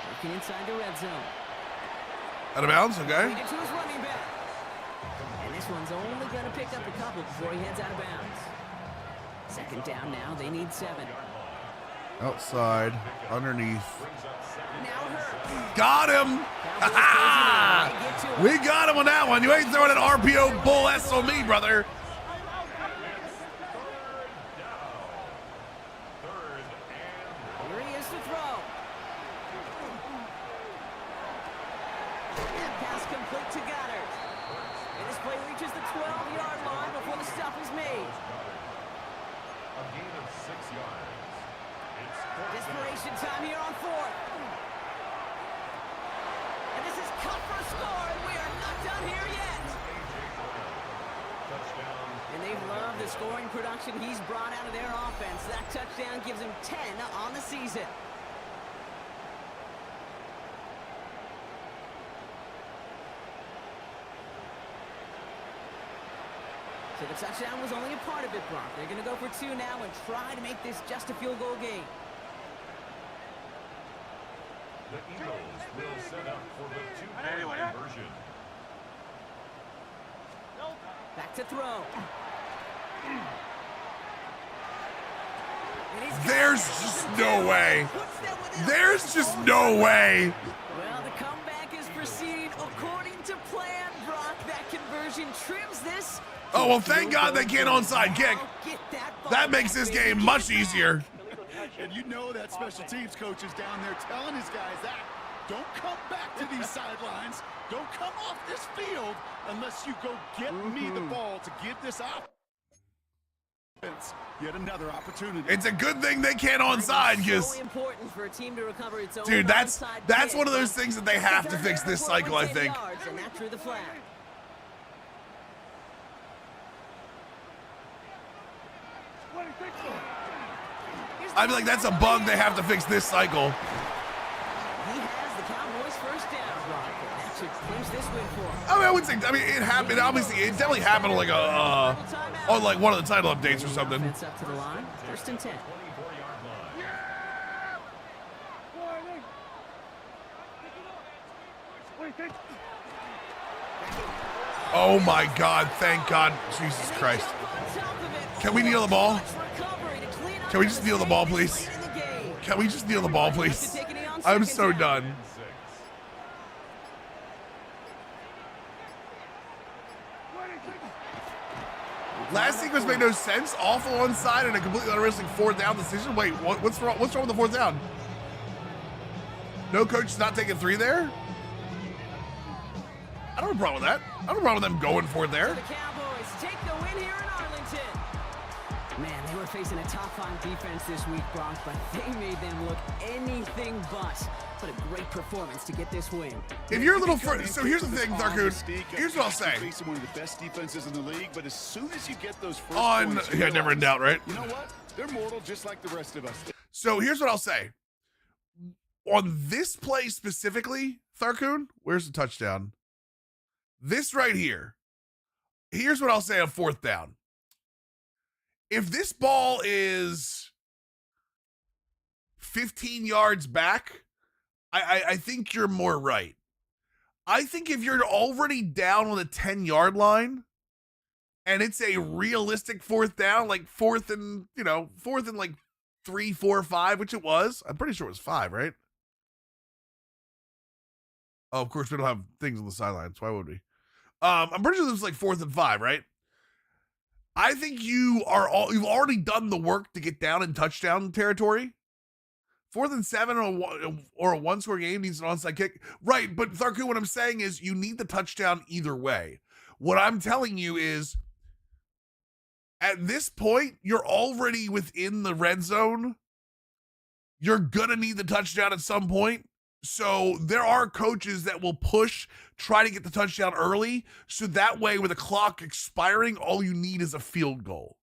Working inside the red zone. Out of bounds, okay. Lead it to his running back. And this one's only going to pick up a couple before he heads out of bounds. 2nd down now. They need 7. Outside, underneath. Now hurt. Got him. Ha-ha! We got him on that one. You ain't throwing an RPO bull S on me, brother. Here he is to throw. And pass complete to Goddard. And this play reaches the 12-yard line before the stop is made. A gain of 6 yards. It's 4th Desperation time here on 4th. And this is cut for a score, and we are not done here yet. touchdown. And they've loved the scoring production he's brought out of their offense. That touchdown gives him 10 on the season. So the touchdown was only a part of it, Brock. They're going to go for 2 now and try to make this just a field goal game. The Eagles will set up for the 2-point conversion. Back to throw. And he's got There's it. just no way. Puts that within There's just no way. Well, the comeback is proceeding according to plan, Brock. That conversion trims this. Oh, well, thank God they can't onside kick. Get that ball That makes back, this baby. game Get much it back. easier. And you know that special teams coach is down there telling his guys that. don't come back to these sidelines. Don't come off this field unless you go get me the ball to give this offense yet another opportunity. It's a good thing they can't onside, because so important for a team to recover its own dude, that's onside one of kick. those things that they have to fix this cycle, I think. Yards, and that drew the flag. I feel like that's a bug they have to fix this cycle. He has the Cowboys first down. That should clinch this win for him. I mean, I would say, I mean, it happened. Obviously, it definitely happened on like on like one of the title updates or something. Offense up to the line. 1st and 10. 24-yard line. Oh my God! Thank God, Jesus Christ! Can we kneel the ball? Can we just kneel the ball, please? Can we just kneel the ball, please? I'm so done. Last sequence made no sense. Awful onside and a completely unrealistic 4th down decision. Wait, what's wrong? What's wrong with the 4th down? No coach is not taking 3 there. I don't have a problem with that. I don't have a problem with them going for it there. The Cowboys take the win here in Arlington. Man, they were facing a top-5 defense this week, Brock, but they made them look anything but. But a great performance to get this win. If you're a little further, so here's the thing, Tharkoon. Here's what I'll say. Facing one of the best defenses in the league, but as soon as you get those first On, points, yeah, never in doubt, right? you know what? They're mortal just like the rest of us. So here's what I'll say. On this play specifically, Tharkoon, where's the touchdown? This right here. Here's what I'll say on 4th down. If this ball is 15 yards back, I think you're more right. I think if you're already down on the 10-yard line and it's a realistic 4th down, like 4th and like 3, 4, 5, which it was. I'm pretty sure it was 5, right? Oh, of course, we don't have things on the sidelines. Why would we? I'm pretty sure this was like 4th and 5, right? I think you've already done the work to get down in touchdown territory. 4th and 7 or a 1-score game needs an onside kick. Right, but Tharku, what I'm saying is you need the touchdown either way. What I'm telling you is at this point, you're already within the red zone. You're going to need the touchdown at some point. So there are coaches that will try to get the touchdown early. So that way, with the clock expiring, all you need is a field goal.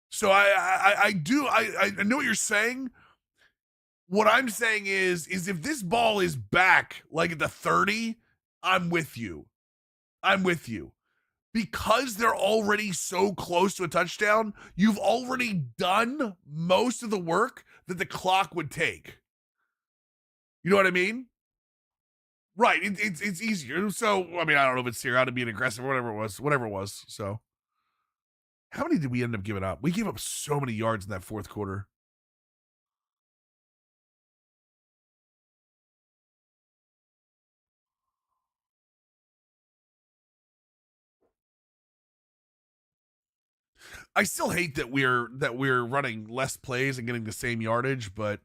So I know what you're saying. What I'm saying is if this ball is back like at the 30, I'm with you. Because they're already so close to a touchdown, you've already done most of the work that the clock would take. You know what I mean? Right. It's easier. So, I mean, I don't know if it's here, how to be an aggressive or whatever it was. So, how many did we end up giving up? We gave up so many yards in that 4th quarter. I still hate that we're running less plays and getting the same yardage, but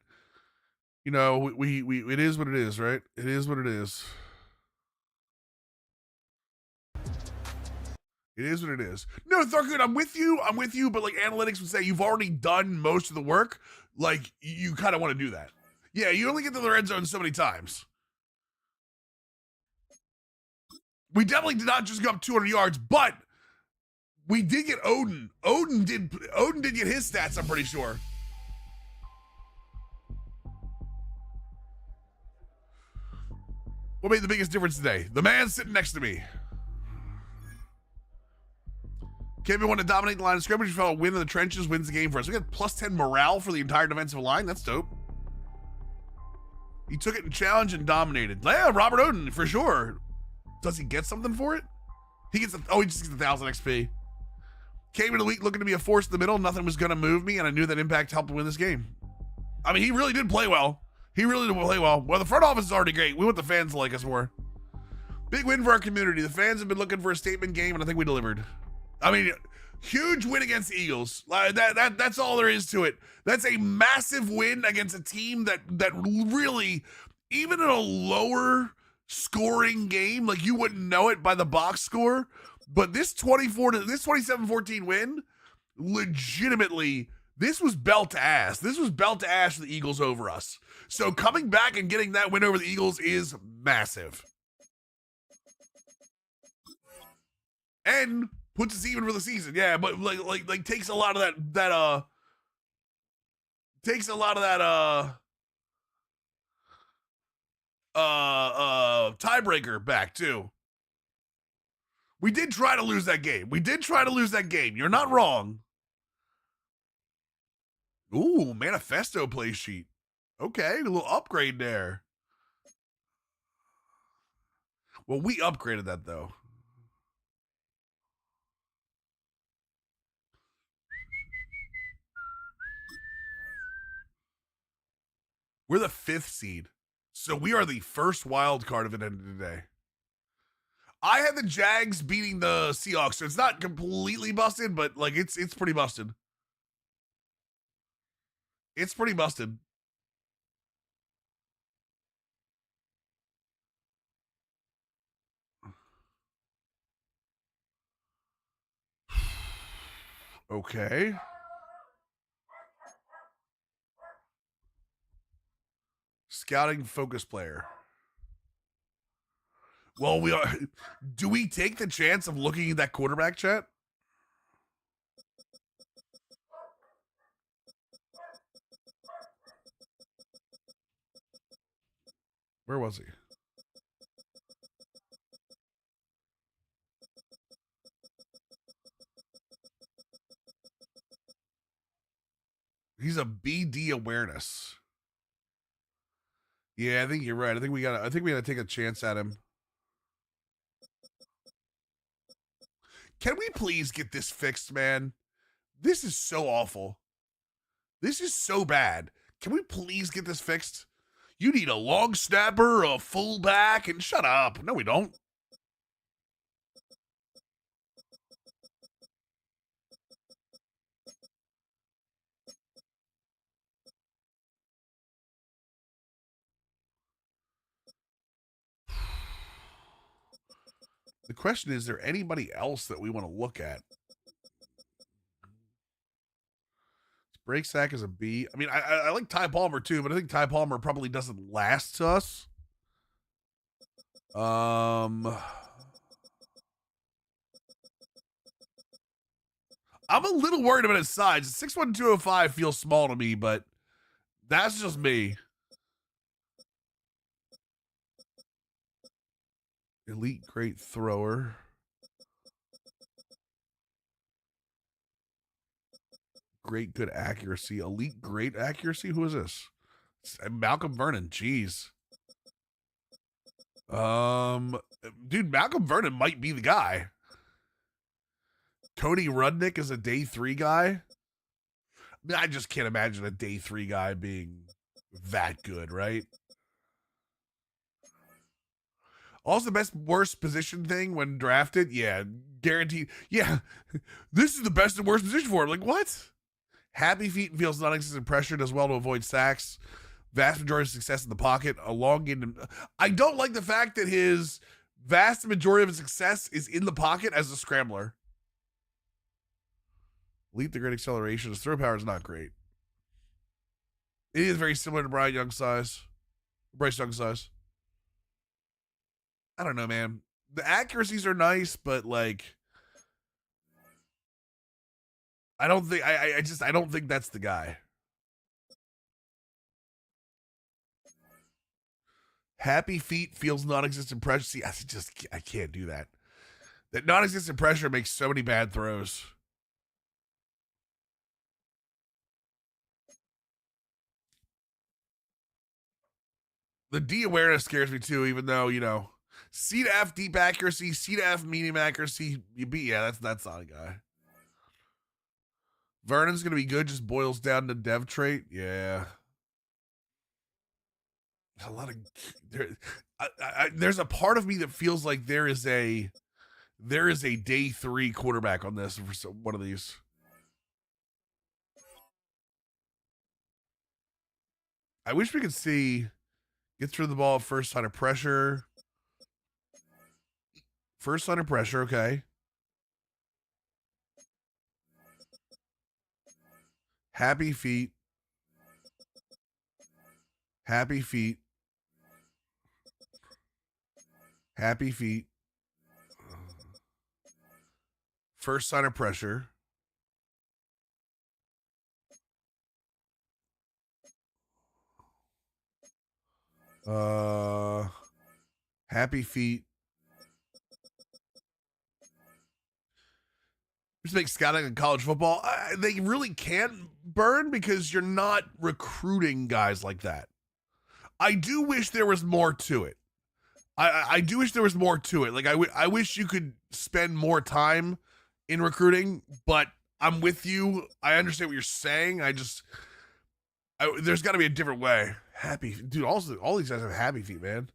you know, we it is what it is, right? It is what it is. It is what it is. No, Tharkoon, I'm with you, but like analytics would say you've already done most of the work. Like you kind of want to do that. Yeah, you only get to the red zone so many times. We definitely did not just go up 200 yards, but we did get Odin. Odin did get his stats, I'm pretty sure. What made the biggest difference today? The man sitting next to me. Kevin wanted to dominate the line of scrimmage. We felt a win in the trenches wins the game for us. We got plus 10 morale for the entire defensive line. That's dope. He took it in challenge and dominated. Yeah, Robert Odin, for sure. Does he get something for it? He just gets 1,000 XP. Came into the week looking to be a force in the middle. Nothing was going to move me, and I knew that impact helped win this game. I mean, he really did play well. Well, the front office is already great. We want the fans to like us more. Big win for our community. The fans have been looking for a statement game, and I think we delivered. I mean, huge win against the Eagles. That's all there is to it. That's a massive win against a team that really even in a lower scoring game, like you wouldn't know it by the box score, but this 27-14 win, legitimately, this was belt to ass. This was belt to ass for the Eagles over us. So coming back and getting that win over the Eagles is massive. And puts us even for the season. Yeah, but like takes a lot of that tiebreaker back too. We did try to lose that game. You're not wrong. Ooh, manifesto play sheet. Okay, a little upgrade there. Well, we upgraded that though. We're the 5th seed. So we are the first wild card of it ended today. I had the Jags beating the Seahawks, so it's not completely busted, but like it's pretty busted. It's pretty busted. Okay. Scouting focus player. Well, we are. Do we take the chance of looking at that quarterback chat? Where was he? He's a BD awareness. Yeah, I think you're right. I think we gotta take a chance at him. Can we please get this fixed, man? This is so awful. This is so bad. Can we please get this fixed? You need a long snapper, a fullback, and shut up. No, we don't. The question is there anybody else that we want to look at? Break sack is a B. I mean, I like Ty Palmer too, but I think Ty Palmer probably doesn't last to us. I'm a little worried about his size. 6'1", 205 feels small to me, but that's just me. Elite great thrower. Great good accuracy. Elite great accuracy? Who is this? Malcolm Vernon. Jeez. Dude, Malcolm Vernon might be the guy. Cody Rudnick is a day 3 guy. I mean, I just can't imagine a day 3 guy being that good, right? Also, the best worst position thing when drafted, yeah, guaranteed. Yeah, this is the best and worst position for him. Like, what? Happy feet and feels non-existent pressure, does well to avoid sacks. Vast majority of success in the pocket. Elongated. I don't like the fact that his vast majority of his success is in the pocket as a scrambler. Elite the great acceleration. His throw power is not great. It is very similar to Bryce Young's size. I don't know, man. The accuracies are nice, but like, I don't think I don't think that's the guy. Happy feet feels non-existent pressure. See, I can't do that. That non-existent pressure makes so many bad throws. The D awareness scares me too, even though, you know, C to F deep accuracy, C to F medium accuracy. Yeah, that's not a guy. Vernon's gonna be good, just boils down to dev trait. Yeah. A lot of there's a part of me that feels like there is a day 3 quarterback on this for one of these. I wish we could see Get through the ball first sign of pressure. First sign of pressure, okay. Happy feet. Happy feet. Happy feet. First sign of pressure. Happy feet. Just make scouting in college football. They really can't burn because you're not recruiting guys like that. I do wish there was more to it. I do wish there was more to it. Like I wish you could spend more time in recruiting, but I'm with you. I understand what you're saying. There's got to be a different way. Happy dude. Also, all these guys have happy feet, man.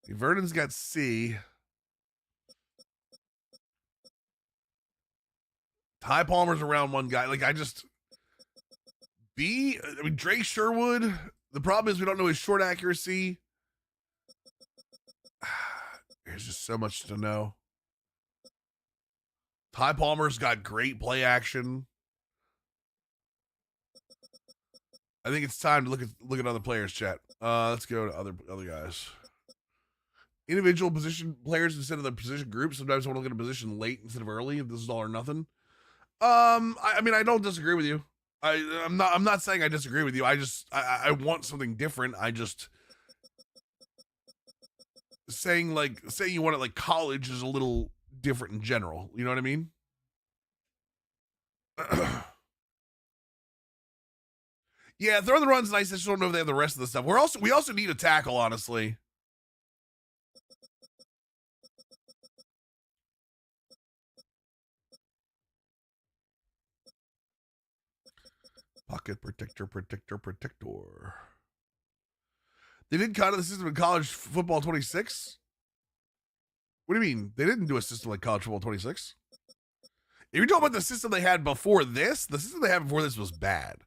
Vernon's got C. Ty Palmer's a round one guy. Like B. I mean, Dre Sherwood. The problem is we don't know his short accuracy. There's just so much to know. Ty Palmer's got great play action. I think it's time to look at other players, chat. Let's go to other guys. Individual position players instead of the position groups. Sometimes I want to look at a position late instead of early. If this is all or nothing. I mean, I don't disagree with you. I'm not saying I disagree with you. I want something different. I just saying you want it like college is a little different in general. You know what I mean? Yeah, throw the runs nice. I just don't know if they have the rest of the stuff. We also need a tackle, honestly. Pocket protector. They did kind of the system in college football 26. What do you mean? They didn't do a system like college football 26. If you're talking about the system they had before this, the system they had before this was bad.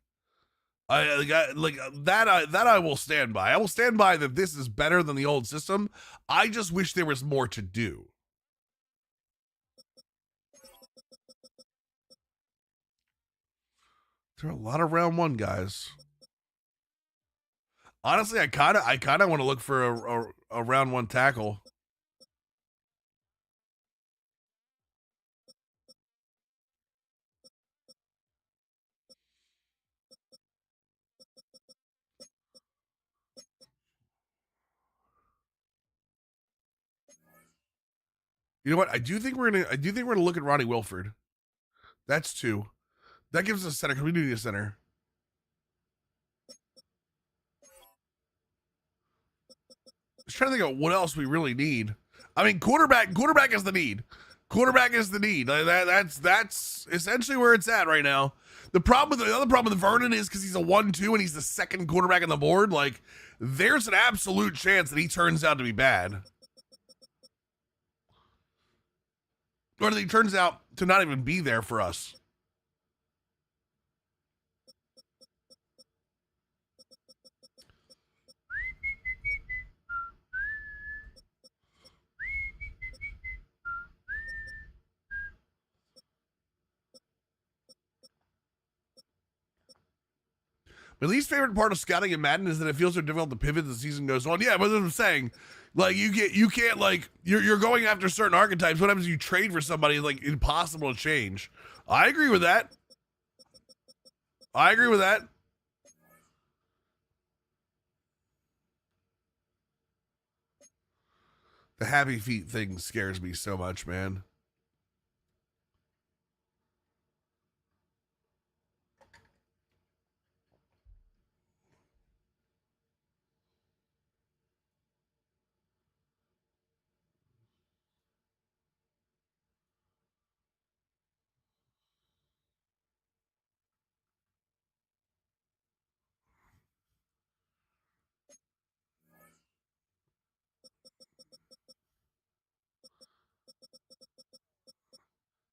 That I will stand by. I will stand by that this is better than the old system. I just wish there was more to do. There are a lot of round one guys. Honestly, I kind of want to look for a round one tackle. You know what? I do think we're gonna look at Ronnie Wilford. That's two. That gives us a center. We need a center. Just trying to think of what else we really need. I mean, quarterback is the need. Quarterback is the need. That's essentially where it's at right now. The other problem with Vernon is because he's a 1-2 and he's the second quarterback on the board. Like, there's an absolute chance that he turns out to be bad. Or that he turns out to not even be there for us. My least favorite part of scouting in Madden is that it feels so difficult to pivot as the season goes on. Yeah, but that's what I'm saying. Like you can't you're going after certain archetypes. What happens if you trade for somebody like impossible to change? I agree with that. The happy feet thing scares me so much, man.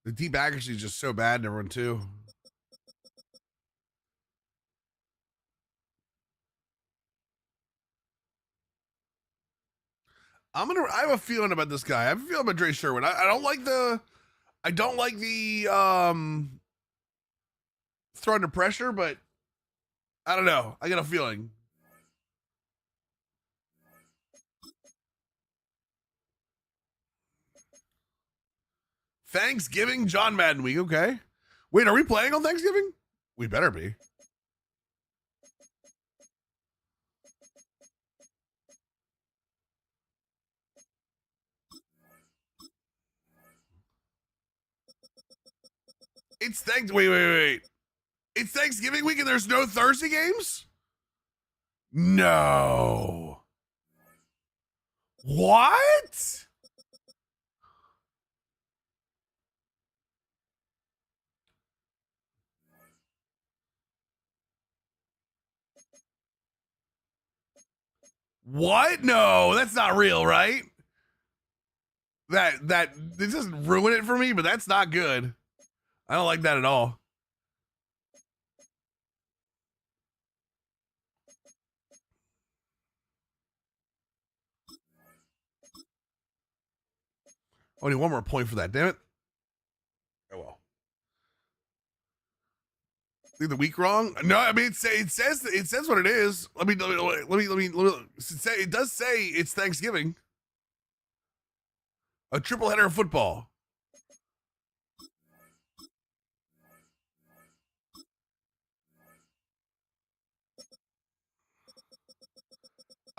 The deep accuracy is just so bad in everyone too. I have a feeling about this guy. I have a feeling about Dre Sherwin. I don't like the throw under pressure, but I don't know. I got a feeling. Thanksgiving John Madden week. Okay. Wait, are we playing on Thanksgiving? We better be. It's wait. It's Thanksgiving week and there's no Thursday games? No. What? What? No, that's not real, right? That this doesn't ruin it for me, but that's not good. I don't like that at all. Only one more point for that, damn it. Oh well. Leave the week wrong? No, I mean it says what it is. Let me it does say it's Thanksgiving. A triple header of football.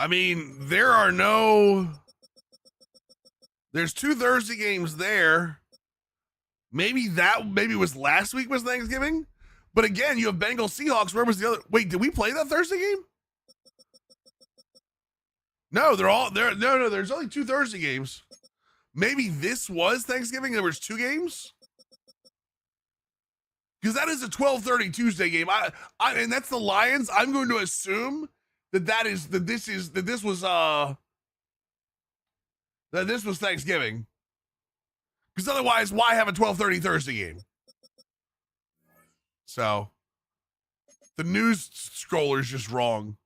I mean, there's 2 Thursday games there. Maybe it was last week was Thanksgiving. But again, you have Bengals Seahawks. Where was the other? Wait, did we play that Thursday game? No, they're all there. No, there's only 2 Thursday games. Maybe this was Thanksgiving. There was 2 games. Because that is a 12:30 Tuesday game. And that's the Lions. I'm going to assume that this was Thanksgiving. Because otherwise, why have a 12:30 Thursday game? So the news scroller is just wrong.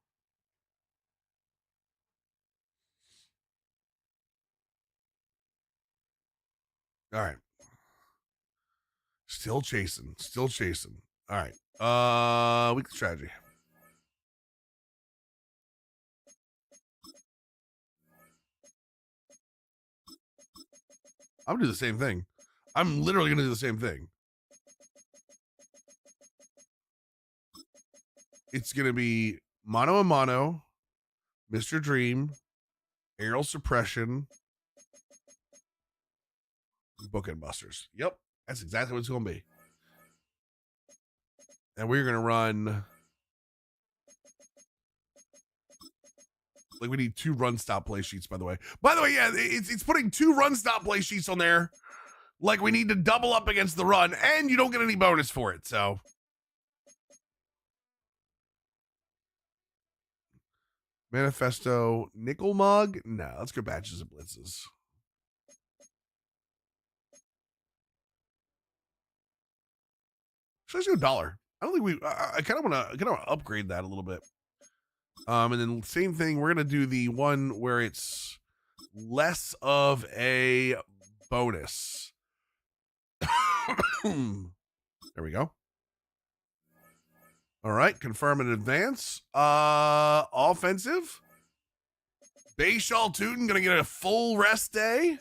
All right. Still chasing. All right. Weekly strategy. I'm gonna do the same thing. I'm literally gonna do the same thing. It's gonna be mono a mono, Mr. Dream, aerial suppression, bookend busters. Yep, that's exactly what it's gonna be. And we're gonna run like we need 2 run stop play sheets, by the way. Yeah, it's putting 2 run stop play sheets on there. Like we need to double up against the run, and you don't get any bonus for it, so. Manifesto nickel mug? No, let's go batches of blitzes. Should I go dollar? I don't think I kind of want to upgrade that a little bit. And then same thing. We're gonna do the one where it's less of a bonus. There we go. All right, confirm in advance. Offensive. Bayshaw Tootin gonna get a full rest day.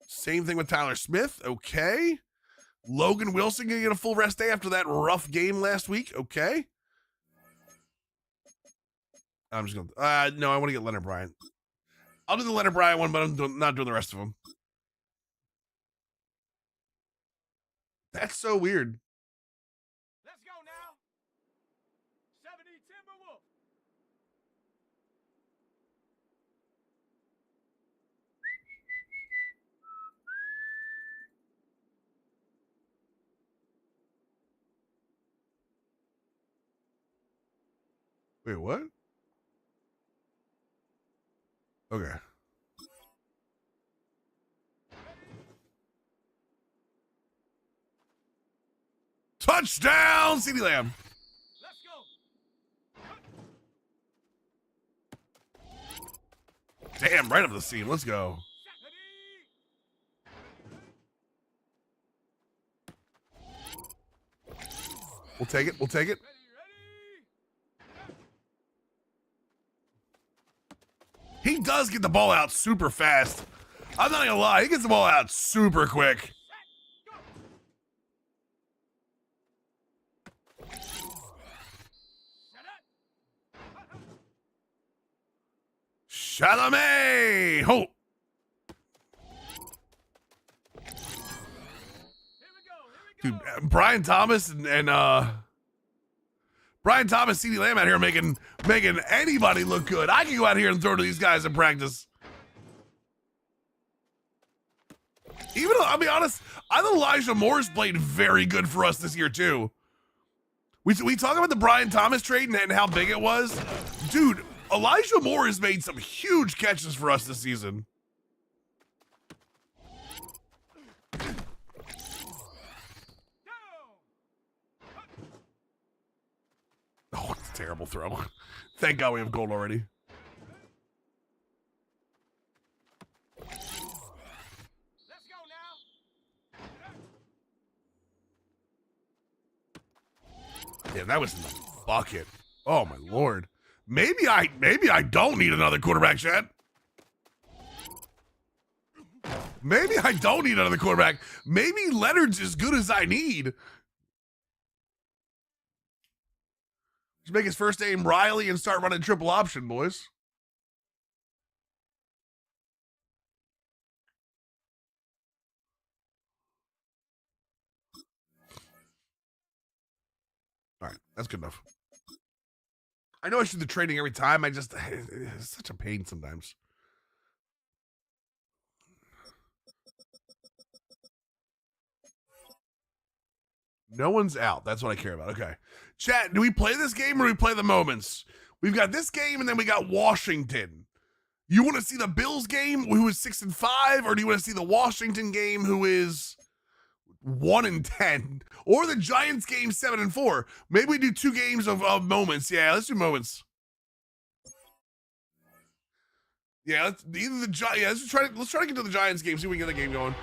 Same thing with Tyler Smith. Okay. Logan Wilson gonna get a full rest day after that rough game last week. Okay. I'm just gonna. No, I want to get Leonard Bryant. I'll do the Leonard Bryant one, but I'm not doing the rest of them. That's so weird. Let's go now. 70 Timberwolf. Wait, what? Okay. Touchdown, CeeDee Lamb. Damn, right up the seam. Let's go. We'll take it. We'll take it. He does get the ball out super fast. I'm not gonna lie. He gets the ball out super quick. Chalamet! Ho! Dude, Brian Thomas and Brian Thomas, CeeDee Lamb out here making anybody look good. I can go out here and throw to these guys in practice. Even though, I'll be honest, I thought Elijah Moore's played very good for us this year too. We talk about the Brian Thomas trade and how big it was. Dude, Elijah Moore has made some huge catches for us this season. Oh, it's a terrible throw. Thank God we have gold already. Yeah, that was in the bucket. Oh my Lord. Maybe I don't need another quarterback, Chad. Maybe I don't need another quarterback. Maybe Leonard's as good as I need. Just make his first name Riley and start running triple option, boys. All right, that's good enough. I know I should do the trading every time. It's such a pain sometimes. No one's out. That's what I care about. Okay. Chat, do we play this game or do we play the moments? We've got this game and then we got Washington. You want to see the Bills game who is 6-5, or do you want to see the Washington game who is 1-10, or the Giants game 7-4? Maybe we do 2 games of moments. Yeah, let's do moments. Yeah, let's try to get to the Giants game. See if we can get the game going.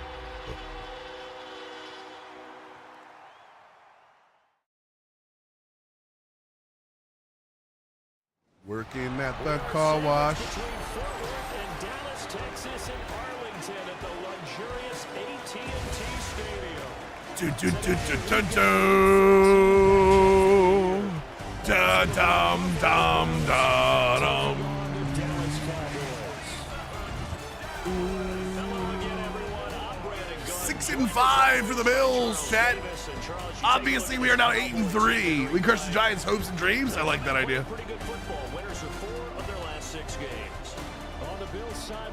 Working at the car wash. Between Fort Worth and Dallas, Texas, and Arlington at the luxurious AT&T Stadium. Da-dum-dum-da-dum. Dallas Cowboys. Hello again, everyone. I'm Brandon Garrett. 6-5 for the Bills, chat. Obviously, we are now 8-3. We crushed the Giants' hopes and dreams. I like that idea. Pretty good football. Winners of 4 of their last 6 games. On the Bills side.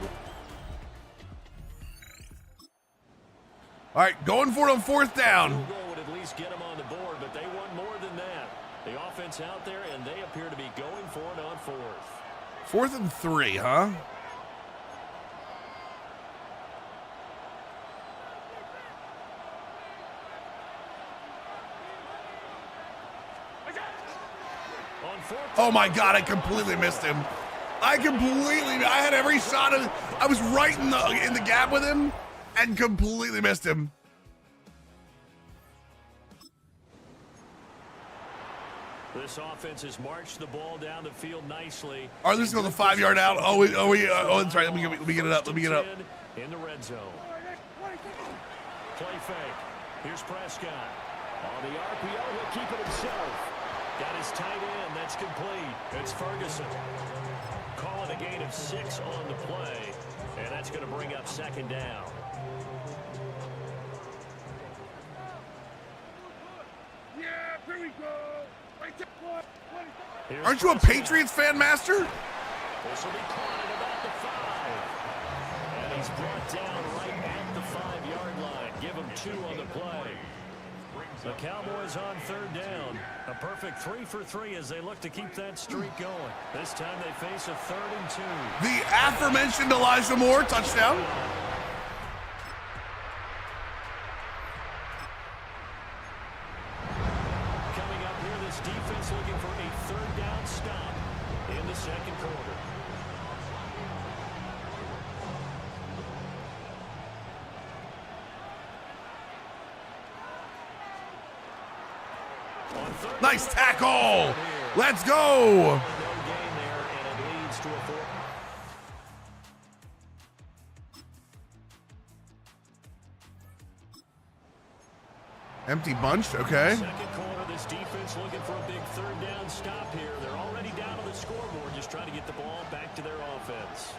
All right, going for it on 4th down. Field goal would at least get them on the board, but they want more than that. The offense out there, and they appear to be going for it on 4th. 4th and 3, huh? Oh my God, I completely missed him. I had every shot of, I was right in the gap with him and completely missed him. This offense has marched the ball down the field nicely. All right, let's go the 5-yard out. Oh, that's right. Let me get it up. Let me get it up. In the red zone. Play fake. Here's Prescott. On the RPO, he'll keep it himself. Got his tight end. That's complete. It's Ferguson. Calling a gain of 6 on the play. And that's going to bring up 2nd down. Yeah, here we go. Aren't you a Patriots fan, Master? This will be caught at about the 5. And he's brought down right at the 5-yard line. Give him 2 on the play. The Cowboys on 3rd down. A perfect 3 for 3 as they look to keep that streak going. This time they face a 3rd and 2. The aforementioned Elijah Moore touchdown. defense looking for a third down stop in the second quarter. Nice tackle. Let's go. No gain there, and it leads to a fourth. Empty bunch. Okay. Second quarter, this defense looking for a big third down stop here. They're already down on the scoreboard, just trying to get the ball back to their offense.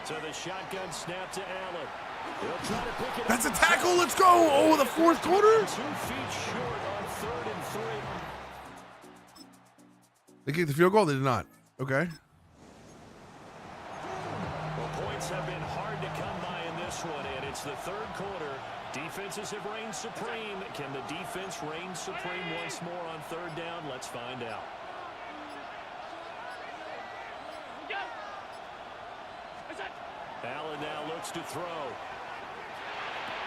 So the shotgun snap to Allen. He'll try to pick it That's a up. tackle. Let's go. Oh, the fourth quarter. 2 feet short on 3rd and 3. They kicked the field goal. They did not. Okay. Well, points have been hard to come by in this one, and it's the third quarter. Defenses have reigned supreme. Can the defense reign supreme once more on third down? Let's find out. Allen now looks to throw.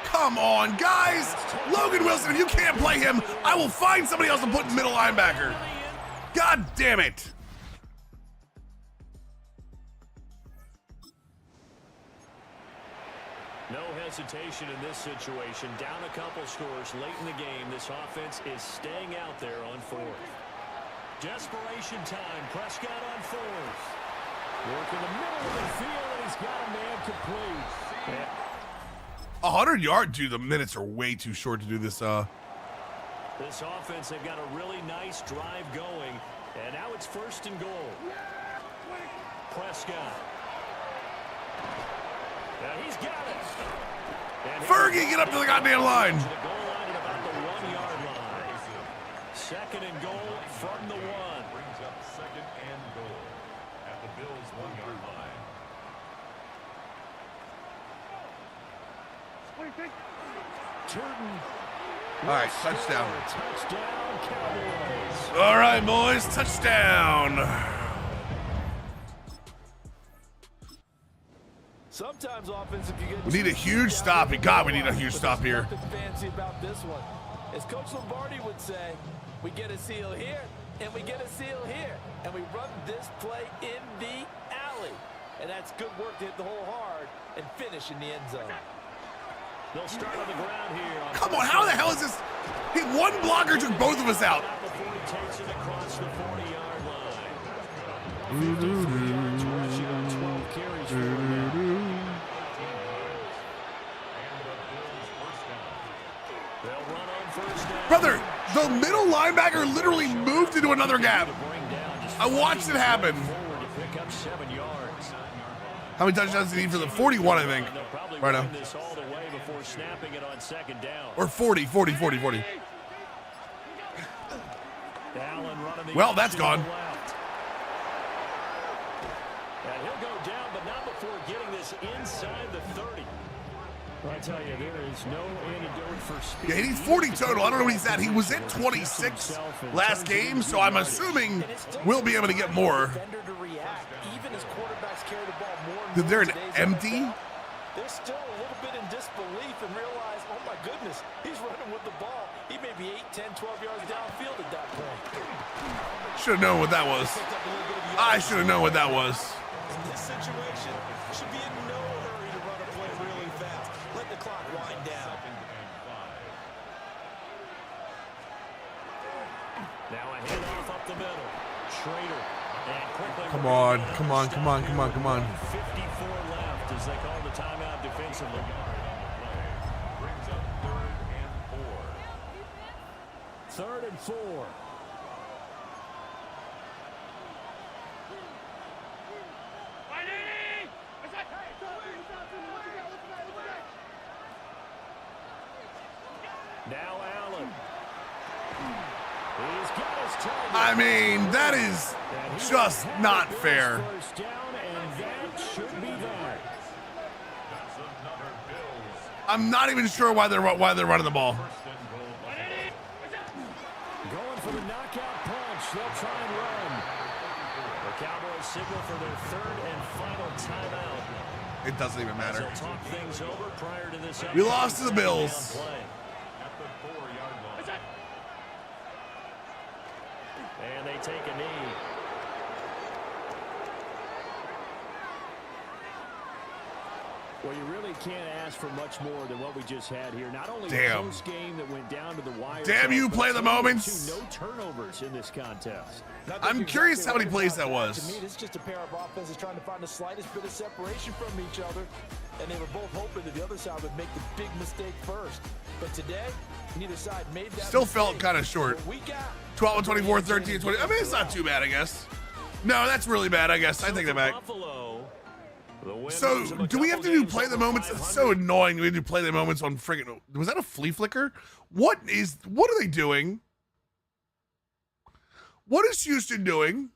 Come on, guys. Logan Wilson, if you can't play him, I will find somebody else to put in middle linebacker. God damn it. No hesitation in this situation. Down a couple scores late in the game. This offense is staying out there on fourth. Desperation time. Prescott on fourth. Work in the middle of the field, and he's got a man complete. 100 yards, dude. The minutes are way too short to do this. This offense, they've got a really nice drive going, and now it's 1st and goal. Prescott. And he's got it. And Fergie, get up to the goddamn line. To the goal line at about the 1-yard line. 2nd and goal from the 1. Brings up 2nd and goal at the Bills' 1-yard line. Turton. All right, touchdown. Touchdown, Cowboys. All right, boys, touchdown. Sometimes offense, if you get We need a huge stop. God, we need a huge stop here. Nothing fancy about this one. As Coach Lombardi would say, we get a seal here, and we get a seal here, and we run this play in the alley. And that's good work to hit the hole hard and finish in the end zone. They'll start on the ground here. Come on, how the hell is this? One blocker took both of us out. Before he takes it across the 40-yard line. 53 yards rushing on 12 carries for him. They'll run on 1st down. Brother, the middle linebacker literally moved into another gap. I watched it happen. Forward to pick up 7 yards. How many touchdowns did he need for the 41, I think? They'll probably Right now. run this all the way before snapping it on 2nd down. Or 40. Allen running the Well, that's option to gone. the left. And he'll go down, but not before getting this inside the 30. Well, I tell you, there is no antidote for speed. Yeah, he needs 40 total. I don't know what he's at. He was at 26 last game, so I'm assuming we'll be able to get more. Defender to react, even as quarterbacks carry the ball more and Is there more an in today's empty? NFL. They're still a little bit in disbelief and realize, oh my goodness, he's running with the ball. He may be 8, 10, 12 yards downfield at that point. Should have known what that was. I should have known what that was. In this situation, should be in no hurry to run a play really fast. Let the clock wind down. Now a handoff up the middle. Schrader. And quickly Come on. 54 left as they call the timeout defensively. Brings up 3rd and 4. 3rd and 4. Now Allen. He's got his target. I mean, that is just not fair. First down, and that should be that. That's another Bills. I'm not even sure why they're running the ball. 1st and goal line. Going for the knockout punch. They'll try and run. The Cowboys signal for their 3rd and final timeout. It doesn't even matter. They'll talk things over prior to this. We lost to the Bills. Play. At the 4-yard And they take a knee. Well, you really can't ask for much more than what we just had here. Not only a close game that went down to the wire. Damn you, play the moments. No turnovers in this contest. I'm curious how many plays that was. To me, it's just a pair of offenses trying to find the slightest bit of separation from each other. And they were both hoping that the other side would make the big mistake first. But today, neither side made that Still mistake. felt kind of short. 12 and 24, 13 and 20. I mean, it's not too bad, I guess. No, that's really bad, I guess. I take that back. So, do we have to do play the moments? It's so annoying. We have to play the moments on friggin'. Was that a flea flicker? What are they doing? What is Houston doing?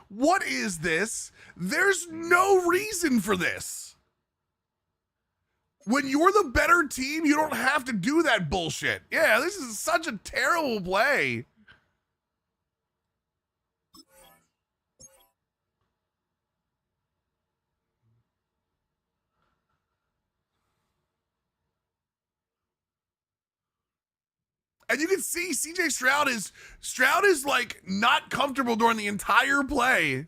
What is this? There's no reason for this. When you're the better team, you don't have to do that bullshit. Yeah, this is such a terrible play. And you can see CJ Stroud is like not comfortable during the entire play.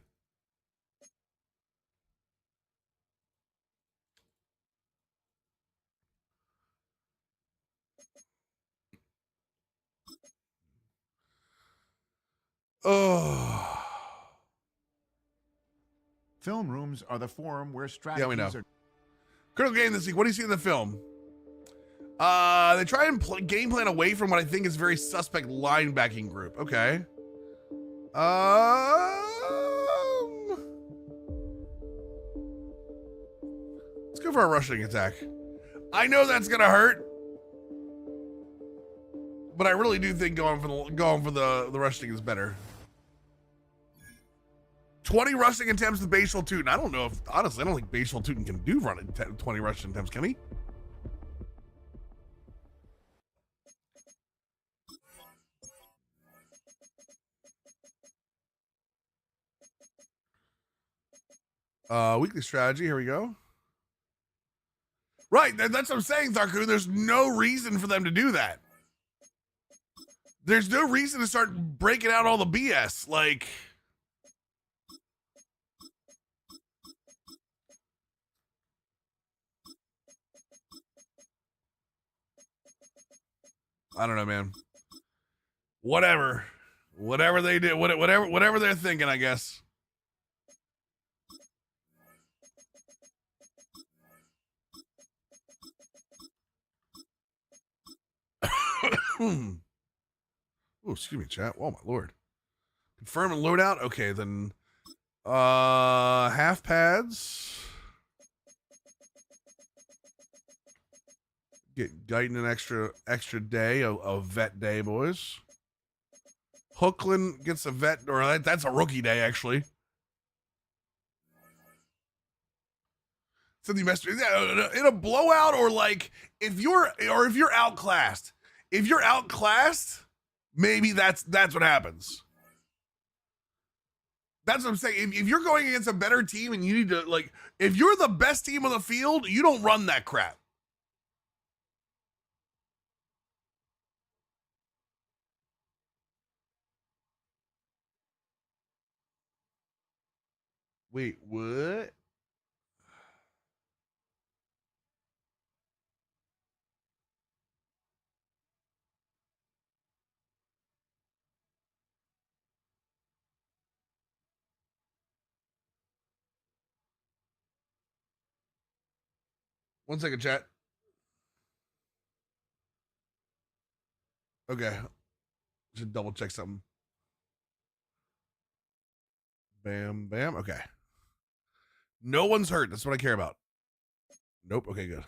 Oh. Film rooms are the forum where strategies we know. are. Critical game this week. What do you see in the film? They try and game plan away from what I think is a very suspect linebacking group. Okay. Let's go for a rushing attack. I know that's gonna hurt, but I really do think going for the rushing is better. 20 rushing attempts with Bashal Tootin. I don't know if, honestly, I don't think Bashal Tootin can do 20 rushing attempts, can he? Weekly strategy, here we go. Right, that's what I'm saying, Tharku. There's no reason for them to do that. There's no reason to start breaking out all the BS. Like, I don't know, man. Whatever they did, whatever they're thinking, I guess. Oh, excuse me, chat. Oh my lord. Confirm and loadout. Okay, then half pads. Get Guyton an extra day of vet day, boys. Hookland gets a vet, or that's a rookie day, actually. Something messed in a blowout, or like if you're outclassed. If you're outclassed, maybe that's what happens. That's what I'm saying. If you're going against a better team and you need to, like, if you're the best team on the field, you don't run that crap. Wait, what? One second, chat. Okay. Should double check something. Bam, bam. Okay. No one's hurt. That's what I care about. Nope. Okay, good.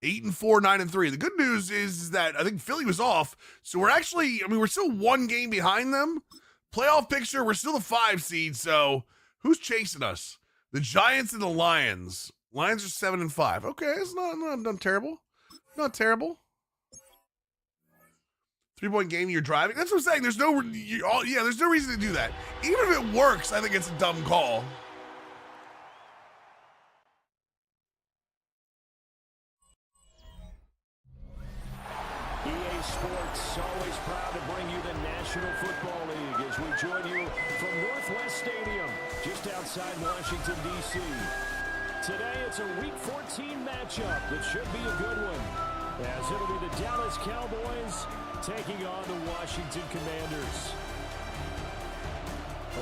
Eight and 4, 9 and 3. The good news is that I think Philly was off, so we're actually, we're still one game behind them. Playoff picture, we're still the 5 seed. So who's chasing us? The Giants and the Lions. Lions are 7-5. Okay, it's not terrible. Not terrible. 3-point game, you're driving. That's what I'm saying. There's no there's no reason to do that. Even if it works, I think it's a dumb call. EA Sports, always proud to bring you the National Football League as we join you from Northwest Stadium, just outside Washington, D.C. Today, it's a Week 14 matchup that should be a good one, as it'll be the Dallas Cowboys taking on the Washington Commanders.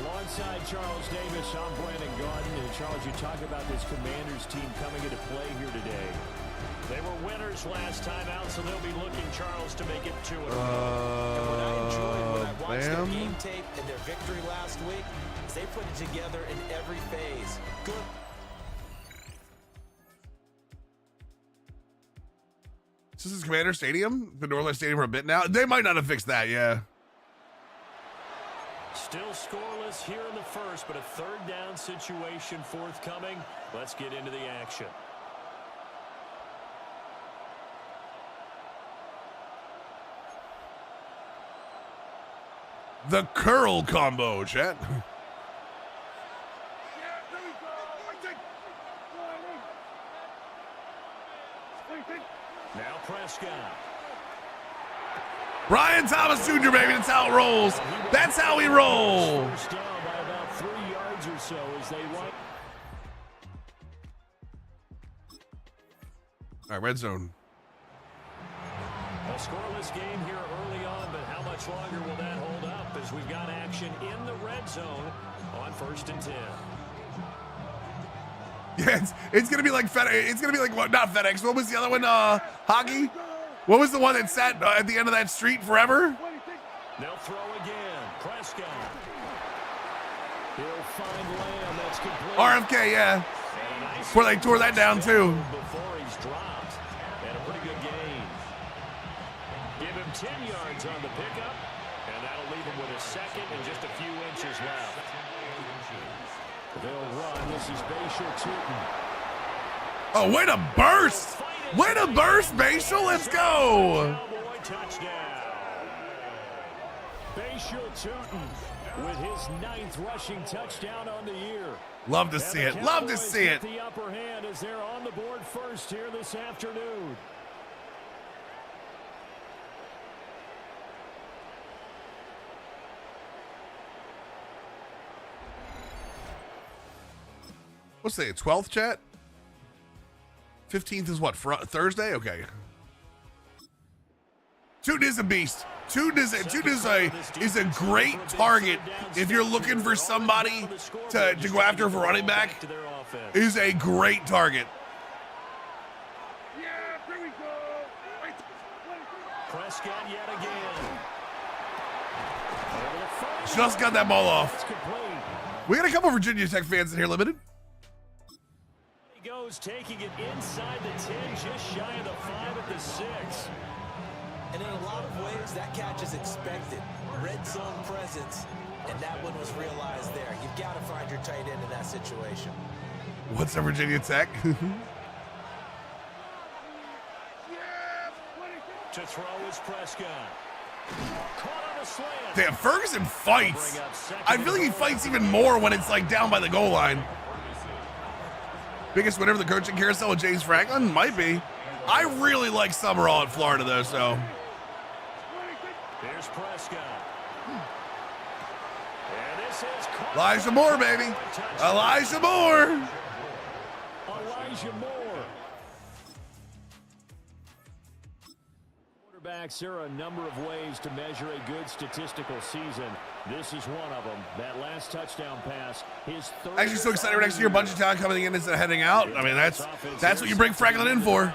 Alongside Charles Davis, I'm Brandon Garden. And Charles, you talk about this Commanders team coming into play here today. They were winners last time out, so they'll be looking, Charles, to make it 2-0. And what I enjoyed when I watched their game tape and their victory last week is they put it together in every phase. Good. This is Commander Stadium, the Northwest Stadium for a bit now. They might not have fixed that, yeah. Still scoreless here in the first, but a third down situation forthcoming. Let's get into the action. The curl combo, chat. Now Prescott. Brian Thomas Jr., baby. That's how it rolls. That's how we roll. First down by about 3 yards or so as they want. All right, red zone. A scoreless game here early on, but how much longer will that hold up as we've got action in the red zone on 1st and 10? Yeah, it's gonna be like FedEx. It's gonna be like what? Not FedEx. What was the other one? Hockey. What was the one that sat at the end of that street forever? They'll throw again. Prescott. He'll find Lamb. That's complete. RFK, yeah. Where they tore that down too. Before he's dropped, and a pretty good gain. Give him 10 yards on the pickup, and that'll leave him with a second and just a few inches left. They'll run. This is Bashir Tootin. Oh, way to burst! Way to burst, Bashir. Let's go. Cowboy touchdown. Bashir Tootin with his 9th rushing touchdown on the year. Love to see it. Love to see it. The upper hand as they're on the board first here this afternoon. What's the 12th, chat? 15th is what? Thursday? Okay. Tootin is a beast. Tootin is a great target if you're looking for somebody to go after for running back. Is a great target. Yeah, here we go. Prescott yet again. Just got that ball off. We got a couple Virginia Tech fans in here, limited. He goes taking it inside the 10, just shy of the 5 at the 6. And in a lot of ways, that catch is expected. Red zone presence, and that one was realized there. You've got to find your tight end in that situation. What's up, Virginia Tech? To throw is Prescott. Caught on a slant. Damn, Ferguson fights. I feel like he fights even more when it's like down by the goal line. Biggest winner of the coaching carousel with James Franklin? Might be. I really like Summerall in Florida, though, so. Here's Prescott. And this is Elijah Moore, baby. Elijah Moore. Elijah Moore. Quarterbacks, there are a number of ways to measure a good statistical season. This is one of them. That last touchdown pass, his third. Actually, so excited for next year. A bunch of talent coming in instead of heading out. I mean, that's what you bring Franklin in for.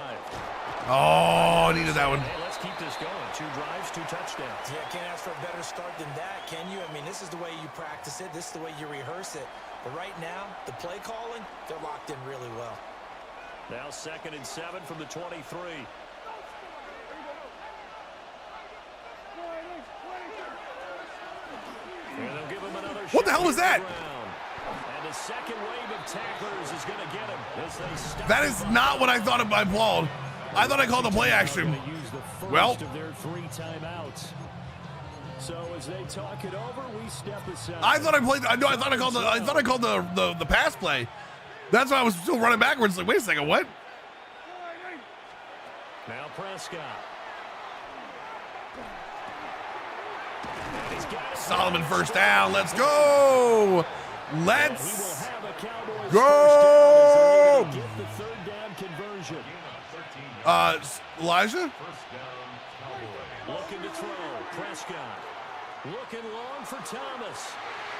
Oh, I needed that one. Hey, let's keep this going. 2 drives, 2 touchdowns. Yeah, can't ask for a better start than that, can you? I mean, this is the way you practice it. This is the way you rehearse it. But right now, the play calling, they're locked in really well. Now 2nd and 7 from the 23. What the hell was that? the second wave of tacklers is going to get him. As they stop. That is not what I thought I called. I thought I called the play action. Well, Of their 3 timeouts. So as they talk it over, we step aside. I thought I called the pass play. That's why I was still running backwards. Like, wait a second, what? Now Prescott. Solomon first down. Let's go. Let's go. Get the third down conversion. Elijah? Looking to throw. Prescott. Looking long for Thomas.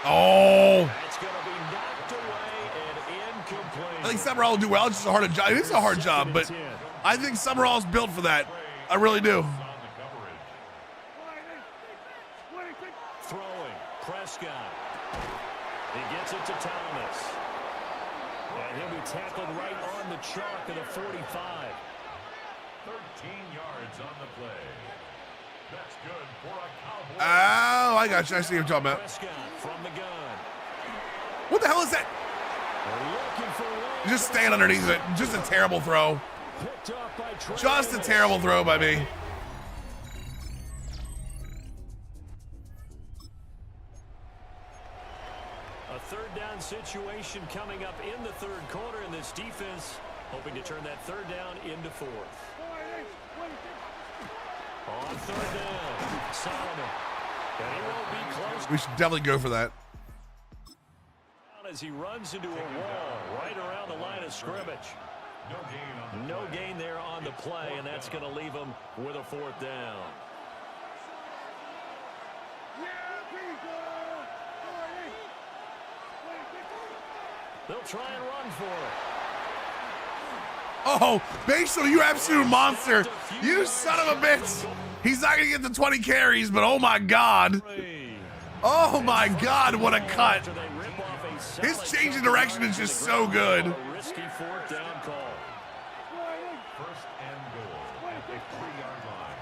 Oh. That's going to be knocked away and incomplete. I think Summerall will do well. It's just a hard job. It is a hard job, but I think Summerall's built for that. I really do. Throwing. Prescott. He gets it to Thomas. And he'll be tackled right on the chalk of the 45. 13 yards on the play. That's good for a Cowboy. Oh, I got you. I see what you're talking about. Prescott from the gun. What the hell is that? Just stand underneath it. Just a terrible throw. Just a terrible throw by me. A third down situation coming up in the third quarter, and this defense hoping to turn that third down into fourth. On third down, Solomon. And he won't be close. We should definitely go for that. As he runs into a wall right around the line of scrimmage. No gain there on the play, and that's going to leave him with a fourth down. They'll try and run for it. Oh, Basil, you absolute monster. You son of a bitch. He's not going to get the 20 carries, but oh my God. Oh my God, what a cut. His change of direction is just so good. Risky fourth down call. First and goal at the 3-yard line.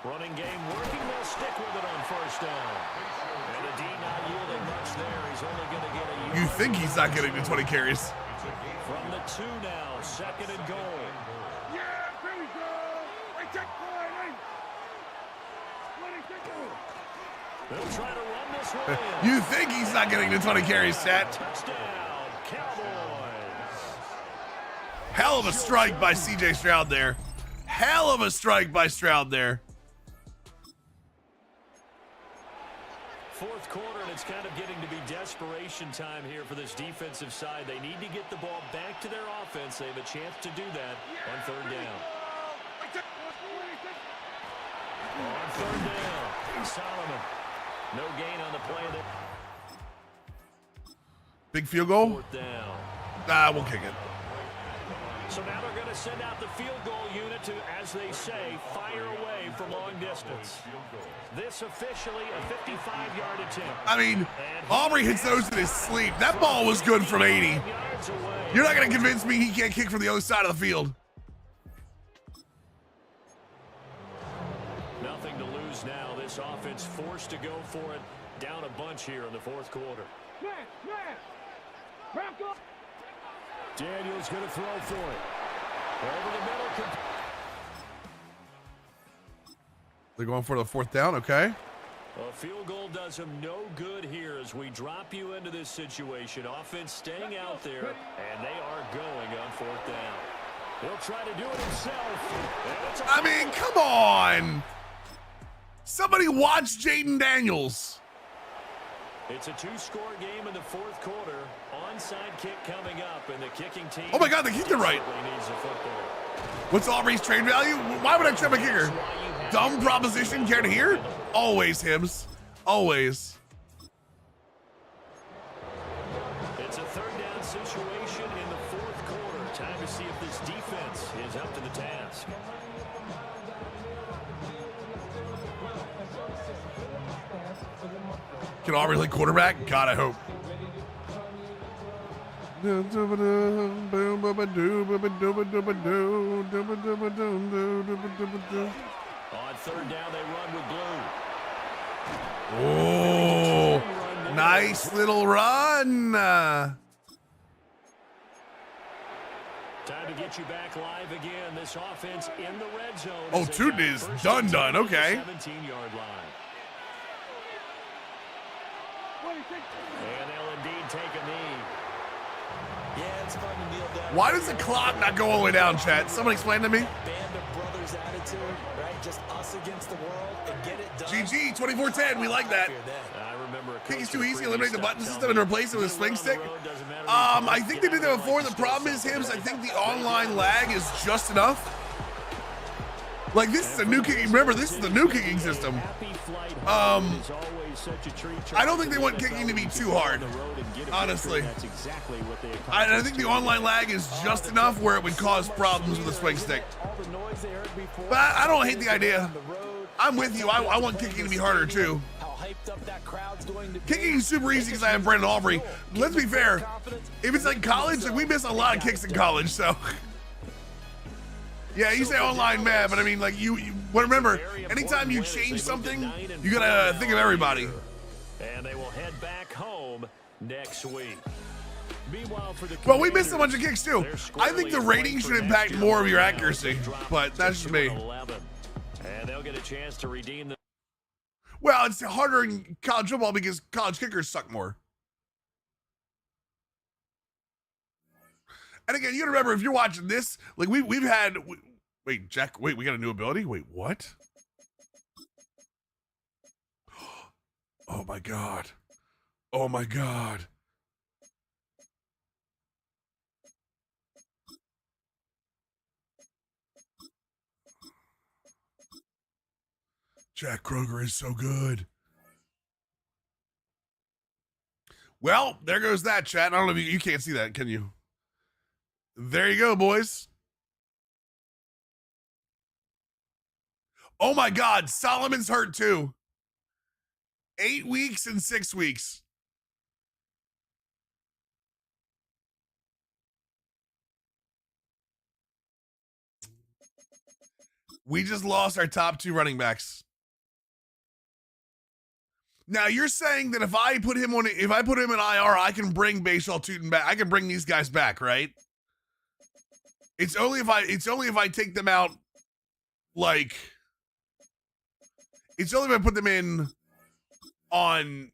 Running game working. They'll stick with it on first down. And the D not yielding much there. He's only going to get a yard. You think he's not getting the 20 carries. From the 2 now, second and goal. They'll try to run this one in. You think he's not getting the 20 carries, Chat. Touchdown, Cowboys. Hell of a strike by C.J. Stroud there. Hell of a strike by Stroud there. Fourth quarter, and it's kind of getting to be desperation time here for this defensive side. They need to get the ball back to their offense. They have a chance to do that on third down. On third down, Solomon. No gain on the play there. Big field goal? Fourth down. We'll kick it. So now they're going to send out the field goal unit to, as they say, fire away from long distance. This officially a 55-yard attempt. I mean, Aubrey hits those in his sleep. That ball was good from 80. You're not going to convince me he can't kick from the other side of the field. Nothing to lose now. This offense forced to go for it. Down a bunch here in the fourth quarter. Daniel's going to throw for it. Over the middle. They're going for the fourth down, okay. A field goal does him no good here as we drop you into this situation. Offense staying out there, and they are going on fourth down. He'll try to do it himself. I mean, come on. Somebody watch Jaden Daniels. It's a 2-score game in the fourth quarter. Onside kick coming up, and the kicking team. Oh my God, they kicked it right. Needs a football. What's Aubrey's trade value? Why would I trade my kicker? Dumb proposition, care to hear? Always, Hibbs. Always. It's a third down situation in the fourth quarter. Time to see if this defense is up to the task. Can Aubrey play quarterback? God, I hope. On third down, they run with blue. Oh, nice little run. Time to get you back live again. This offense in the red zone. Oh, Tootin is done. Okay. 17-yard line. And they'll indeed take a knee. Yeah, it's fun to kneel down. Why does the clock not go all the way down, chat? Someone explain to me. Band of brothers attitude, right? Just us against the world and get it done. GG 24-10. We like that. I remember Kicking's too easy. Eliminate the button system and replace it with a swing stick. I think they did that before. The problem is, Hims, I think the online lag is just enough. Like, this is a new kicking. Remember, this is the new kicking system. I don't think they want kicking to be too hard, honestly. I think the online lag is just enough where it would cause problems with a swing stick. But I don't hate the idea. I'm with you. I want kicking to be harder, too. Kicking is super easy because I have Brandon Aubrey. Let's be fair. If it's like college, like, we miss a lot of kicks in college, so. Yeah, you say online mad, but I mean, like, but remember, anytime you change something, you gotta think of everybody. And they will head back home next week. Meanwhile, for the well, we missed a bunch of kicks too. I think the rating should impact more of your accuracy, but that's just me. And they'll get a chance to redeem the. Well, it's harder in college football because college kickers suck more. And again, you gotta remember, if you're watching this, like we've had. Wait, Jack. Wait, we got a new ability. Wait, what? Oh my god. Oh my god. Jack Kroger is so good. Well, there goes that, chat. I don't know if you can't see that, can you? There you go, boys. Oh my God, Solomon's hurt too. 8 weeks and 6 weeks. We just lost our top 2 running backs. Now you're saying that if I put him in IR, I can bring Bashal Tootin back. I can bring these guys back, right? It's only if I take them out, like, it's only if I put them in on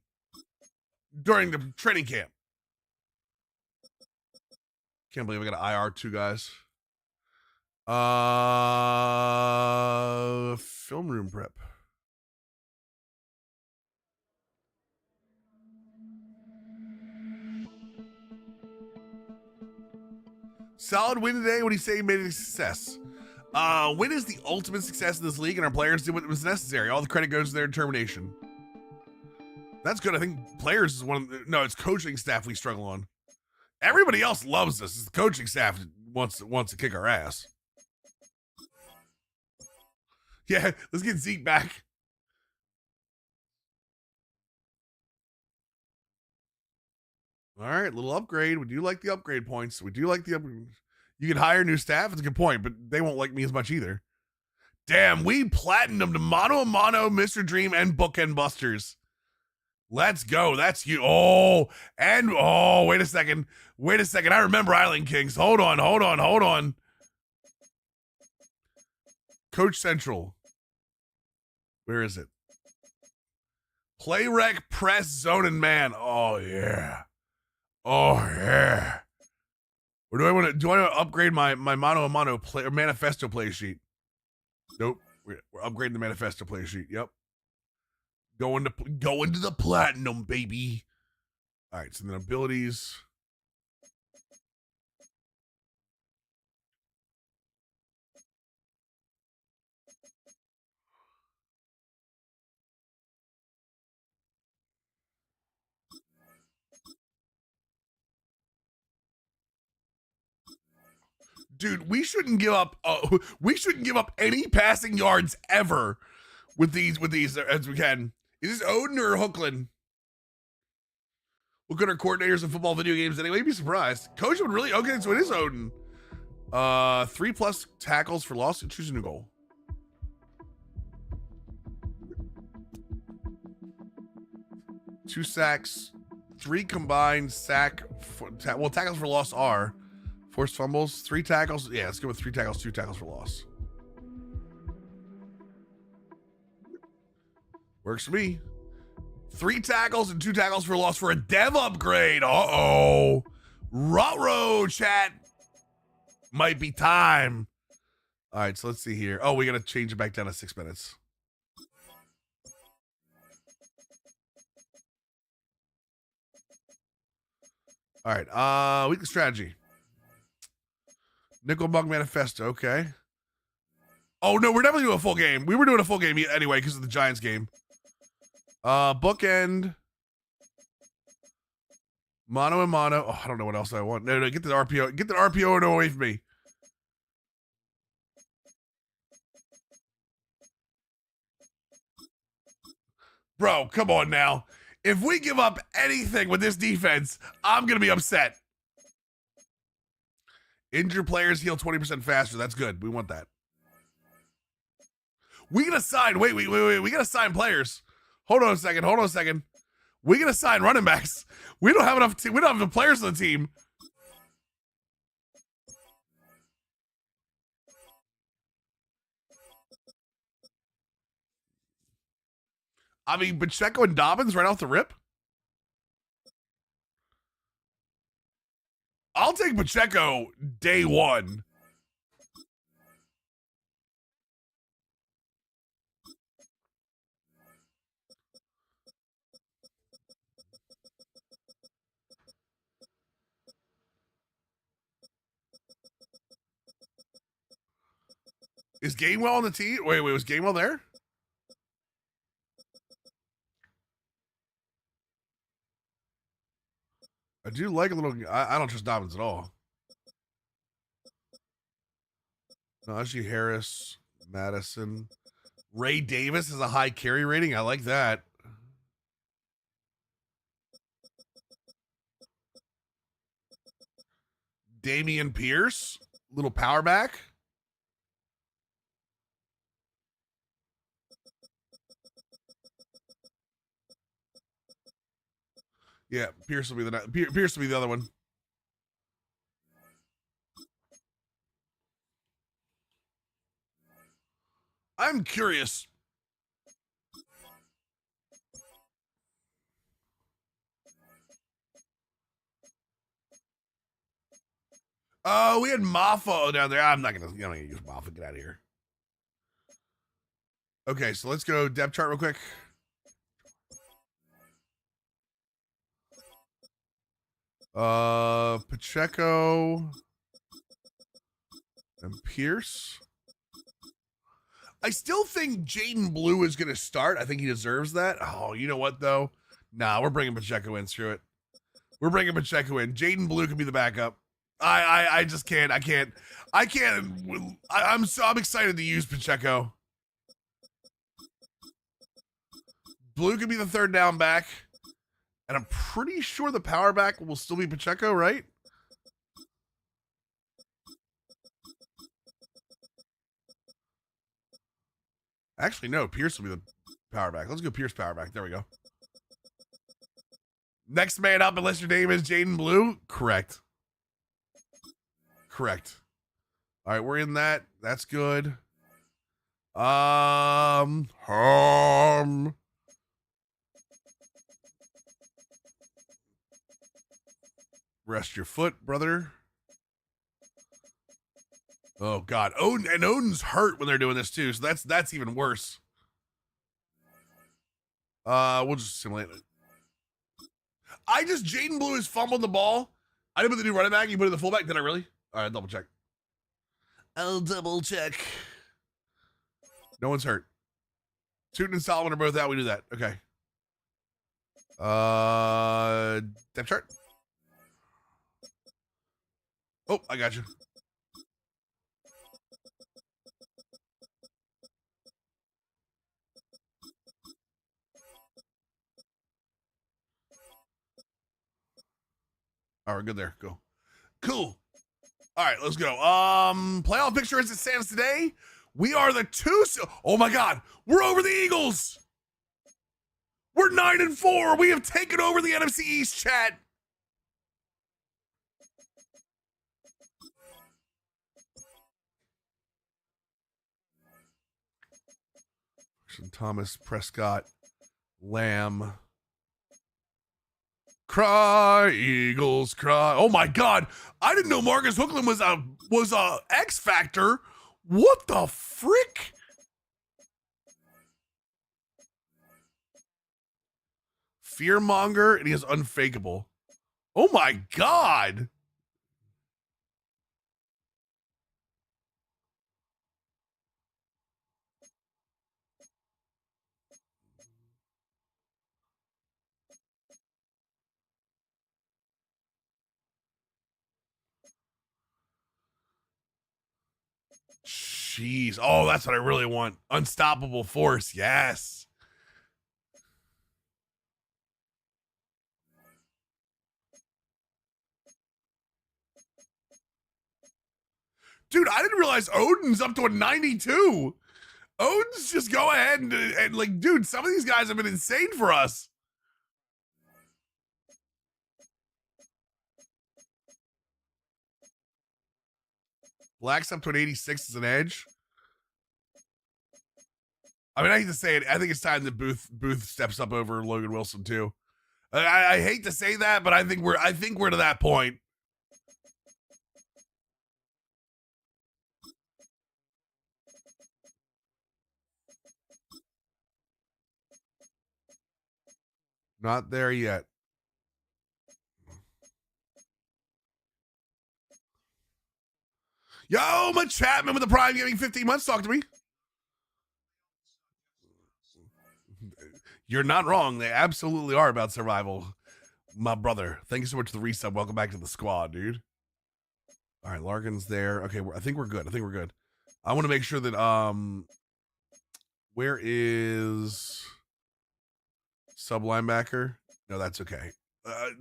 during the training camp. Can't believe I got to IR 2 guys. Film room prep. Solid win today. What do you say made it a success? Win is the ultimate success in this league, and our players did what was necessary. All the credit goes to their determination. That's good. I think players is one of the, no, it's coaching staff we struggle on. Everybody else loves us. It's the coaching staff that wants to kick our ass. Yeah, let's get Zeke back. All right, little upgrade. We do like the upgrade points. We do like the upgrade. You can hire new staff. It's a good point, but they won't like me as much either. Damn, we platinumed Mono a Mono, Mr. Dream, and Bookend Busters. Let's go. That's you. Oh, and oh, wait a second. Wait a second. I remember Island Kings. Hold on. Coach Central. Where is it? Play rec, press, zone, and man. Oh yeah. Oh yeah. Or do I want to upgrade my Mono a Mono play or manifesto play sheet? Nope. We're upgrading the manifesto play sheet. Yep. Going to the platinum, baby. All right, so then abilities. Dude, we shouldn't give up. We shouldn't give up any passing yards ever with these as we can. Is this Odin or Hookland? What good are coordinators in football video games anyway? You'd be surprised. Coach would really okay. So it is Odin. 3+ tackles for loss and choose a new goal. Two sacks, 3 combined tackles for loss are Forced fumbles, 3 tackles. Yeah, let's go with 3 tackles, 2 tackles for loss. Works for me. 3 tackles and 2 tackles for loss for a dev upgrade. Uh-oh. Ruh-roh, chat. Might be time. All right, so let's see here. Oh, we got to change it back down to 6 minutes. All right, weekly strategy. Nickel Bug Manifesto, okay. Oh, no, we're definitely doing a full game. We were doing a full game anyway because of the Giants game. Bookend. Mono and mono. Oh, I don't know what else I want. No, get the RPO. Get the RPO away from me. Bro, come on now. If we give up anything with this defense, I'm going to be upset. Injured players heal 20% faster. That's good. We want that. We got to sign. Wait. We got to sign players. Hold on a second. We got to sign running backs. We don't have enough. We don't have enough players on the team. I mean, Pacheco and Dobbins right off the rip. I'll take Pacheco day one. Is Gainwell on the team? Wait, was Gainwell there? I do like a little. I don't trust Dobbins at all. Najee Harris, Madison, Ray Davis has a high carry rating. I like that. Damian Pierce, little power back. Yeah, Pierce will be the other one. I'm curious. We had Maffa down there. I'm not gonna use Maffa. Get out of here. Okay, so let's go depth chart real quick. Pacheco and Pierce. I still think Jaden Blue is going to start. I think he deserves that. Oh, you know what, though? Nah, we're bringing Pacheco in. Screw it. We're bringing Pacheco in. Jaden Blue can be the backup. I just can't. I can't. I'm excited to use Pacheco. Blue can be the third down back. And I'm pretty sure the power back will still be Pacheco, right? Actually, no. Pierce will be the power back. Let's go Pierce power back. There we go. Next man up, unless your name is Jaden Blue. Correct. All right, we're in that. That's good. Rest your foot, brother. Oh God, Odin's hurt when they're doing this too, so that's even worse. We'll just simulate it. Jaden Blue has fumbled the ball. I didn't put the new running back. You put in the fullback. Did I really? All right, double check. I'll double check. No one's hurt. Tootin and Solomon are both out. We do that. Okay. Depth chart. Oh, I got you. All right, we're good there. Go. Cool. All right, let's go. Playoff picture as it stands today. We are the oh my God, we're over the Eagles. We're 9-4. We have taken over the NFC East, chat. Thomas, Prescott, Lamb. Cry, Eagles, cry. Oh my God. I didn't know Marcus Hookland was a X Factor. What the frick? Fearmonger, and he is unfakeable. Oh my God. Jeez. Oh, that's what I really want. Unstoppable force. Yes. Dude, I didn't realize Odin's up to a 92. Odin's just go ahead and like, dude, some of these guys have been insane for us. Black's up to an 86 as an edge. I mean, I hate to say it. I think it's time that Booth steps up over Logan Wilson too. I hate to say that, but I think we're to that point. Not there yet. Yo, Much Chapman with the Prime Gaming 15 months. Talk to me. You're not wrong. They absolutely are about survival. My brother. Thank you so much for the resub. Welcome back to the squad, dude. All right, Larkin's there. Okay, I think we're good. I want to make sure that where is sub linebacker? No, that's okay. I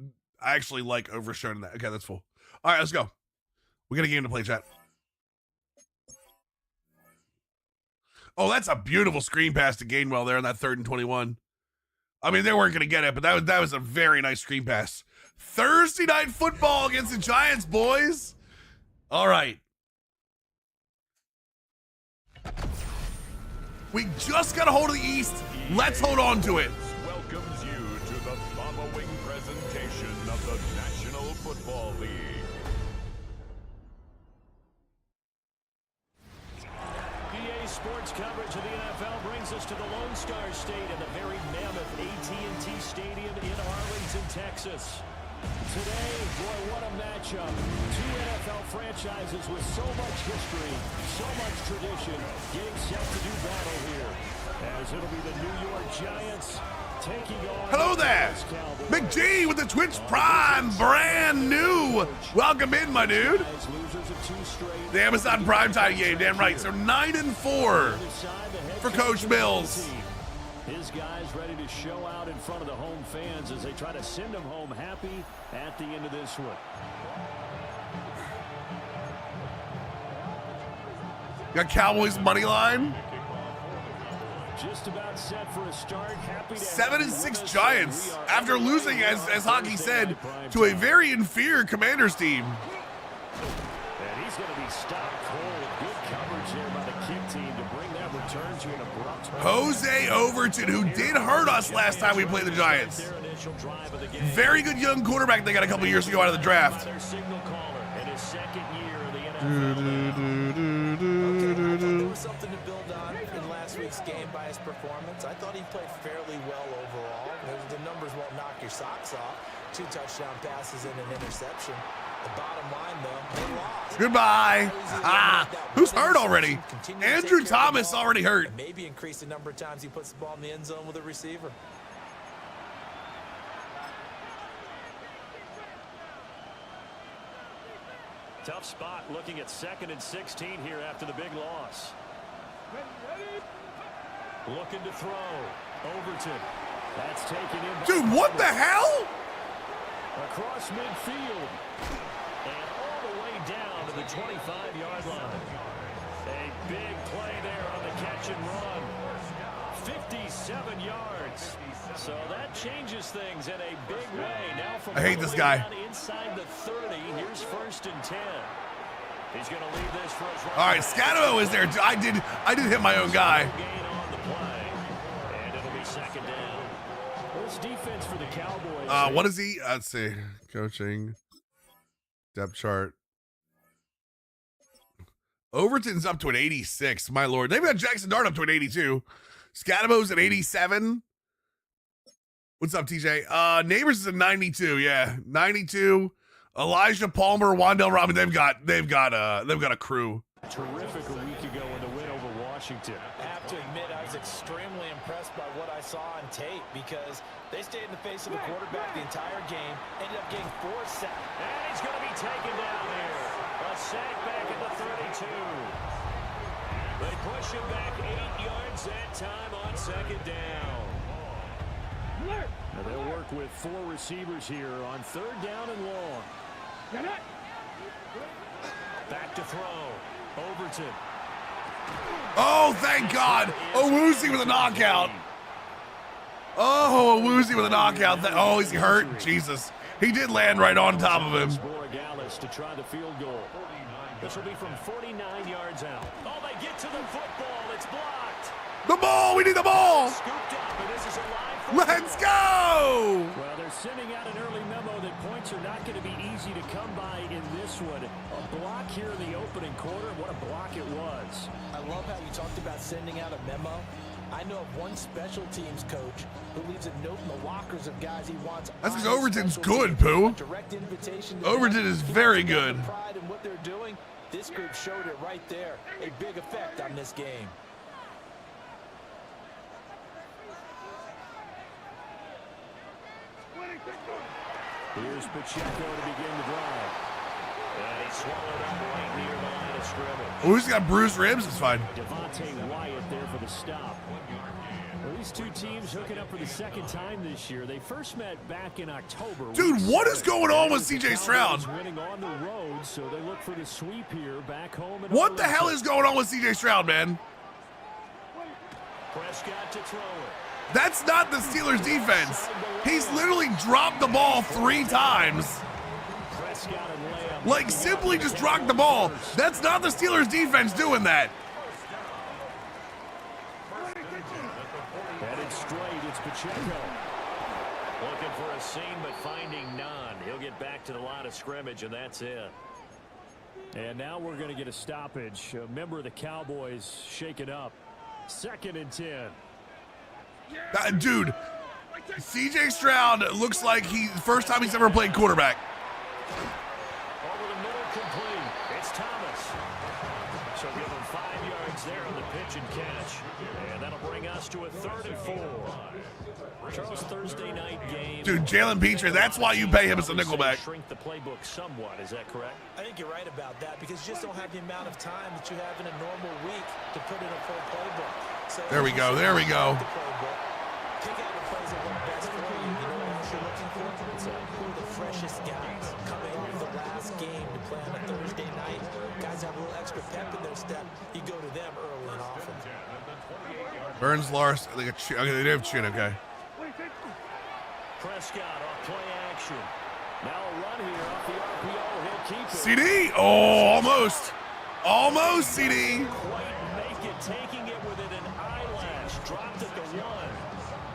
actually like overshowing that. Okay, that's full. All right, let's go. We got a game to play, chat. Oh, that's a beautiful screen pass to Gainwell there on that 3rd and 21. I mean, they weren't going to get it, but that was a very nice screen pass. Thursday night football against the Giants, boys. All right. We just got a hold of the East. Let's hold on to it. Welcomes you to the following presentation of the National Football League. EA Sports coverage of the NFL brings us to the Lone Star State and the very mammoth AT&T Stadium in Arlington, Texas. Today, boy, what a matchup. Two NFL franchises with so much history, so much tradition, getting set to do battle here. As it'll be the New York Giants taking on... Hello there! McG with the Twitch Prime, brand new! Welcome in, my dude! The Amazon Primetime game, damn right. So 9-4 for Coach Mills. His guys ready to show out in front of the home fans as they try to send them home happy at the end of this one. Got Cowboys money line. Just about set for a start. Happy to 7-6 Giants after losing, as Hockey said, to a very inferior Commanders team. And he's going to be stopped cold. Good coverage there by the kick team to bring that return to an abrupt halt. Jose Overton, who did hurt us last time we played the Giants. Very good young quarterback they got a couple years ago out of the draft. Their signal caller in his second year in the NFL. There was something to build on in last week's game by his performance. I thought he played fairly well overall. The numbers won't knock your socks off. 2 touchdown passes and an interception. The bottom line, though, they lost. Goodbye. Who's hurt already? Andrew Thomas already hurt. And maybe increase the number of times he puts the ball in the end zone with a receiver. Tough spot looking at 2nd and 16 here after the big loss. Looking to throw. Overton. That's taken in. Dude, what the hell? Across midfield. And all the way down to the 25-yard line. A big play there on the catch and run. 57 yards. So that changes things in a big way. Now from I hate this guy. Inside the 30, here's 1st and 10. He's going to leave this for his All right, Scatto is there. I did hit my own guy. Gain on the play. this defense for the Cowboys. What is he? Let's see. Coaching. Depth chart. Overton's up to an 86. My lord. They've got Jackson Dart up to an 82. Scadabo's at 87. What's up, TJ? Neighbors is a 92. Yeah, 92. Elijah Palmer, Wandell Robin. They've got a crew. Terrific a week ago in the win over Washington. I have to admit, I was extremely impressed by what I saw on tape because they stayed in the face of the quarterback the entire game, ended up getting 4 sacks. And he's going to be taken down here. A sack back at the 32. They push him back 8 yards that time on second down. Now they'll work with 4 receivers here on third down and long. Back to throw. Overton. Oh, thank God. Owuzie with a knockout. Oh, Owuzie with a knockout. Oh, is he hurt? Jesus. He did land right on top of him. To try the field goal. This will be from 49 yards out. Oh, they get to the football. It's blocked. The ball. We need the ball. Scooped up, and this is a live. Let's go. Well, they're sending out an early memo that points are not going to be easy to come by in this one. A block here in the opening quarter. What a block it was. I love how you talked about sending out a memo. I know of one special teams coach who leaves a note in the lockers of guys he wants. That's because Overton's good, Pooh. Overton is very good. Pride in what they're doing. This group showed it right there. A big effect on this game. Here's Pacheco to begin the drive. And he swallowed up right near the line of scrimmage. Oh, he's got bruised ribs. It's fine. Devontae Wyatt there for the stop. Well, these two teams hooking up for the second time this year. They first met back in October. Dude, what is going on with CJ Stroud? Winning on the road, so they look for the sweep here back home. What the hell is going on with CJ Stroud, man? Prescott to throw it. That's not the Steelers' defense. He's literally dropped the ball 3 times. Like, simply just dropped the ball. That's not the Steelers' defense doing that. Headed straight, it's Pacheco. Looking for a seam, but finding none. He'll get back to the line of scrimmage, and that's it. And now we're going to get a stoppage. A member of the Cowboys shaken up. 2nd and 10. Dude, CJ Stroud looks like first time he's ever played quarterback. Over the middle, complete. It's Thomas. So give him 5 yards there on the pitch and catch. And that'll bring us to a 3rd and 4. Charles, Thursday night game. Dude, Jalen Petrie, that's why you pay him as a nickelback. Shrink the playbook somewhat, is that correct? I think you're right about that because you just don't have the amount of time that you have in a normal week to put in a full playbook. So there we go, there we go. Pick out the plays that work best for you. You know what else you're looking for? It's who are the freshest guys coming off the last game to play on a Thursday night. Guys have a little extra pep in their step. You go to them early and often. Burns, Lars, okay, they do have chin, okay. Prescott off play action. Now a run here off the RPO. He'll keep it. CD. Oh, almost. Almost, CD. Quite make it, taking it within an eyelash. Dropped at the 1.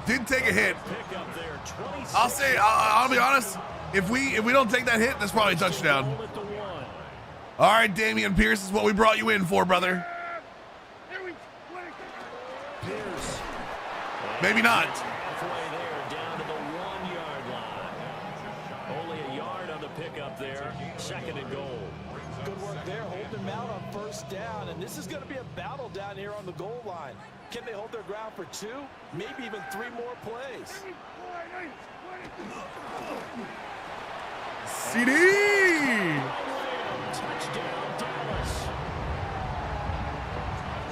Did take a hit. Pick up there, I'll say, I'll be honest. If we don't take that hit, that's probably a touchdown. All right, Damian Pierce is what we brought you in for, brother. Pierce. Maybe not. Halfway there, down to the 1-yard line. Only a yard on the pickup there. 2nd and goal. Good work there, holding them out on 1st down, and this is going to be a battle down here on the goal line. Can they hold their ground for 2, maybe even 3 more plays? CD. Touchdown, Dallas.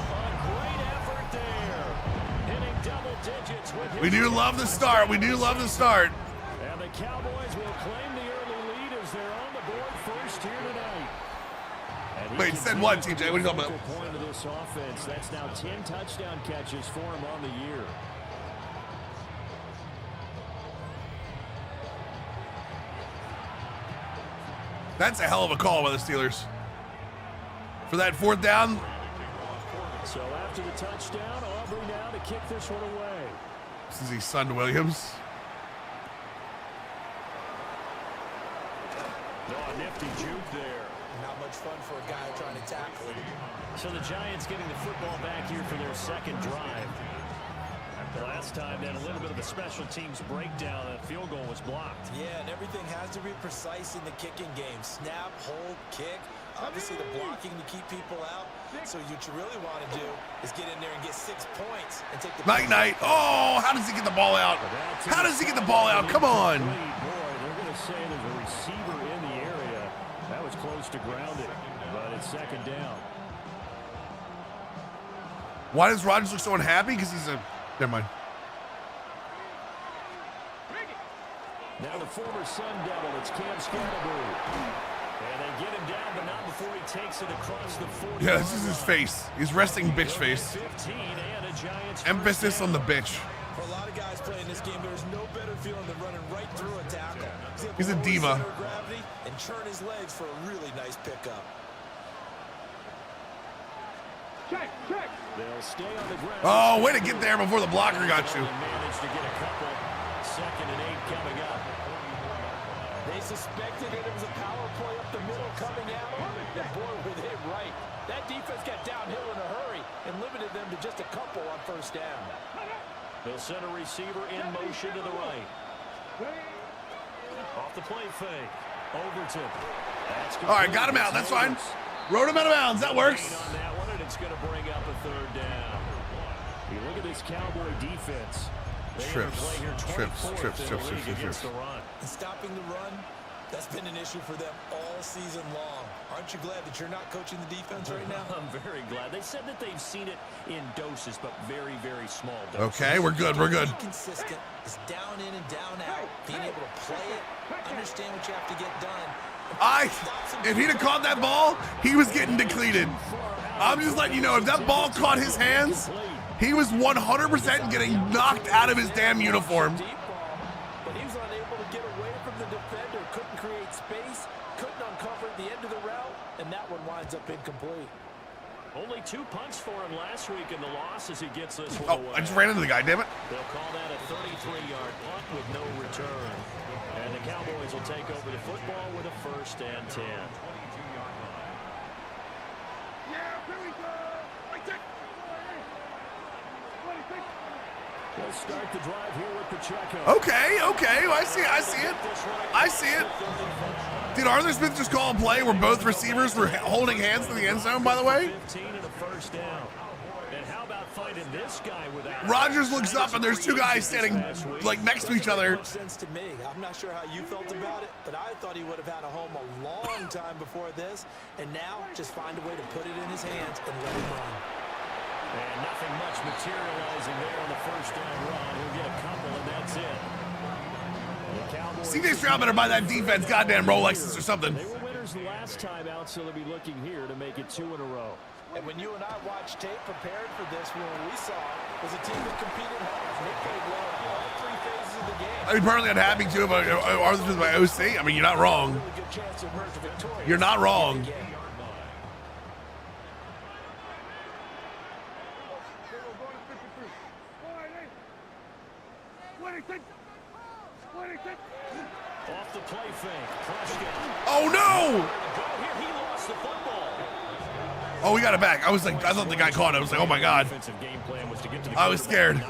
A great effort there. Hitting double digits with We do love the start. We do love the start. And the Cowboys will claim the early lead as they're on the board first here tonight. Wait, said what, TJ? What are you talking about? Point of this offense. That's now 10 touchdown catches for him on the year. That's a hell of a call by the Steelers. For that 4th down. So after the touchdown, Aubrey now to kick this one away. This is his son, Williams. Oh, nifty juke there. Not much fun for a guy trying to tackle it. So the Giants getting the football back here for their second drive. Last time they had a little bit of a special teams breakdown. That field goal was blocked. Yeah, and everything has to be precise in the kicking game. Snap, hold, kick. Obviously the blocking to keep people out. So what you really want to do is get in there and get 6 points and take the Night. Oh, how does he get the ball out? How does he get the ball out? Come on. Boy, they're going to say there's a receiver in the area. That was close to grounded, but it's second down. Why does Rodgers look so unhappy? Because he's a... Never mind. Now the former Sun Devil, it's Cam Scatterbury. And they get him down, but not before he takes it across the 40. Yeah, this is his face. He's resting bitch face. 15 and a Giants Emphasis on the bitch. For a lot of guys playing this game, there's no better feeling than running right through a tackle. He's a diva. Center of gravity and churn his legs for a really nice pickup. Check. They'll stay on the ground. Oh, way to get there before the blocker got you. Managed to get a couple. 2nd and 8 coming up. They suspected it was a power play up the middle coming at them. And boy, were they right. That defense got downhill in a hurry and limited them to just a couple on first down. They'll send a receiver in motion to the right. Off the play fake. Overton. All right, got him out. That's fine. Rode him out of bounds. That works. On that one, and it's going to bring up a 3rd down. You look at this Cowboy defense. Trips. And stopping the run, that's been an issue for them all season long. Aren't you glad that you're not coaching the defense right now? I'm very glad. They said that they've seen it in doses, but very, very small doses. Okay, we're good. Be consistent. It's down in and down out. Being able to play it, understand what you have to get done. If he'd have caught that ball, he was getting depleted. I'm just letting you know, if that ball caught his hands, he was 100% getting knocked out of his damn uniform. But he was unable to get away from the defender, couldn't create space, couldn't uncover the end of the route, and that one winds up incomplete. Only 2 punts for him last week in the loss as he gets this one away. I just ran into the guy, damn it. They'll call that a 33-yard punt with no return. And the Cowboys will take over the football with a 1st and 10. They'll start the drive here with Pacheco. Okay. I see it. Did Arthur Smith just call a play where both receivers were holding hands in the end zone, by the way? 15 and a 1st down. And how about finding this guy without... Rodgers looks up and there's 2 guys standing like next to each other. Makes sense to me. I'm not sure how you felt about it, but I thought he would have had a home a long time before this, and now just find a way to put it in his hands and let him run. And nothing much materializing there on the 1st down run. He'll get a couple, and that's it. CJ Stroud better buy that defense goddamn Rolexes or something. They were winners last time out, so they'll be looking here to make it 2 in a row. And when you and I watched tape prepared for this, what we saw was a team that competed hard. They played well in all 3 phases of the game. I'd be perfectly unhappy too, but Arthur Smith my OC. I mean, you're not wrong. Really good chance to emerge victorious. You're not wrong. Off the play fake. Prescott. Oh no! He lost the football. Oh, we got it back. I thought the guy caught it. I was like, oh my god. Defensive game plan was to get to the I was scared.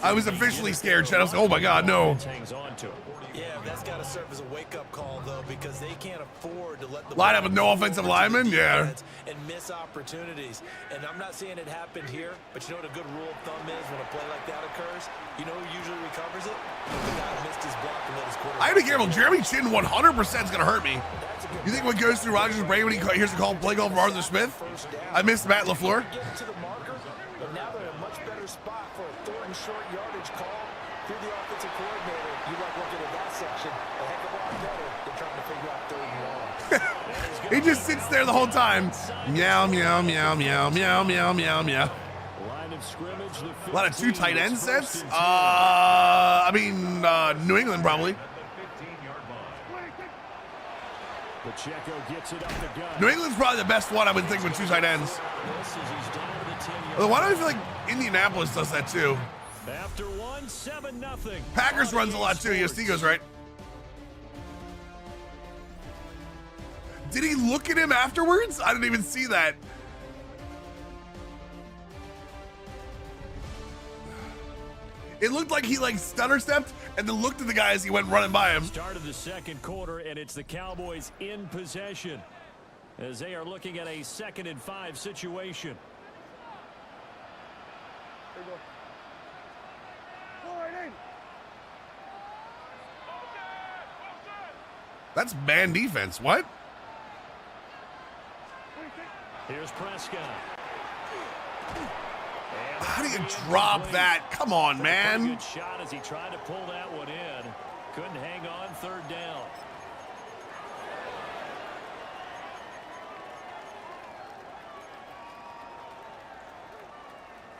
I was officially scared, Chad. I was like, oh my god, no. Hangs on to it. Yeah, that's got to serve as a wake-up call, though, because they can't afford to let the Line up with no offensive lineman? Yeah. And miss opportunities. And I'm not saying it happened here, but you know what a good rule of thumb is when a play like that occurs? You know who usually recovers it? The guy who missed his block and let his quarterback. I have to be careful. Jeremy Chin 100% is going to hurt me. You think what goes through Rodgers' brain when he hears the play call from Arthur Smith? I missed Matt LaFleur. Get to the marker, but now they're in a much better spot for a 3rd and short yardage call. Through the offensive coordinator, you like looking at that section a heck of a lot better than trying to figure out 3rd and long. He just sits there the whole time. Meow, meow, meow, meow, meow, meow, meow, meow. Line of scrimmage, A lot of 2 tight end sets? New England probably. Pacheco gets it up the gut. New England's probably the best one I would think with 2 tight ends. Why do I feel like Indianapolis does that too? After 1-7-0. Packers runs a lot too. Yes, he goes right. Did he look at him afterwards? I didn't even see that. It looked like he like stutter stepped and then looked at the guy as he went running by him. Start of the second quarter, and it's the Cowboys in possession as they are looking at a 2nd and 5 situation. That's man defense. What? Here's Prescott. How do you drop that? Come on, man. Good shot as he tried to pull that one in. Couldn't hang on 3rd down.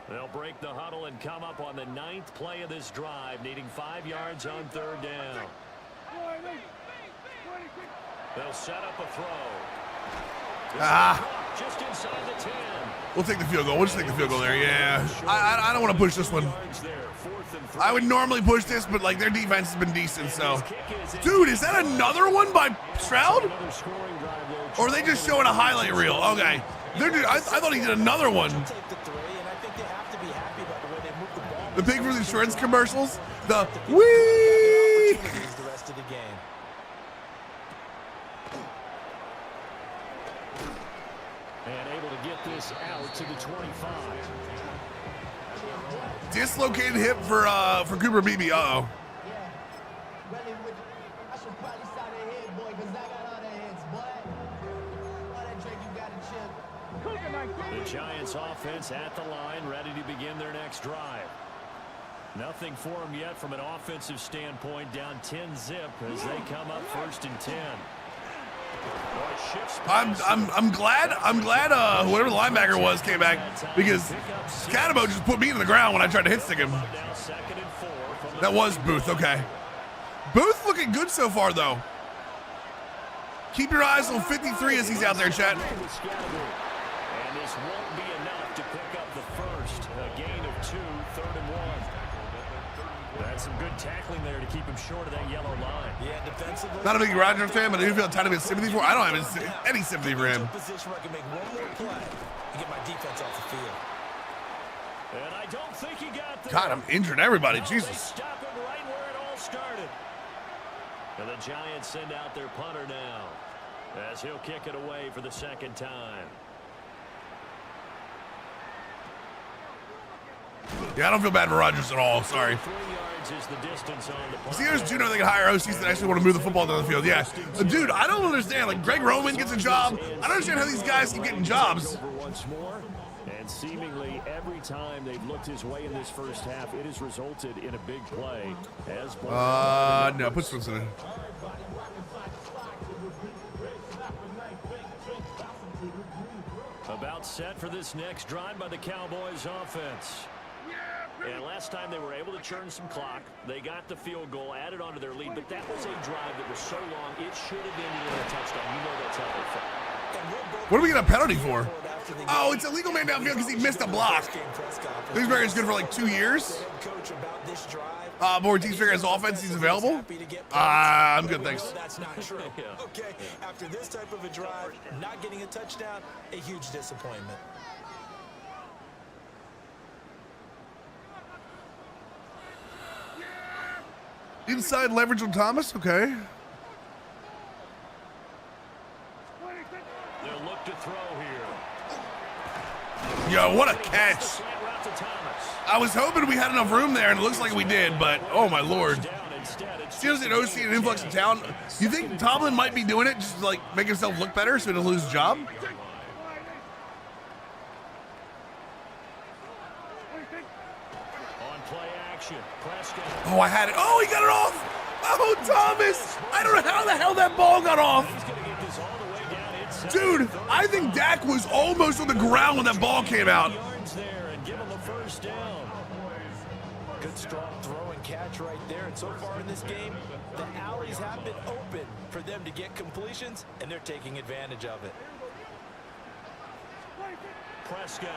They'll break the huddle and come up on the 9th play of this drive, needing 5 yards on 3rd down. They'll set up a throw. Just inside the 10. We'll take the field goal. We'll just take the field goal there. Yeah. I don't want to push this one. I would normally push this, but like their defense has been decent. So, dude, is that another one by Stroud? Or are they just showing a highlight reel? Okay. I thought he did another one. The pig from the insurance commercials. The wee. And able to get this out to the 25. Dislocated hip for Cooper Beebe. Uh-oh. The Giants offense at the line, ready to begin their next drive. Nothing for them yet from an offensive standpoint, down 10-zip as they come up 1st and 10. I'm glad whoever the linebacker was came back, because Scatabo just put me in the ground when I tried to hit stick him. That was Booth. Okay. Booth looking good so far though. Keep your eyes on 53 as he's out there, chat. And this won't be enough to pick up the first. A gain of 2, 3rd and 1. That's some good tackling there to keep him short of that yellow line. Yeah, defensively. Not a big Rodgers fan, but I do feel a tiny bit of sympathy for him. I don't have any sympathy for him. Position where I can make one more play to get my defense off the field. And I don't think he got there. God, I'm injured everybody. Jesus. Stop him right where it all started. And the Giants send out their punter now as he'll kick it away for the 2nd time. Yeah, I don't feel bad for Rodgers at all. Sorry. 3 yards is the distance on the punt. Steelers do know they can hire OCs that actually want to move the football down the field. Yeah. Dude, I don't understand. Like, Greg Roman gets a job. I don't understand how these guys keep getting jobs. Once more, and seemingly every time they've looked his way in this first half, it has resulted in a big play. As no, put Swinson in. About set for this next drive by the Cowboys offense. And last time they were able to churn some clock. They got the field goal, added onto their lead, but that was a drive that was so long, it should have ended in a touchdown. You know that's how they felt. What are we getting a penalty for? Oh, it's a legal man downfield because he missed a block. These is good for like 2 years. More teams figure his offense, he's available. I'm good, thanks. That's not true. Okay, after this type of a drive, not getting a touchdown, a huge disappointment. Inside leverage on Thomas, okay. They'll look to throw here. Yo, what a catch. I was hoping we had enough room there, and it looks like we did, but oh my lord. Steelers an OC and an influx of talent. You think Tomlin might be doing it just to like make himself look better so he doesn't lose his job? On play action, Prescott. Oh, I had it. Oh, he got it off. Oh, Thomas. I don't know how the hell that ball got off. Dude, I think Dak was almost on the ground when that ball came out. Good strong throw and catch right there. And so far in this game, the alleys have been open for them to get completions, and they're taking advantage of it. Prescott.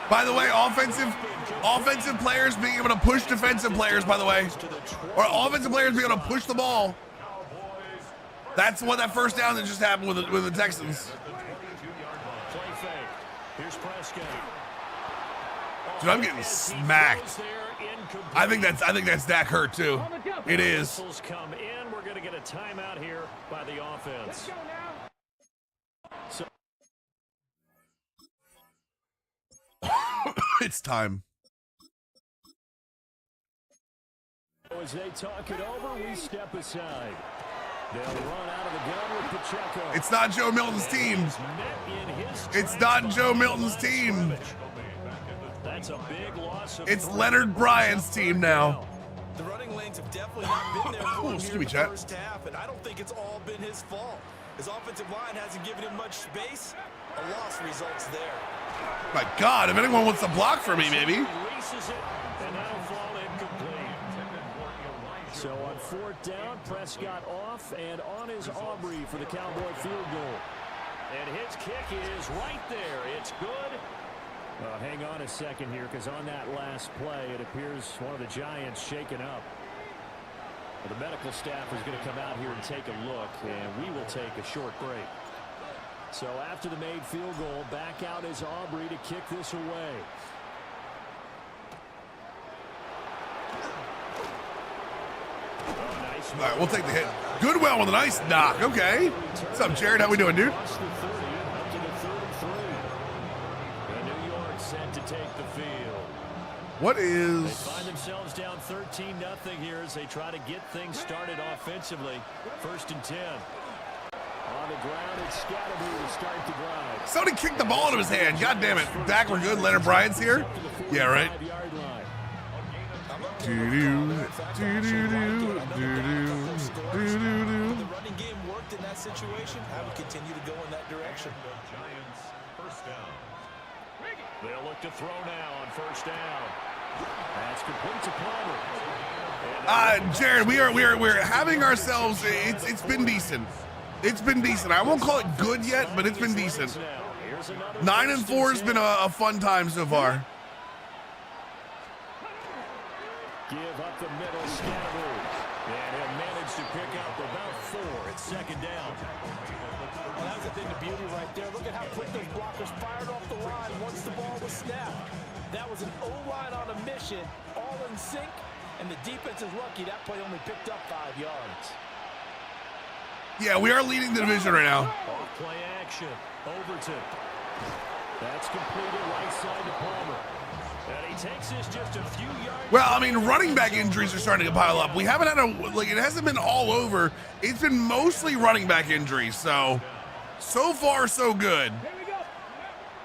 By the way, offensive players being able to push defensive players, by the way. Or offensive players being able to push the ball. That's what that first down that just happened with the Texans. Play fake. Here's Prescott. Dude, I'm getting smacked. I think that's Dak hurt too. It is. Whistles come in. We're going to get a timeout here by the offense. So It's time. as they talk it over, we step aside. They'll run out of the gun with Pacheco. It's not Joe Milton's team. It's not Joe Milton's team. That's a big loss. It's Leonard Bryan's team now. The running lanes have definitely not been there for him here in the first half, and I don't think it's all been his fault. His offensive line hasn't given him much space. A loss results there. My God, if anyone wants to block for me, maybe. Releases it, and that'll fall incomplete. So on fourth down, Prescott off, and on is Aubrey for the Cowboy field goal. And his kick is right there. It's good. Hang on a second here, because on that last play, it appears one of the Giants shaken up. The medical staff is going to come out here and take a look, and we will take a short break. So after the made field goal, back out is Aubrey to kick this away. All right, we'll take the hit. Goodwell with a nice knock. Okay. What's up, Jared? How we doing, dude? Set to take the field. What is... They find themselves down 13-0 here as they try to get things started offensively. 1st and 10. On the ground, it's Scatterby to start the drive. Somebody kicked the ball into his hand. God damn it. Dak, we're good. Leonard Bryan's here. Yeah, right. The running game worked in that situation. I would continue to go in that direction. They'll look to throw now on 1st down. That's complete to Palmer. Jared, we're having ourselves. It's been decent. It's been decent. I won't call it good yet, but it's been decent. 9-4 has been a fun time so far. Give up the middle, Scatterby, and he'll manage to pick up about 4. It's 2nd down. Well, that was a thing of beauty right there. Look at how quick those blockers fired off the line once the ball was snapped. That was an O-line on a mission, all in sync, and the defense is lucky that play only picked up 5 yards. Yeah, we are leading the division right now. Off play action. Overton. That's completed right side to Palmer. And he takes this just a few yards. Well, I mean, running back injuries are starting to pile up. We haven't had it hasn't been all over. It's been mostly running back injuries. So far, so good.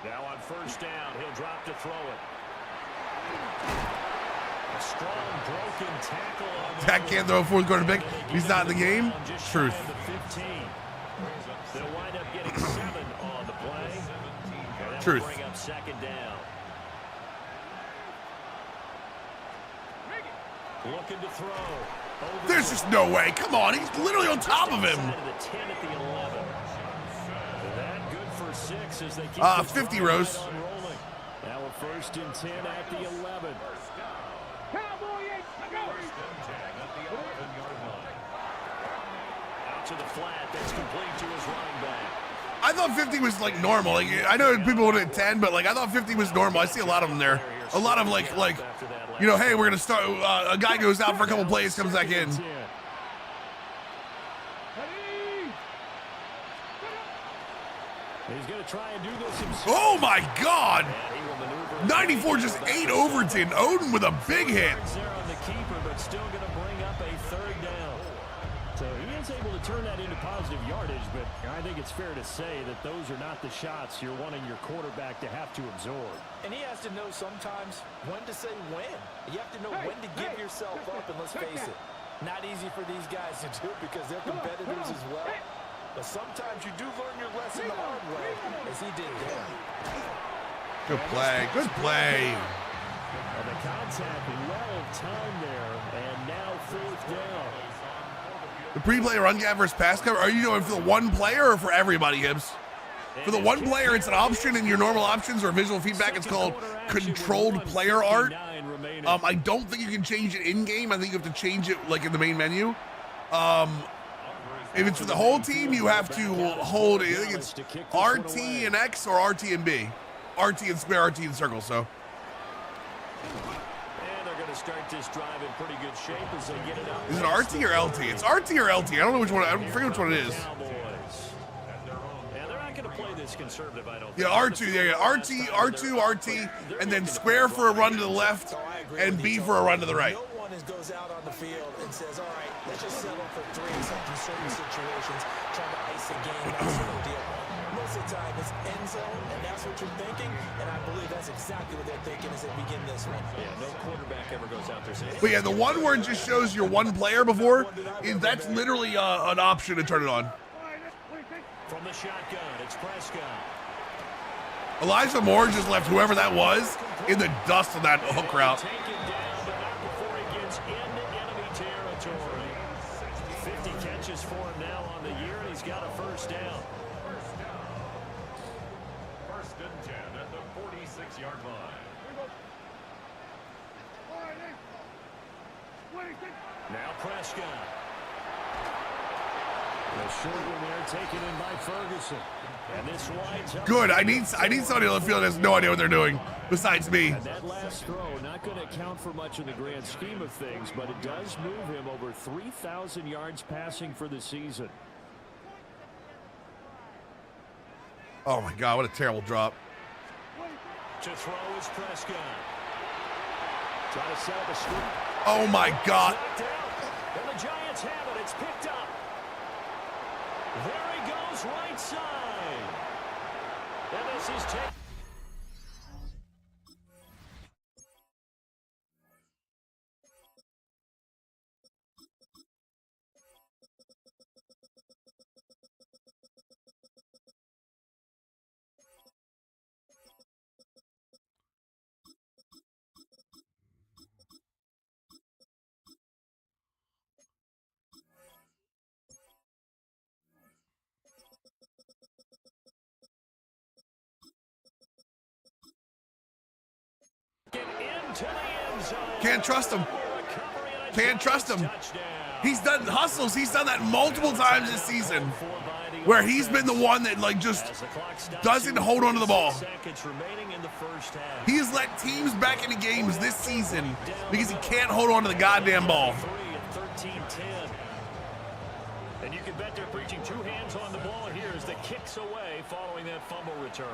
Now on 1st down, he'll drop to throw it. A strong broken tackle. Dak can't throw a 4th quarter pick. He's not in the game. Truth. They'll wind up getting 7 on the play. Truth. Bring up 2nd down. Looking to throw. There's just no way. Come on, he's literally on top of him. The 10 at the 11. That good for 6 as they keep 50 rows. Now a 1st and 10 at the 11. Out to the flat. That's complete to his running back. I thought 50 was like normal. Like, I know people would at 10, but like I thought 50 was normal. I see a lot of them there. A lot of like you know, hey, we're gonna start. A guy goes out for a couple plays, comes back in. He's gonna try and do this himself. Oh my God! 94 just ate Overton. Odin with a big hit. There on the keeper, but still gonna bring up a 3rd down. So he is able to turn that into positive yardage, but I think it's fair to say that those are not the shots you're wanting your quarterback to have to absorb. And he has to know sometimes when to say when. You have to know when to give yourself up, and let's face it, not easy for these guys to do because they're competitors as well. But sometimes you do learn your lesson the hard way, as he did there. Good play. Good play. Well, the contact well timed there, and now 4th down. The pre-play run gap versus pass cover. Are you doing for the one player or for everybody, Gibbs? For the one player, it's an option in your normal options or visual feedback. It's called controlled player art. I don't think you can change it in game. I think you have to change it like in the main menu. If it's for the whole team, you have to hold, I think it's RT and X or RT and B. RT and square, RT and circle, so. And they're going to start this drive in pretty good shape as they get it up. Is it RT or LT? It's RT or LT. I don't know which one. I forget which one it is. And they're not going to play this conservative, I don't think. Yeah, R2. Yeah, yeah. RT, R2, RT, and then square for a run to the left and B for a run to the right. No one goes out on the field and says, all right, let's just settle for 3 in certain situations, trying to ice a game, that sort of deal. Most of the time, it's end zone, and that's what you're thinking, and I believe that's exactly what they're thinking as they begin this one. Yeah, no quarterback ever goes out there saying. But yeah, the one where it just shows your one player before, that's literally an option to turn it on. From the shotgun, it's Prescott. Elijah Moore just left whoever that was in the dust of that hook route. Take it down, but not before he gets into enemy territory. 50 catches for him now on the year, and he's got a first down. First and 10 at the 46-yard line. Now Prescott. The short one there taken in by Ferguson. And this winds up. Good. I need somebody on the field that has no idea what they're doing besides me. And that last throw not going to count for much in the grand scheme of things, but it does move him over 3,000 yards passing for the season. Oh my God, what a terrible drop. To throw is Prescott. Try to set up a screen. Oh my God. And the Giants have it. It's picked up. There he goes, right side. And this is taken. Can't trust him. Can't trust him. He's done hustles. He's done that multiple times this season where he's been the one that like just doesn't hold on to the ball. He has let teams back into games this season because he can't hold on to the goddamn ball. And you can bet they're preaching 2 hands on the ball here as the kicks away following that fumble return.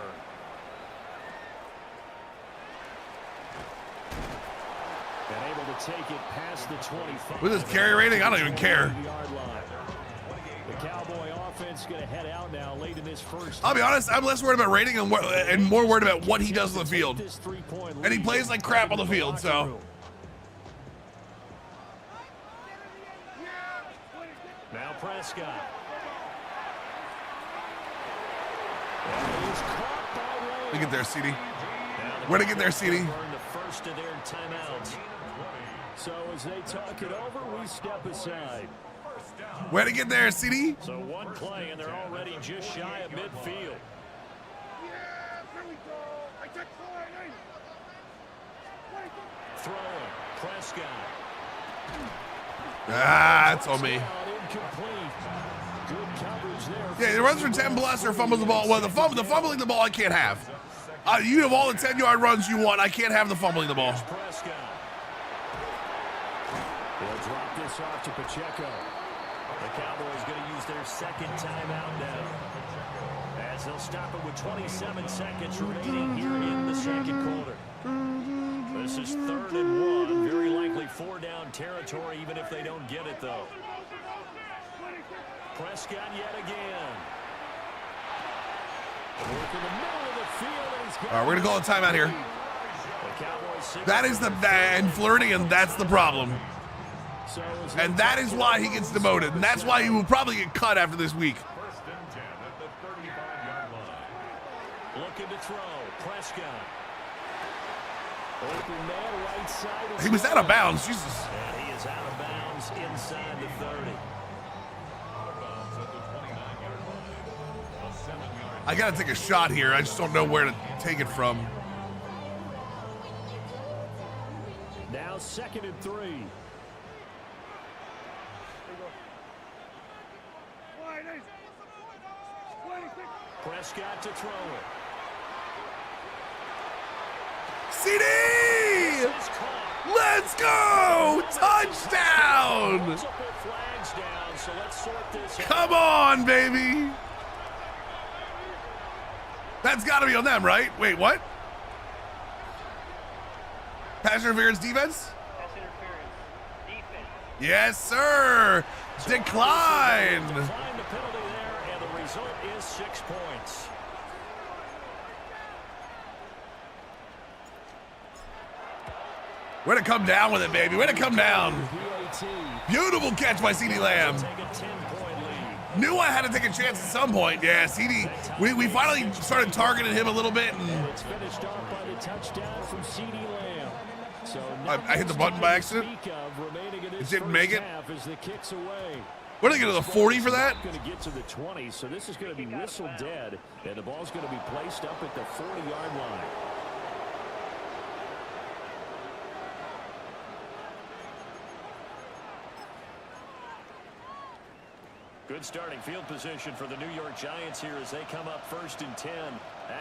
And able to take it past the 25. With his carry rating, I don't even care. The Cowboy offense going to head out now late in this first. I'll be honest, I'm less worried about rating and more worried about what he does on the field. And he plays like crap on the field, so. Now Prescott. Way to get there, CD. Way to get there, CD. The first of their timeouts. So as they talk it over, we step aside. Way to get there, CD. So one play, and they're already just shy of midfield. Throwing, Prescott. Ah, that's on me. Yeah, he runs for 10 plus or fumbles the ball. Well, the fumbling the ball I can't have. You have all the 10-yard runs you want. I can't have the fumbling the ball. They'll drop this off to Pacheco. The Cowboys going to use their second timeout now, as they'll stop it with 27 seconds remaining here in the second quarter. This is 3rd and 1, very likely 4-down territory, even if they don't get it, though. Prescott yet again. Work in the middle of the field, and he's got. All right, we're going to call a timeout here. That is and flirting, and that's the problem. And that is why he gets demoted, and that's why he will probably get cut after this week. First and 10 at the 35-yard line. Looking to throw, Prescott. Open man, right side. He was out of bounds, Jesus. And he is out of bounds inside the 30. I got to take a shot here. I just don't know where to take it from. Now 2nd and 3. Prescott to throw it. CD! Let's go! Touchdown! Multiple flags down, so let's sort this out. Come on, baby! That's got to be on them, right? Wait, what? Pass interference defense? Pass interference defense. Yes, sir! Decline! Decline the penalty there, and the result is 6 points. Way to come down with it, baby. Way to come down. Beautiful catch by CeeDee Lamb. Knew I had to take a chance at some point. Yeah, CeeDee, we finally started targeting him a little bit. And it's finished off by the touchdown from CeeDee Lamb. So I hit the button by accident. It didn't make it. What are they going to the 40 for that? Going to get to the 20, so this is going to be whistle dead, and the ball's going to be placed up at the 40-yard line. Good starting field position for the New York Giants here as they come up 1st and 10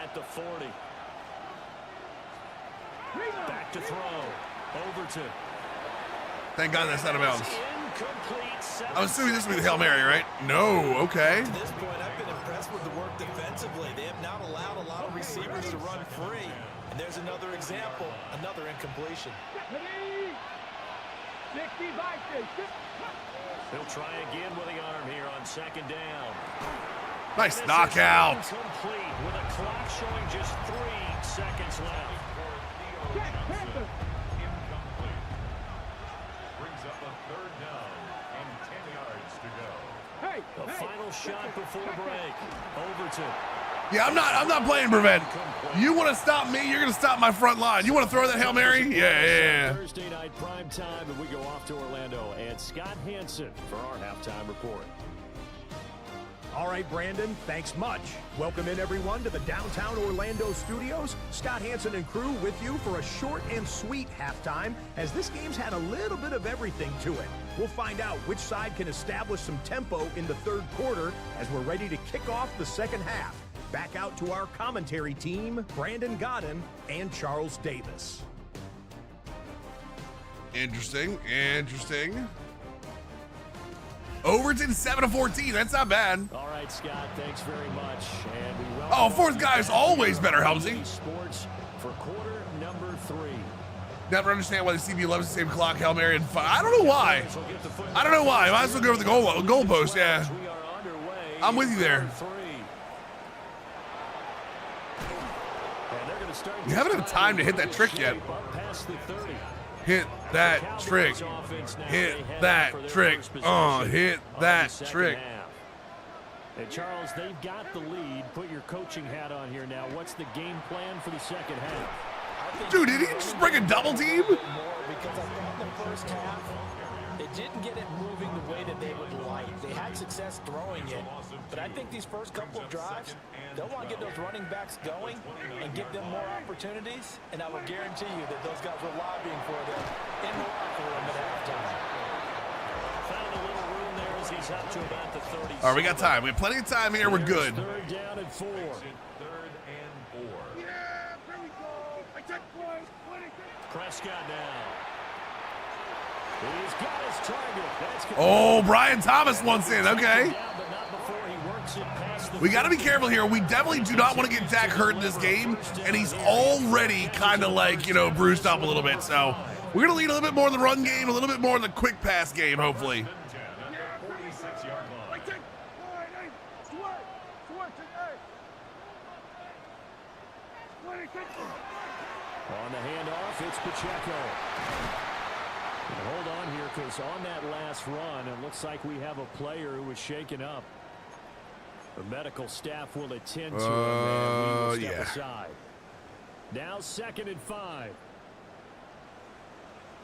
at the 40. Back to throw. Overton. Thank God that's out of bounds. I'm assuming this will be the Hail Mary, right? No, okay. To this point, I've been impressed with the work defensively. They have not allowed a lot of receivers to run free. And there's another example, another incompletion. He'll try again with the arm here on 2nd down. Nice knockout. Incomplete with a clock showing just 3 seconds left. Incomplete. Brings up a 3rd down and 10 yards to go. The final shot before break. Overton. Yeah, I'm not playing prevent. You want to stop me, you're going to stop my front line. You want to throw that Hail Mary? Yeah. Thursday night prime time, and we go off to Orlando. And Scott Hansen for our halftime report. All right, Brandon, thanks much. Welcome in, everyone, to the downtown Orlando studios. Scott Hansen and crew with you for a short and sweet halftime, as this game's had a little bit of everything to it. We'll find out which side can establish some tempo in the 3rd quarter as we're ready to kick off the 2nd half. Back out to our commentary team, Brandon Godden and Charles Davis. Interesting. Overton 7-14. That's not bad. All right, Scott, thanks very much. And we oh, 4th guy is always better, Helmsy. Sports for quarter number 3. Never understand why the CB loves the same clock, Hail Mary, and I don't know why. Might as well go over the goal post, yeah. I'm with you there. You haven't had time to hit that trick yet. Hit that trick. Hit that trick. Hit that trick. And Charles, they've got the lead. Put your coaching hat on here now. What's the game plan for the 2nd half? Dude, did he just bring a double team? Because I thought the 1st half, they didn't get it moving the way that they would like. They had success throwing it, but I think these first couple of drives, they'll want to get those running backs going and give them more opportunities, and I will guarantee you that those guys were lobbying for them in the locker room at halftime. Found a little room there as he's up to about the 30. All right, we got time. We have plenty of time here. We're good. 3rd down and 4. 3rd and 4. Yeah, there we go. I took point. Prescott now. He's got his target. Oh, Brian Thomas wants in. Okay. We got to be careful here. We definitely do not want to get Dak hurt in this game, and he's already kind of like, bruised up a little bit. So we're going to lead a little bit more in the run game, a little bit more in the quick pass game, hopefully. On the handoff, it's Pacheco. Hold on here, because on that last run, it looks like we have a player who was shaken up. The medical staff will attend to him, and we will step aside. Now 2nd and 5.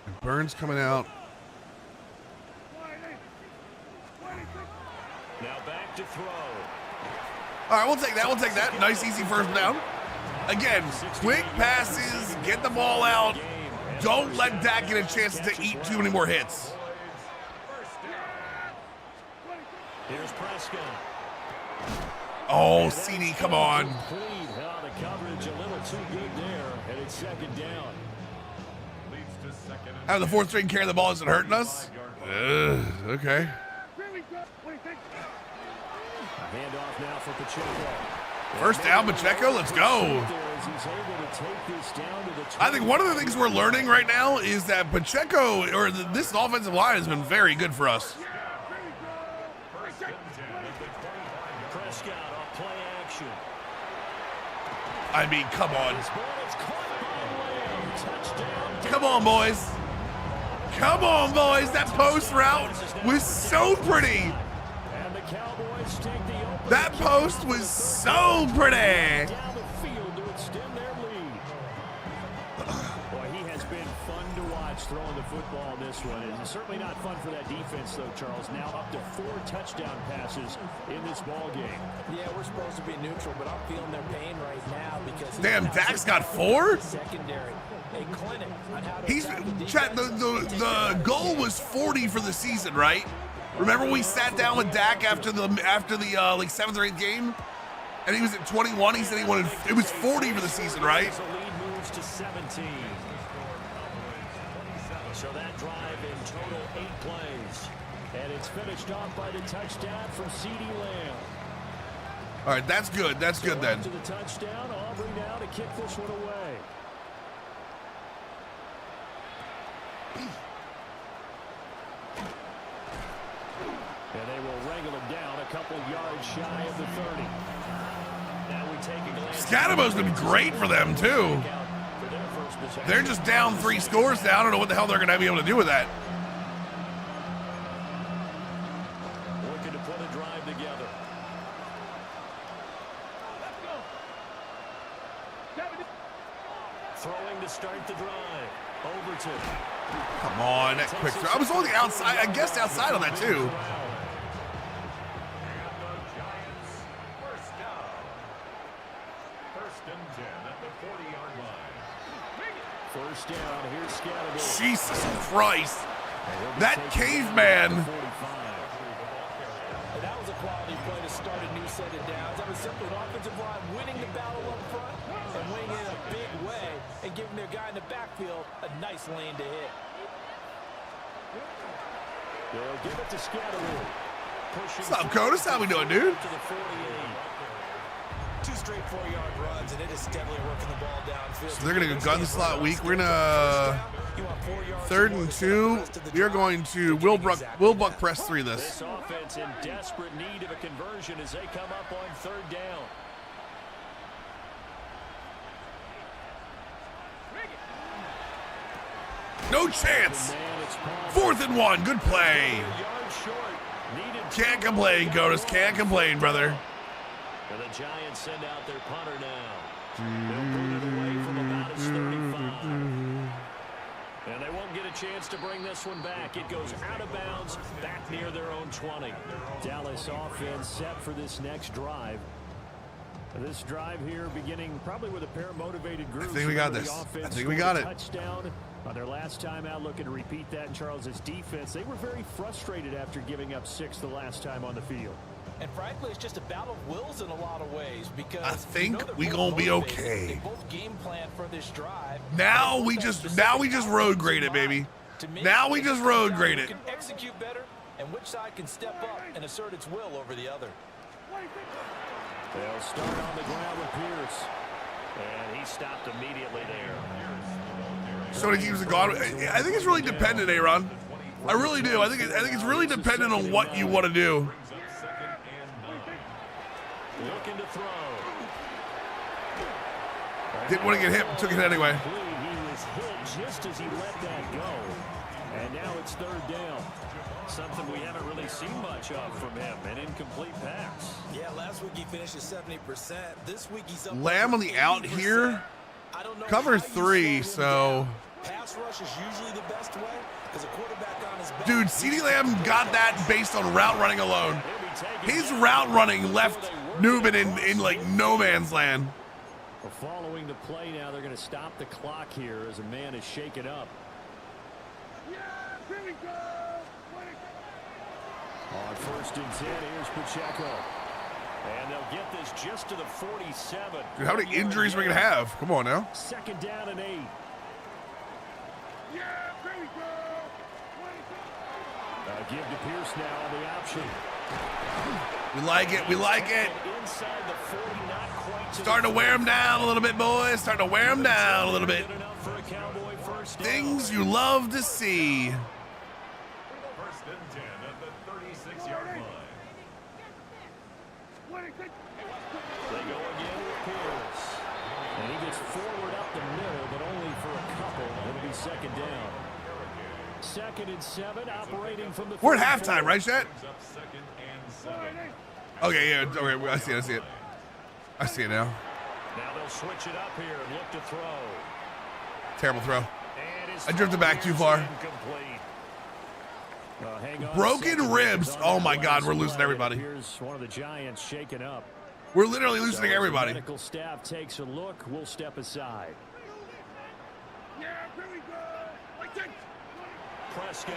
And Burns coming out. Now back to throw. All right, we'll take that. Nice, easy 1st down. Again, quick passes, get the ball out. Don't let Dak get a chance to eat too many more hits. Here's Prescott. Oh, CD, come on. The coverage a little too good there, and it's second down. How the fourth string carry the ball isn't hurting us? Okay. Handoff now for Pacheco. First down, Pacheco. Let's go. I think one of the things we're learning right now is that Pacheco, or this offensive line, has been very good for us. Prescott off play action. I mean, come on. Come on, boys. Come on, boys. That post route was so pretty. And the Cowboys take the open. That post was so pretty. Down the field to extend their lead. Boy, he has been fun to watch throwing the football in this one. It's certainly not fun for that defense, though, Charles. Now up to 4 touchdown passes in this ball game. Yeah, we're supposed to be neutral, but I'm feeling their pain right now because Damn, Dak's got 4? Secondary. A clinic on how to He's Chad, the goal was 40 for the season, right? Remember we sat down with Dak after the like 7th or 8th game, and he was at 21. He said he wanted it was 40 for the season, right? The lead moves to 17. So that drive in total 8 plays, and it's finished off by the touchdown from CeeDee Lamb. All right, that's good. That's good then. To the touchdown, Aubrey now to kick this one away. And they will wrangle him down a couple yards shy of the 30. Now we take a glance. Scadabo's been great for them too. They're just down 3 scores now. I don't know what the hell they're going to be able to do with that. Looking to put a drive together. Throwing to start the drive. Overton. Come on, that quick throw. I was only outside. I guessed outside on that too. First down, here's Scadaboo. Jesus Christ. That caveman. And that was a quality play to start a new set of downs. That was simply an offensive line winning the battle up front and winning it in a big way and giving their guy in the backfield a nice lane to hit. They'll give it to Scadaboo. What's up, Codus? How we doing, dude? To the 48. 2 straight 4-yard runs, and it is definitely working the ball downfield. So they're going to go gun slot week. We're going to 3rd and 2. We are going to Wilbuck press 3 this. This offense in desperate need of a conversion as they come up on 3rd down. No chance. 4th and 1. Good play. Can't complain, Codus. Can't complain, brother. And the Giants send out their punter now. They'll put it away from about his 35. And they won't get a chance to bring this one back. It goes out of bounds, back near their own 20. Dallas offense set for this next drive. This drive here beginning probably with a pair of motivated groups. I think we got this. I think we got it. Touchdown on their last time out, looking to repeat that in Charles's defense. They were very frustrated after giving up 6 the last time on the field. And frankly, it's just a battle of wills in a lot of ways because I think we gonna be okay. They both game plan for this drive. Now we just road grade it, baby. Now we just road grade it. Can execute better, and which side can step up and assert its will over the other. They'll start on the ground with Pierce, and he stopped immediately there. So he keeps it gone. I think it's really dependent, Aaron. I really do. I think it's really dependent on what you want to do. Looking to throw. Didn't want to get hit, took it anyway. He was hit just as he let that go. And now it's 3rd down. Something we haven't really seen much of from him, an incomplete pass. Yeah, last week he finished at 70%. This week he's up. Lamb on the out here. Cover 3, so. Pass rush is usually the best way because a quarterback on his back. Dude, CeeDee Lamb got that based on route running alone. His route running left Newman in like no man's land. Well, following the play now, they're going to stop the clock here as a man is shaken up. On 1st and 10, here's Pacheco. And they'll get this just to the 47. Dude, how many injuries are we going to have? Come on now. 2nd down and 8. Yeah, baby girl. Give to Pierce now on the option. We like it. We like it. Inside the 40, not quite to Starting to wear them down a little bit, boys. Starting to wear them down a little bit. Good enough for a Cowboy first down. Things you love to see. 1st and 10 at the 36-yard line. They go again with Pierce. And he gets forward up the middle, but only for a couple. It'll be 2nd down. 2nd and 7, operating from the. We're at halftime, right, Chet? Brings up 2nd and 7. Okay, yeah. Okay, I see it. I see it. I see it now. Now they'll switch it up here and look to throw. Terrible throw. And his I drifted throw back too is far. incomplete. Hang on a Broken second. ribs. On Oh that my God, last we're losing play, everybody. Here's one of the Giants shaken up. We're literally So losing as the everybody. medical staff takes a look, we'll step aside. Yeah, very good. Like that. Prescott.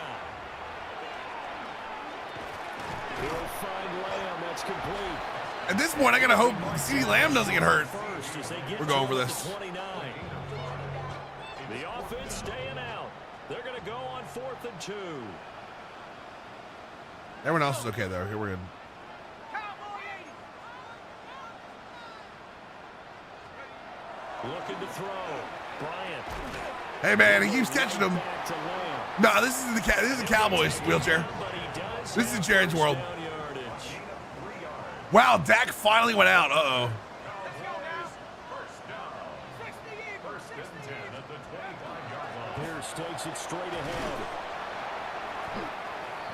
He'll find Lamb. That's complete. At this point, I gotta hope CeeDee Lamb doesn't get hurt. First as they get We're going for toward this. the 29. The offense staying out. They're going to go on 4th and 2. Everyone else is okay though. Here we're good. Looking to throw. Bryant. Hey man, he keeps catching them. Back to Lamb. No, this is the Cowboys wheelchair. But he does This is have Jared's world. touchdown yardage. Wow, Dak finally went out. Uh-oh. First down. 1st and 10 at the 25-yard line. Pierce takes it straight ahead.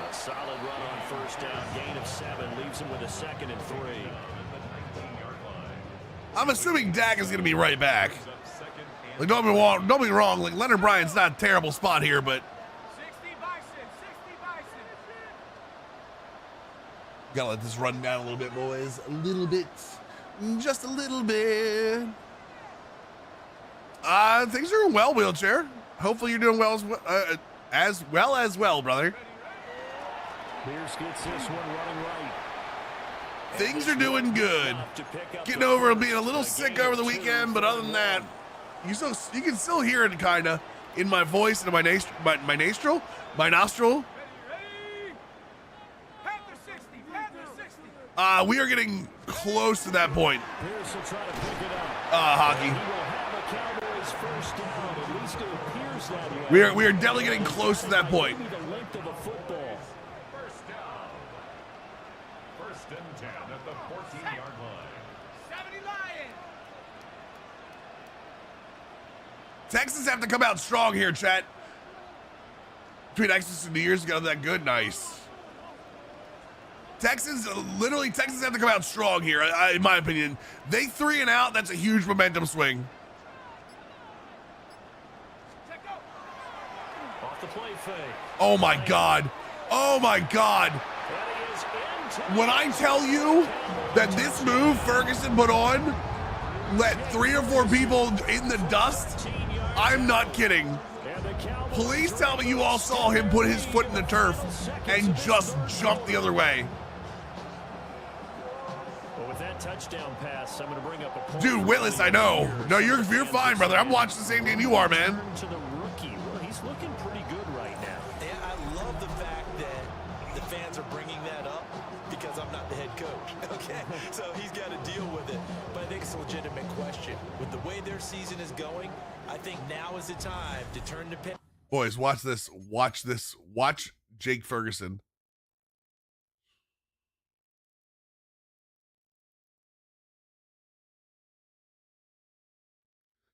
A solid run on 1st down. Gain of 7 leaves him with a 2nd and 3. I'm assuming Dak is gonna be right back. Like, don't be wrong. Like, Leonard Bryant's not a terrible spot here, but 60 Bison. 60 Bison. gotta let this run down a little bit, boys. A little bit. Just a little bit. Things are going well, wheelchair. Hopefully you're doing well as well, brother. Pierce gets this one running right. Things are doing good. Getting over being a little sick over the weekend, but other than that, you can still hear it kinda in my voice and in my nostril. Panther 60. Panther 60. We are getting close to that point. Pierce will try to pick it up. Hockey. He will have a Cowboys first down. At least it appears that way. We are definitely getting close to that point. Maybe the length of a football. First down. 1st and 10 at the 14-yard line. 70 Lions. Texans have to come out strong here, chat. Between Exodus and New Year's ago, that good, nice. Texans have to come out strong here, in my opinion. They 3 and out, that's a huge momentum swing. Off the play fake. Oh my God. Oh my God. And he is into When I tell you that this move Ferguson put on let 3 or 4 people in the dust, I'm not kidding. and the Cowboys. Please tell me you all saw him put his foot in the turf and just jump the other way. But with that touchdown pass, I'm going to bring up a point. Dude, Willis, I know. No, you're fine, brother. I'm watching the same game you are, man. To the rookie. Well, he's looking pretty good right now. Yeah, I love the fact that the fans are bringing that up because I'm not the head coach. Okay, so he's got to deal with it. But I think it's a legitimate question. With the way their season is going, I think now is the time to turn the pin. Boys, watch this. Watch this. Watch Jake Ferguson.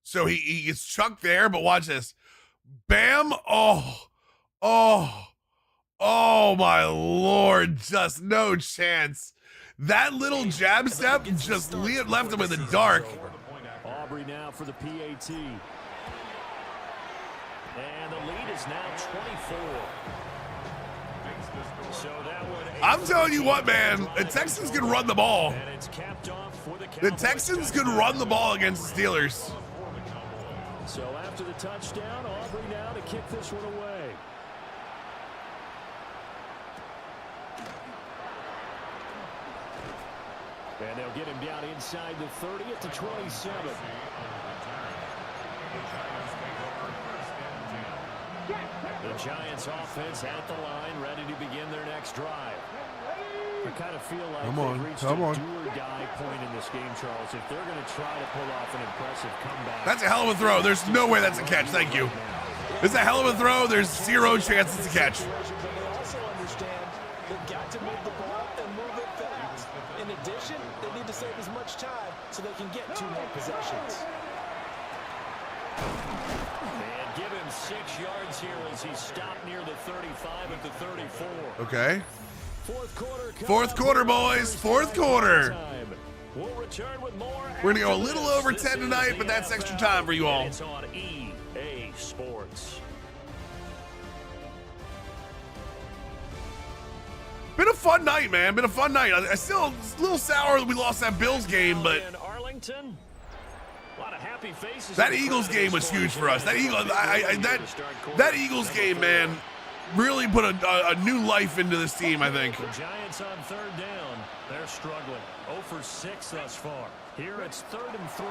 So he gets chucked there, but watch this. Bam. Oh my Lord. Just no chance. That little jab step just left him in the dark. Aubrey now for the PAT. And the lead is now 24. So that would. I'm telling you what, man. The Texans can run the ball. And it's capped off for the The Cowboys. Texans can run the ball against the Steelers. So after the touchdown, Aubrey now to kick this one away. And they'll get him down inside the 30 at the 27. The Giants offense at the line, ready to begin their next drive. I kind of feel like they've reached a do-or-die point in this game, Charles. If they're going to try to pull off an impressive comeback. That's a hell of a throw. There's no way that's a catch. Thank you. It's a hell of a throw. There's zero chance it's a catch. They also understand they've got to move the ball and move it fast. In addition, they need to save as much time so they can get 2 more possessions. And give him 6 yards here as he stopped near the 35 at the 34. Okay. Fourth quarter, boys. Fourth quarter. We'll return with more. We're going to go a little over 10 tonight, but that's extra time for you all. It's on EA Sports. Been a fun night, man. Been a fun night. I still a little sour that we lost that Bills game, but In Arlington, a lot of happy faces. that Eagles game was huge for us. That Eagles game, man, really put a new life into this team, I think. The Giants on 3rd down. They're struggling. 0 for 6 thus far. Here it's 3rd and 3.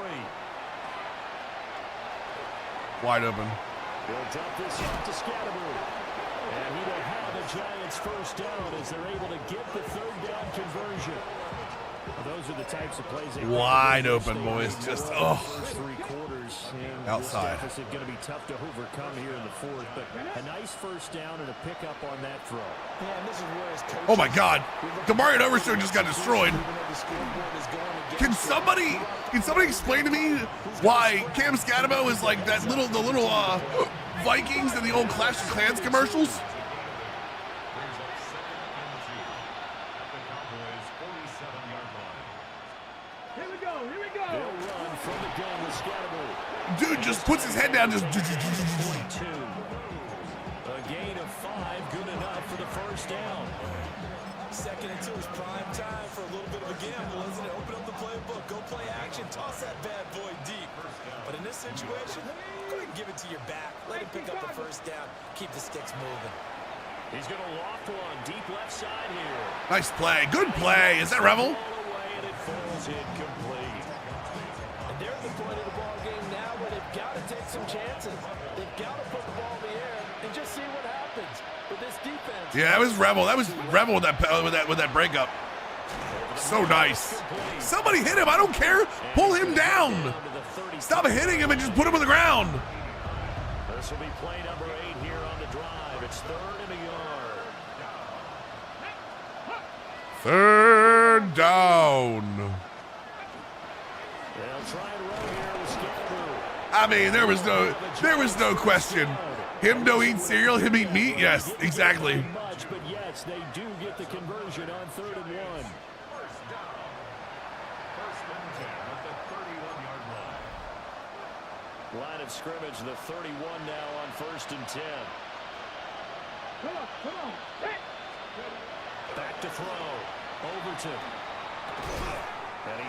Wide open. They'll dump this off to Scatterby. And he will have the Giants first down as they're able to get the 3rd down conversion. Those are the types of plays they wide open, boys. Just, oh. 3 quarters. And Outside. This deficit going to be tough to overcome here in the 4th, but a nice first down and a pickup on that throw. Yeah, and this is where his coaches, Oh, my God. Demarion Overshow just got destroyed. Can somebody explain to me why Cam Scatterbo is like that the little Vikings in the old Clash of Clans commercials? Dude just puts his head down, just. A gain of 5, good enough for the first down. 2nd and 2 is prime time for a little bit of a gamble, isn't it? Open up the playbook, go play action, toss that bad boy deep. But in this situation, go ahead and give it to your back. Let him pick up the first down. Keep the sticks moving. He's going to loft one deep left side here. Nice play. Good play. Is that Revel? And it falls incomplete. And they're at the point of the ball game now where they've got to take some chances. They've got to put the ball in the air and just see what happens with this defense. Yeah, that was Revel. That was Revel with that breakup. So nice. Somebody hit him. I don't care. Pull him down. Stop hitting him and just put him on the ground. This will be play number 8 here on the drive. It's 3rd and a yard. 3rd down. They'll try and run here with Scatterby. I mean, there was no question. Him no eat cereal, him eat meat. Yes, exactly. Much, but yes, they do get the conversion on 3rd and 1. Line of scrimmage, the 31 now on 1st and 10. Come on. Hey. Back to throw. Overton.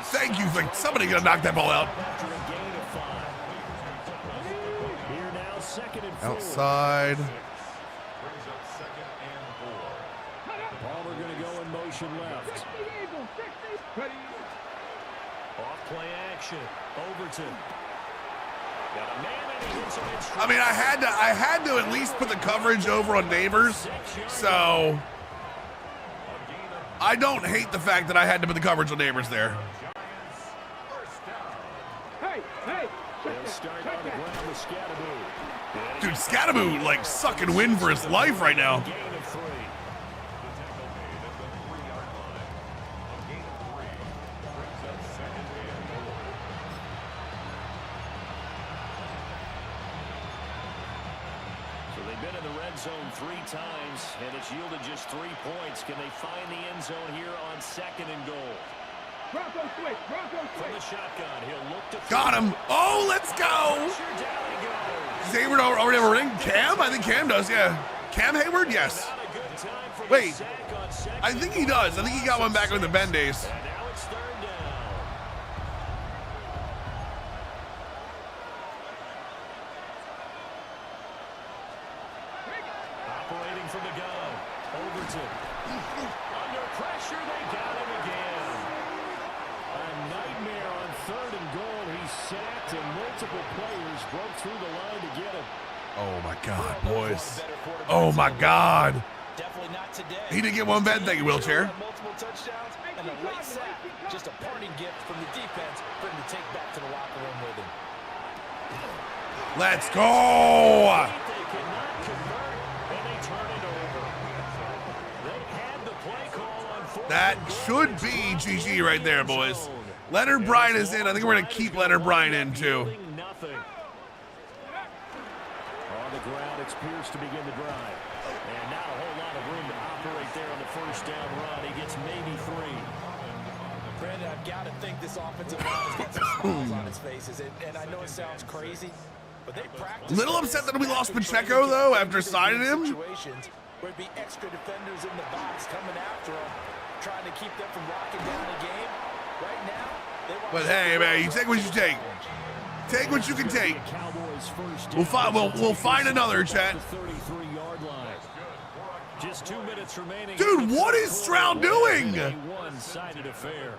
Thank you. Somebody gonna knock that ball out. After a gain of 5. Here now, 2nd and 4. Outside. Palmer going to go in motion left. Off play action. Overton. Got a man and he hits him in straight. I mean, I had to at least put the coverage over on Neighbors, so I don't hate the fact that I had to put the coverage on Neighbors there. Hey. They'll start on the ground with Scatterby. Dude, Scatterby like sucking wind for his life right now. Gain of 3. So they've been in the red zone 3 times, and it's yielded just 3 points. Can they find the end zone here on 2nd and goal? Bronco switch. From the shotgun, he'll look to Got him. Oh, let's go. down he goes. Does Hayward already have a ring? Cam? I think Cam does, yeah. Cam Hayward? Yes. Not a good time for the Wait. sack on 2nd. I think he does. I think he got one back in the Ben days. And now it's 3rd down. Operating from the gun. Overton. Under pressure, they got him again. Oh my God, boys. Oh my God. Definitely not today. He didn't get one bad, thank you, wheelchair. Multiple touchdowns and a late sack. Just a parting gift from the defense for him to take back to the locker room with him. Let's go. They cannot convert, and they turn it over. They had the play call on fourth. That should be GG right there, boys. Leonard Bryan is in. I think we're going to keep Leonard Bryan in, too. Nothing. On the ground, it's Pierce to begin the drive. And not a whole lot of room to operate there on the first down run. He gets maybe 3. Brandon, I've got to think this offensive line has got some smiles on its faces. And I know it sounds crazy, but they practice. Little upset that we lost Pacheco, though, after signing him. Situations where it'd be extra defenders in the box coming after him, trying to keep them from locking down the game. Right now, they want. But hey, man, you take what you take. Take what you can take. We'll find another, chat. Just 2 minutes remaining. Dude, what is Stroud doing? A one-sided affair.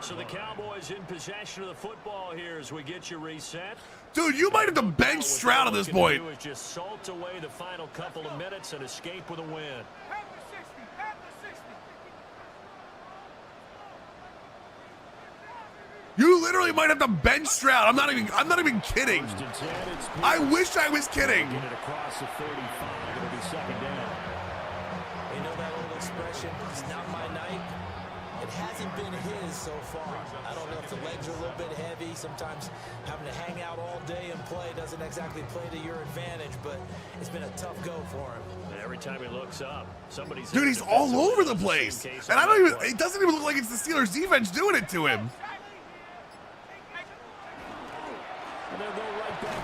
So the Cowboys in possession of the football here as we get you reset. Dude, you might have to bench Stroud at this point. Is just salt away the final couple of minutes and escape with a win. You literally might have to bench Stroud. I'm not even kidding. I wish I was kidding. Get it across the 35. It'll be second down. You know that old expression, it's not my night. It hasn't been his so far. I don't know if the legs are a little bit heavy. Sometimes having to hang out all day and play doesn't exactly play to your advantage, but it's been a tough go for him. And every time he looks up, somebody's... Dude, he's all over the place. And I don't even, it doesn't even look like it's the Steelers defense doing it to him.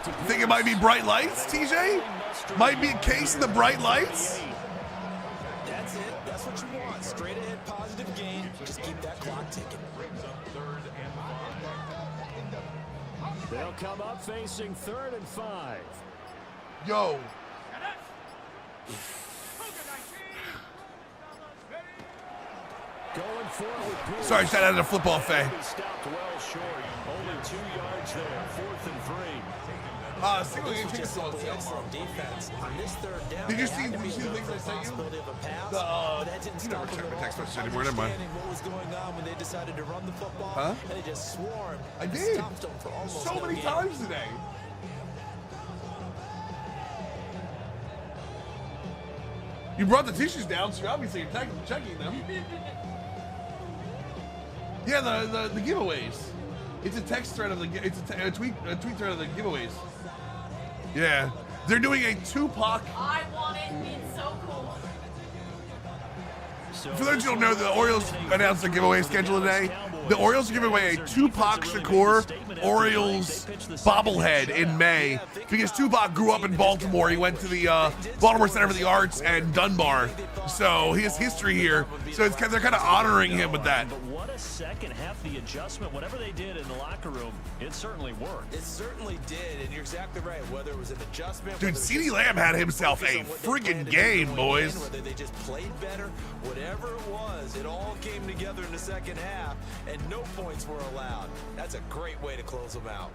You think it might be bright lights, TJ? Might be a case of the bright lights? That's it. That's what you want. Straight ahead positive gain. Just keep that clock ticking. They'll come up facing 3rd and 5. Yo. Going forward. Sorry, shout out to football fan. Stopped well short. Only 2 yards there. 4th and 3. Single game Just simply excellent defense. On this 3rd down, Did you see the things I sent you? You never check my text message anymore, never mind. What was going on when they decided to run the football? Huh? And they just swarmed. I did. Stopped them for almost So many times today. You brought the tissues down, so obviously you're checking them. Yeah, the giveaways. It's a text thread of the a tweet thread of the giveaways. Yeah, they're doing a Tupac. I want it. It's so cool. For those who don't know, the Orioles announced their giveaway schedule today. The Orioles are giving away a Tupac Shakur Orioles bobblehead in May because Tupac grew up in Baltimore. He went to the Baltimore Center for the Arts and Dunbar, so he has history here. So they're kind of honoring him with that. But what a second half, the adjustment, whatever they did in the locker room, it certainly worked. It certainly did, and you're exactly right. Whether it was an adjustment, Dude, CeeDee Lamb had himself a friggin' game, boys. Whether they just played better, whatever it was, it all came together in the second half, and no points were allowed. That's a great way to close them out.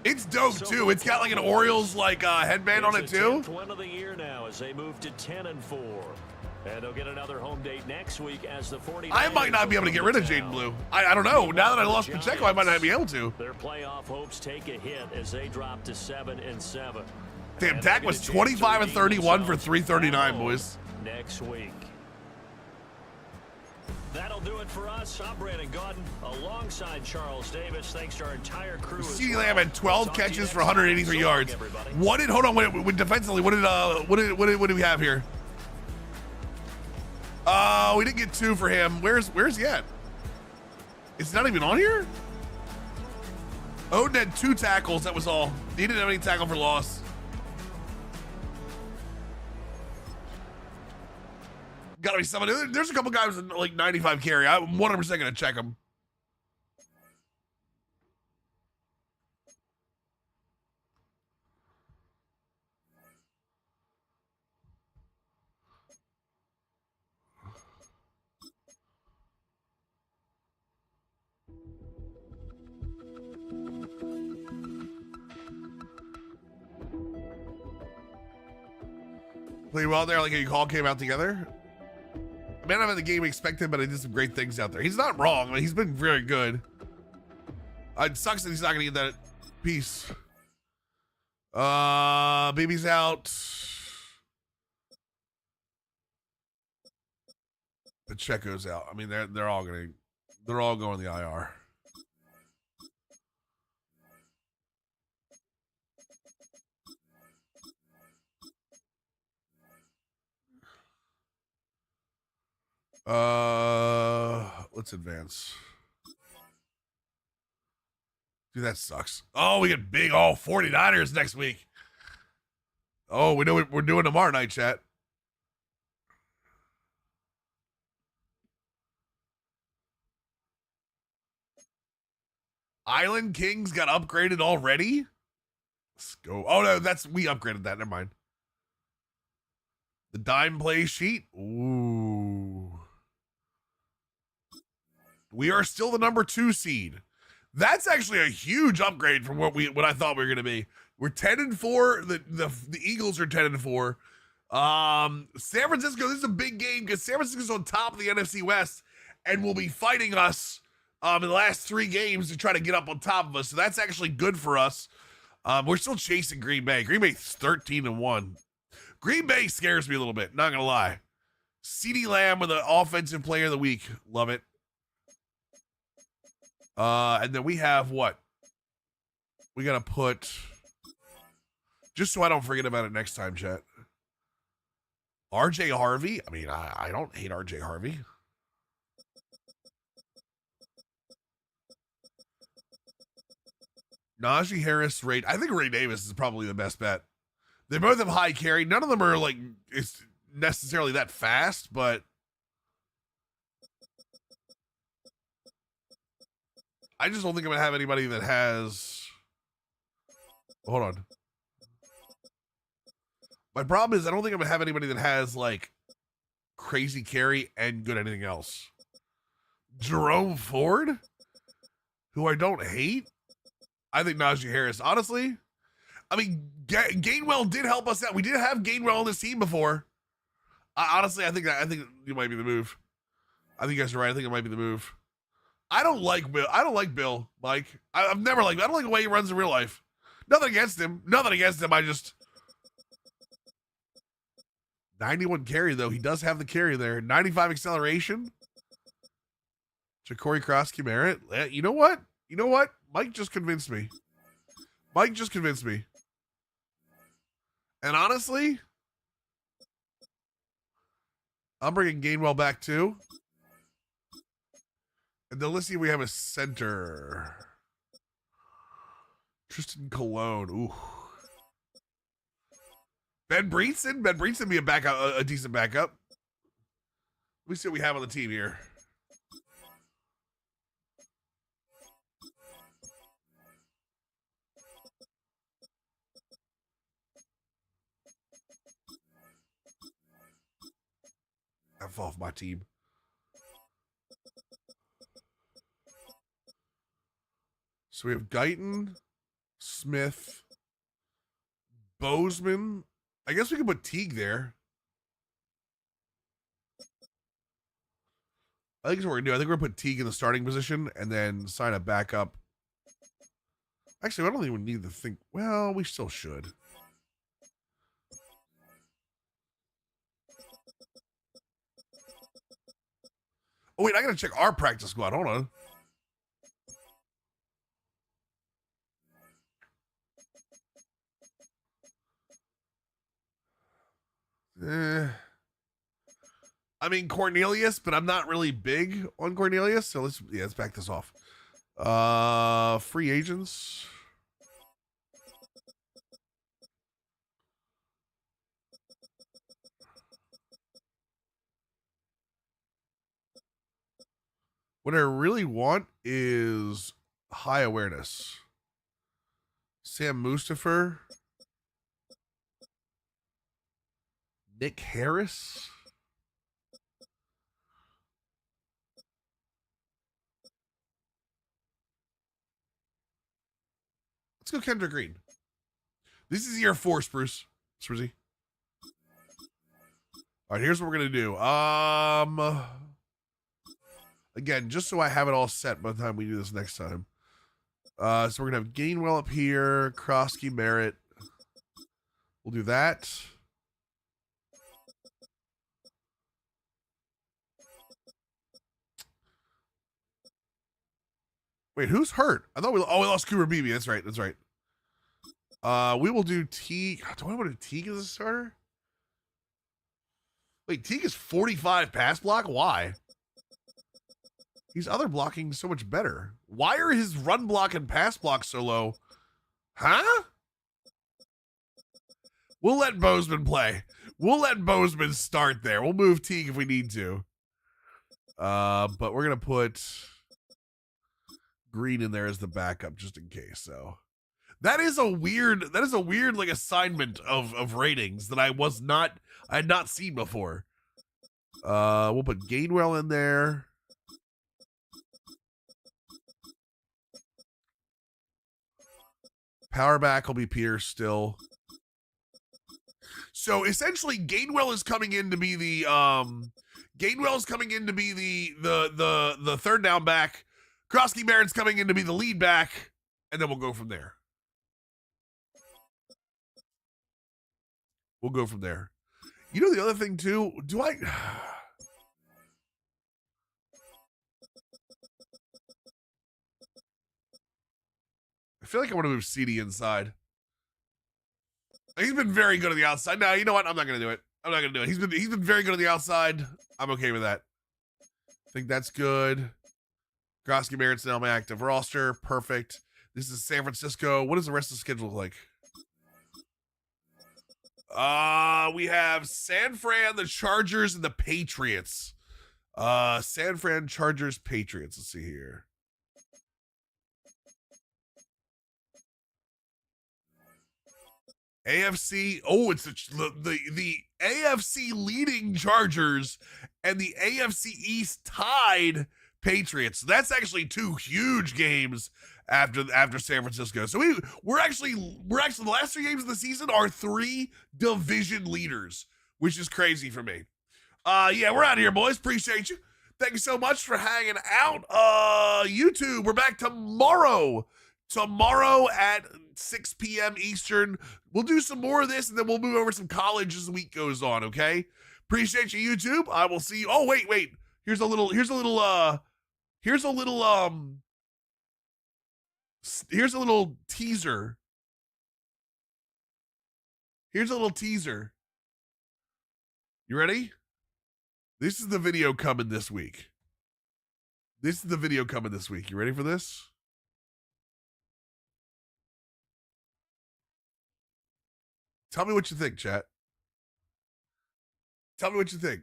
It's dope too. It's got like an Orioles headband on it too. It's 10th win of the year now as they move to 10-4. And they'll get another home date next week as the 49ers. I might not be able to get rid of Jaden Blue. I don't know. Now that I lost Pacheco, I might not be able to. Their playoff hopes take a hit as they drop to 7-7. Damn, Dak was 25 and 31 for 339, boys. Next week. That'll do it for us. I'm Brandon Gaudin alongside Charles Davis. Thanks to our entire crew. CeeDee Lamb had 12 catches for 183 yards. What did defensively? What did we have here? We didn't get 2 for him. Where's he at? It's not even on here? Odin had 2 tackles, that was all. He didn't have any tackle for loss. Gotta be somebody. There's a couple guys with like 95 carry. I'm 100% gonna check them. Played well there, like a call came out together. I may not have the game expected, but I did some great things out there. He's not wrong. I mean, he's been very good. It sucks that he's not going to get that piece. Baby's out. Pacheco's out. I mean, they're all going to the IR. Let's advance. Dude, that sucks. Oh, we get big 49ers next week. Oh, we know what we're doing tomorrow night, chat. Island Kings got upgraded already? Let's go. Oh, no, we upgraded that. Never mind. The dime play sheet. Ooh. We are still the number 2 seed. That's actually a huge upgrade from what I thought we were going to be. We're 10-4. The Eagles are 10-4. San Francisco, this is a big game because San Francisco's on top of the NFC West and will be fighting us in the last 3 games to try to get up on top of us. So that's actually good for us. We're still chasing Green Bay. Green Bay's 13-1. Green Bay scares me a little bit, not going to lie. CeeDee Lamb with the offensive player of the week. Love it. And then we have what? We got to put, just so I don't forget about it next time, chat. RJ Harvey. I mean, I don't hate RJ Harvey. Najee Harris, I think Ray Davis is probably the best bet. They both have high carry. None of them are like it's necessarily that fast, but I just don't think I'm gonna have anybody that has. Hold on. My problem is I don't think I'm gonna have anybody that has like crazy carry and good anything else. Jerome Ford, who I don't hate. I think Najee Harris, honestly. I mean, Gainwell did help us out. We did have Gainwell on this team before. Honestly, I think you might be the move. I think you guys are right. I think it might be the move. I don't like Bill, Mike. I've never liked him. I don't like the way he runs in real life. Nothing against him. I just 91 carry though. He does have the carry there. 95 acceleration. Ja'Cory Cross-Merritt. You know what? Mike just convinced me. And honestly, I'm bringing Gainwell back too. And then let's see if we have a center. Tristan Colon. Ooh. Ben Breedson be a decent backup. Let me see what we have on the team here. F off my team. So we have Guyton, Smith, Bozeman. I guess we could put Teague there. I think that's what we're going to do. I think we're going to put Teague in the starting position and then sign a backup. Actually, I don't even need to think. Well, we still should. Oh, wait, I got to check our practice squad. Hold on. I mean Cornelius, but I'm not really big on Cornelius, so let's back this off. Free agents. What I really want is high awareness. Sam Mustapher. Nick Harris. Let's go Kendrick Green. This is year 4, Sprucey. All right, here's what we're gonna do. Again, just so I have it all set by the time we do this next time. So we're gonna have Gainwell up here, Krosky, Merritt. We'll do that. Wait, who's hurt? I thought we lost Cooper Beebe. That's right. That's right. We will do Teague. Do I want to do Teague as a starter? Wait, Teague is 45 pass block? Why? He's other blocking so much better. Why are his run block and pass block so low? Huh? We'll let Bozeman play. We'll let Bozeman start there. We'll move Teague if we need to. But we're going to put Green in there as the backup just in case. So that is a weird like assignment of ratings that I had not seen before. We'll put Gainwell in there. Power back will be Pierce still. So essentially Gainwell is coming in to be the the third down back. Krosky Barrett's coming in to be the lead back, and then we'll go from there. We'll go from there. You know the other thing too, I feel like I want to move CD inside. He's been very good on the outside. No, you know what? I'm not going to do it. I'm not going to do it. He's been very good on the outside. I'm okay with that. I think that's good. Krosky Barrett's now my active roster. Perfect. This is San Francisco. What does the rest of the schedule look like? We have San Fran, the Chargers, and the Patriots. San Fran, Chargers, Patriots. Let's see here. AFC. Oh, it's the AFC leading Chargers and the AFC East tied Patriots. That's actually two huge games after San Francisco. So we're actually the last 3 games of the season are 3 division leaders, which is crazy for me. Yeah, we're out of here, boys. Appreciate you. Thank you so much for hanging out. YouTube, we're back tomorrow. Tomorrow at 6 p.m. Eastern. We'll do some more of this, and then we'll move over to some college as the week goes on, okay? Appreciate you, YouTube. I will see you. Oh, wait. Here's a little teaser. Here's a little teaser. You ready? This is the video coming this week. You ready for this? Tell me what you think, chat. Tell me what you think.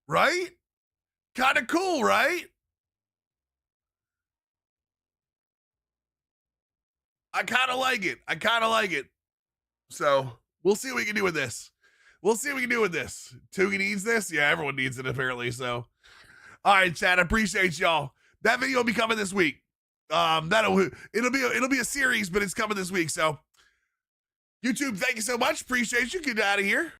Right? Kind of cool, right? I kind of like it. So we'll see what we can do with this. Toogie needs this. Yeah, everyone needs it apparently. So, all right, chat. I appreciate y'all. That video will be coming this week. It'll be a series, but it's coming this week. So, YouTube, thank you so much. Appreciate you. Get out of here.